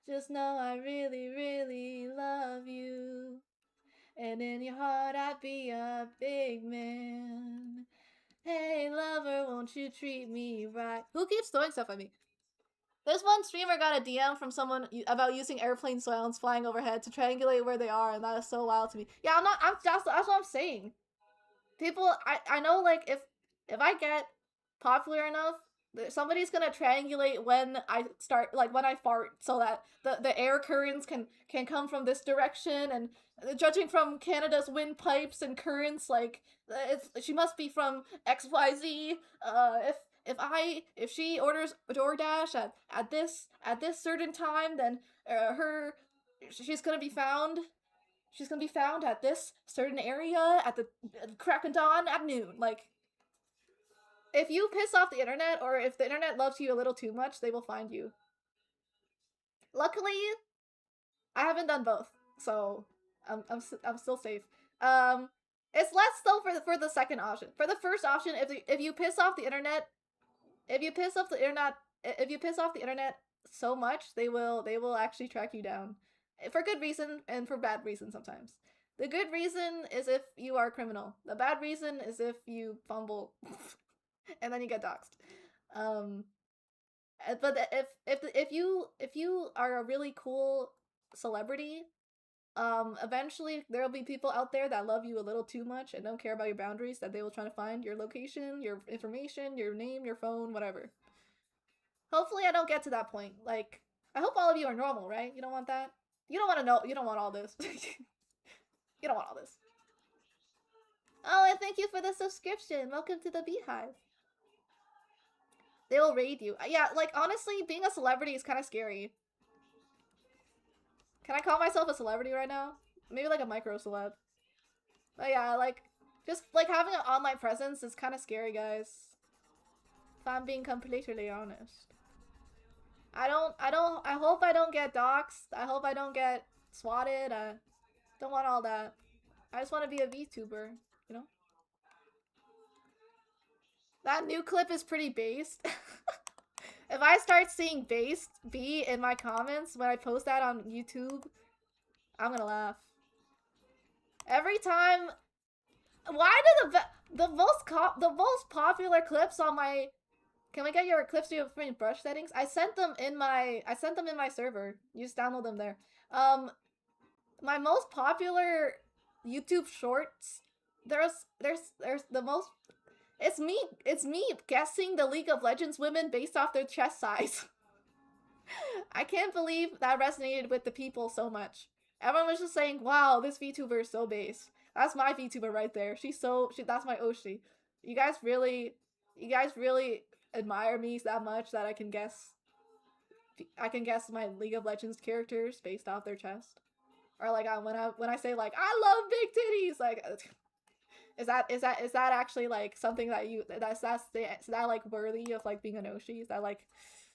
Just know I really, really love you, and in your heart I'd be a big man. Hey lover, won't you treat me right? Who keeps throwing stuff at me? This one streamer got a DM from someone about using airplane sounds flying overhead to triangulate where they are, and that is so wild to me. Yeah, that's what I'm saying. People, I know, like, if I get popular enough, somebody's gonna triangulate when I start, like, when I fart, so that the air currents can come from this direction, and judging from Canada's windpipes and currents, like, she must be from XYZ. If she orders DoorDash at this certain time, then she's gonna be found. She's gonna be found at this certain area at the crack of dawn at noon. Like, if you piss off the internet, or if the internet loves you a little too much, they will find you. Luckily, I haven't done both, so I'm still safe. It's less so for the second option. For the first option, if you piss off the internet, if you piss off the internet so much, they will actually track you down. For good reason and for bad reason sometimes. The good reason is if you are a criminal. The bad reason is if you fumble and then you get doxxed. But if you are a really cool celebrity, eventually there'll be people out there that love you a little too much and don't care about your boundaries, that they will try to find your location, your information, your name, your phone, whatever. Hopefully I don't get to that point. Like, I hope all of you are normal, right? You don't want that? You don't want to know. You don't want all this. You don't want all this. Oh, and thank you for the subscription. Welcome to the Beehive. They will raid you. Yeah, like, honestly, being a celebrity is kind of scary. Can I call myself a celebrity right now? Maybe like a micro celeb. But yeah, like, just like having an online presence is kind of scary, guys. If I'm being completely honest. I hope I don't get doxxed. I hope I don't get swatted. I don't want all that. I just want to be a VTuber, you know? That new clip is pretty based. If I start seeing based B in my comments when I post that on YouTube, I'm gonna laugh. Every time. Why do the most popular clips on my? Can we get your clips to your brush settings? I sent them in my server. You just download them there. My most popular YouTube shorts. There's the most. It's me guessing the League of Legends women based off their chest size. I can't believe that resonated with the people so much. Everyone was just saying, "Wow, this VTuber is so base." That's my VTuber right there. That's my Oshi. You guys really, you guys really admire me that much that I can guess my League of Legends characters based off their chest. Or like when I say like I love big titties, like is that actually like something that is that like worthy of like being an Oshi? Is that like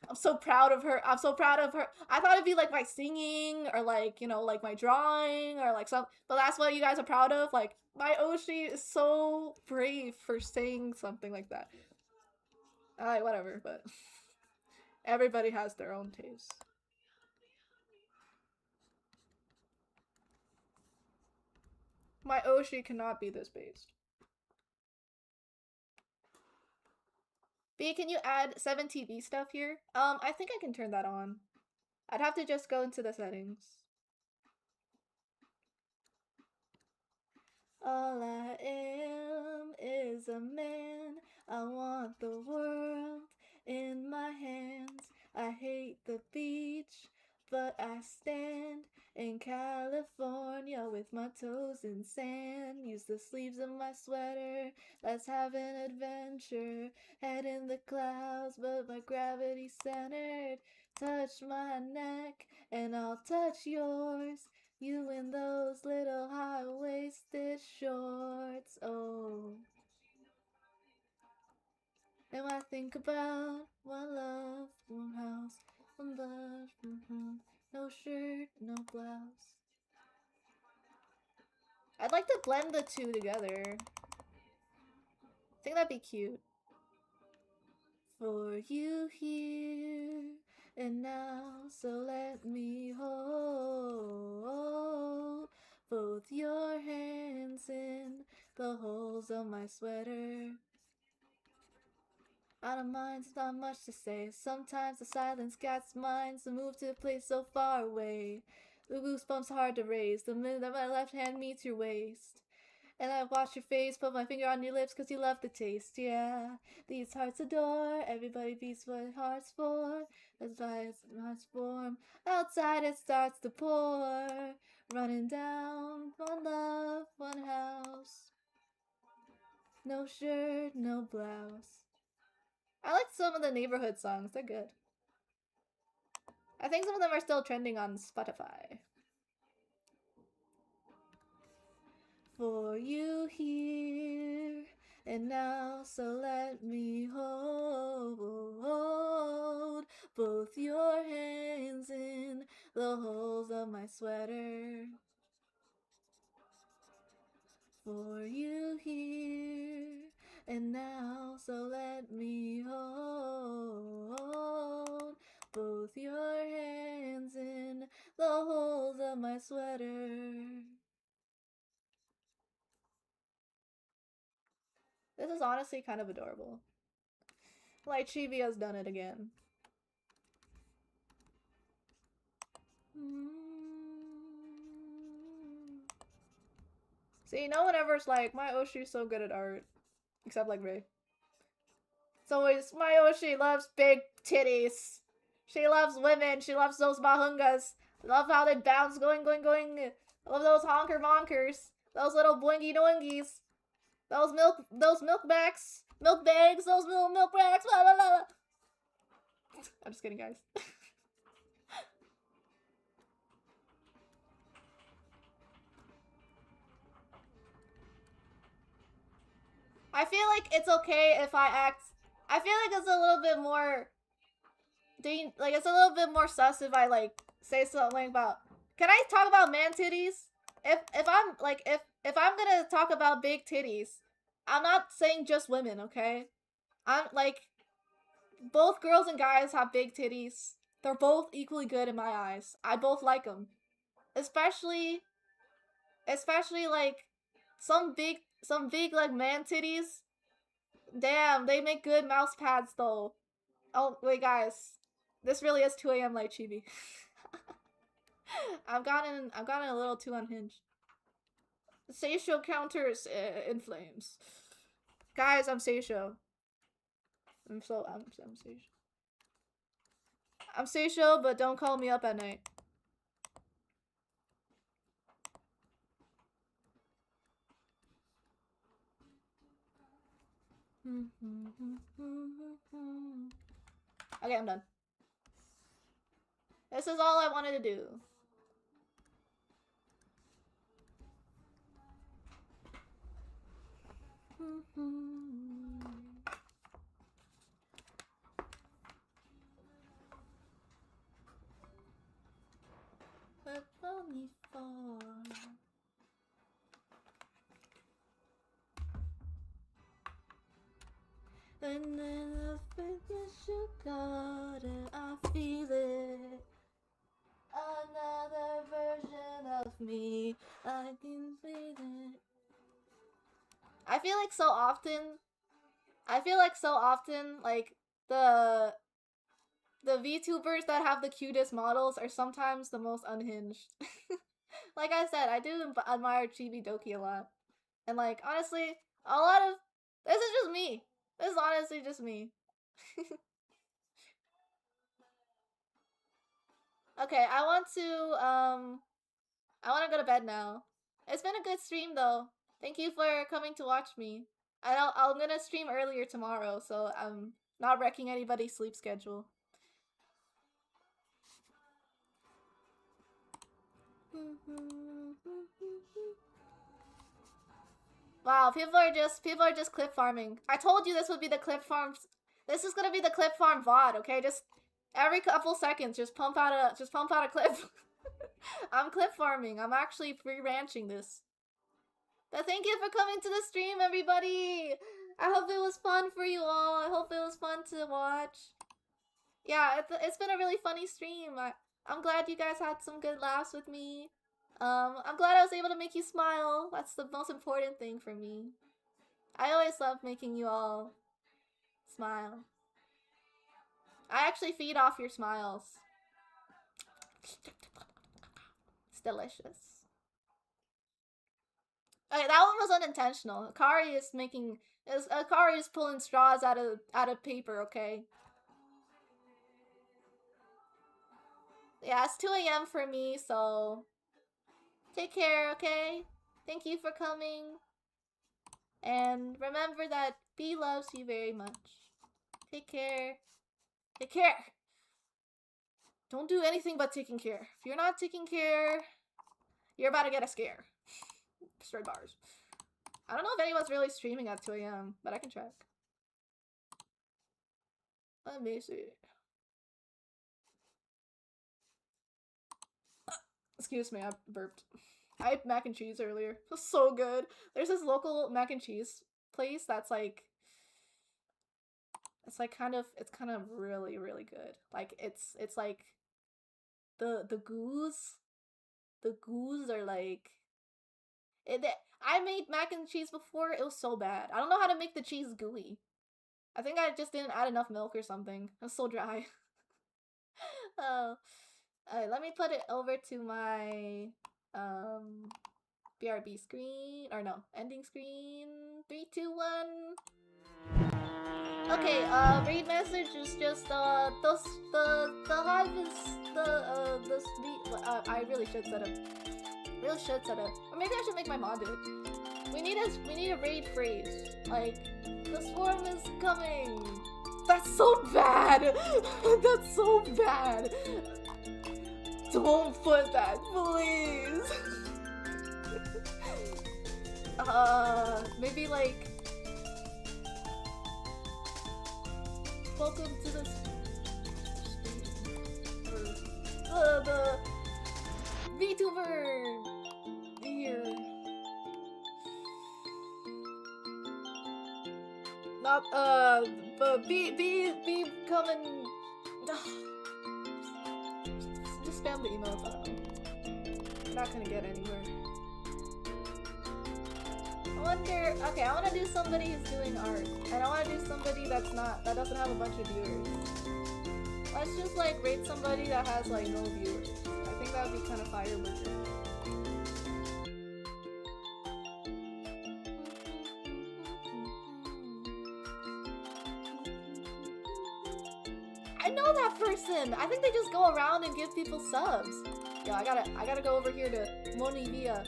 I'm so proud of her. I'm so proud of her. I thought it'd be like my singing or like, you know, like my drawing or like some, but that's what you guys are proud of. Like my Oshi is so brave for saying something like that. Alright, whatever, but everybody has their own taste. My Oshi cannot be this based. B, can you add 7TV stuff here? I think I can turn that on. I'd have to just go into the settings. All I am is a man. I want the world in my hands. I hate the beach, but I stand in California with my toes in sand. Use the sleeves of my sweater. Let's have an adventure. Head in the clouds, but my gravity centered. Touch my neck, and I'll touch yours. You in those little high-waisted shorts, oh. And I think about one love, one house, one blush, no shirt, no blouse. I'd like to blend the two together. I think that'd be cute. For you here and now, so let me hold both your hands in the holes of my sweater. Out of mind, there's not much to say. Sometimes the silence gets minds to move to a place so far away. The goosebumps hard to raise the minute that my left hand meets your waist. And I watch your face, put my finger on your lips cause you love the taste, yeah. These hearts adore, everybody beats what heart's for. That's why it's heart's form. Outside it starts to pour. Running down, one love, one house. No shirt, no blouse. I like some of the neighborhood songs, they're good. I think some of them are still trending on Spotify. For you here and now, so let me hold both your hands in the holes of my sweater. For you here and now, so let me hold both your hands in the holes of my sweater. This is honestly kind of adorable. Like, Chibi has done it again. See, no one ever's like, my Oshi's so good at art. Except, like, Ray. It's always, my Oshi loves big titties. She loves women. She loves those bahungas. I love how they bounce, going. I love those honker monkers. Those little boingy doingies. Those milk bags, those little milk bags, blah, blah, blah. I'm just kidding, guys. I feel like it's okay if I act, I feel like it's a little bit more, like it's a little bit more sus if I like say something about, can I talk about man titties? If I'm like, if I'm gonna talk about big titties, I'm not saying just women, okay? I'm like, both girls and guys have big titties. They're both equally good in my eyes. I both like them. Especially like some big like man titties. Damn, they make good mouse pads though. Oh, wait guys. This really is 2 a.m. like Chibi. I've gotten a little too unhinged. Seisho counters in flames. Guys, I'm Seisho. I'm Seisho. I'm Seisho, but don't call me up at night. Okay, I'm done. This is all I wanted to do. But only for... And then I finish you got it, I feel it. Another version of me, I can feel it. I feel like so often, like, the VTubers that have the cutest models are sometimes the most unhinged. Like I said, I do admire Chibi Doki a lot. And, like, honestly, a lot of... This is just me. This is honestly just me. Okay, I want to go to bed now. It's been a good stream, though. Thank you for coming to watch me. I'm gonna stream earlier tomorrow, so I'm not wrecking anybody's sleep schedule. Wow, people are just clip farming. I told you this would be the clip farm. This is gonna be the clip farm VOD, okay? Just every couple seconds, just pump out a clip. I'm clip farming. I'm actually free ranching this. But thank you for coming to the stream, everybody. I hope it was fun for you all. I hope it was fun to watch. Yeah, it's been a really funny stream. I'm glad you guys had some good laughs with me. I'm glad I was able to make you smile. That's the most important thing for me. I always love making you all smile. I actually feed off your smiles. It's delicious. Okay, that one was unintentional. Akari is pulling straws out of paper, okay? Yeah, it's 2 AM for me, so take care, okay? Thank you for coming. And remember that B loves you very much. Take care. Take care! Don't do anything but taking care. If you're not taking care, you're about to get a scare. Straight bars. I don't know if anyone's really streaming at 2 AM, but I can check. Let me see. Excuse me, I burped. I had mac and cheese earlier. It was so good. There's this local mac and cheese place that's like... It's kind of really, really good. Like, it's like... The goos... The goos are like... I made mac and cheese before, it was so bad. I don't know how to make the cheese gooey. I think I just didn't add enough milk or something. It was so dry. Oh... Alright, let me put it over to my BRB screen, or no, ending screen. 3, 2, 1. Okay, read message is just the hive is the sweet. I really should set up. Or maybe I should make my mod do it. We need a raid phrase like the swarm is coming. That's so bad. That's so bad. Don't put that, please! Maybe like... Welcome to the... the... VTuber! Here. Not, but be coming... Just spam the emails, I don't know. Not gonna get anywhere. I wonder... Okay, I wanna do somebody who's doing art. And I wanna do somebody that doesn't have a bunch of viewers. Let's just, like, rate somebody that has, like, no viewers. I think think that would be kind of fire burger. I know that person! I think they just go around and give people subs. Yo, I gotta go over here to Monivia.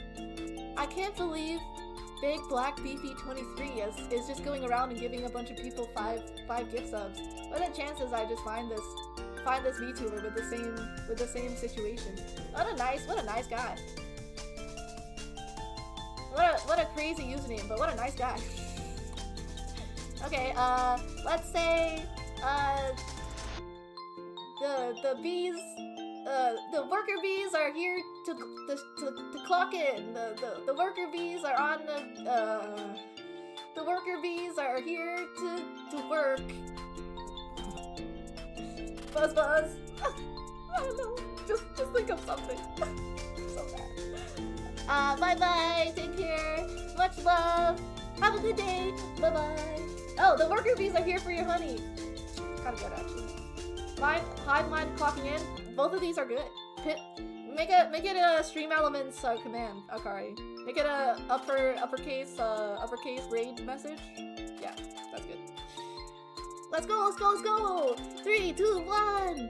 I can't believe Big Black Beefy 23 is just going around and giving a bunch of people five gift subs. What are the chances I just find this VTuber with the same situation? What a nice guy. What a crazy username, but what a nice guy. Okay, let's say the bees, the worker bees are here to clock in. The worker bees are on the worker bees are here to work. Buzz. I don't know. Just think of something. So bad. Bye. Take care. Much love. Have a good day. Bye. Oh, the worker bees are here for your honey. Kinda good actually. Hive mind clocking in. Both of these are good. Make it a stream elements command, Akari. Make it a uppercase raid message. Yeah, that's good. Let's go. 3, 2, 1.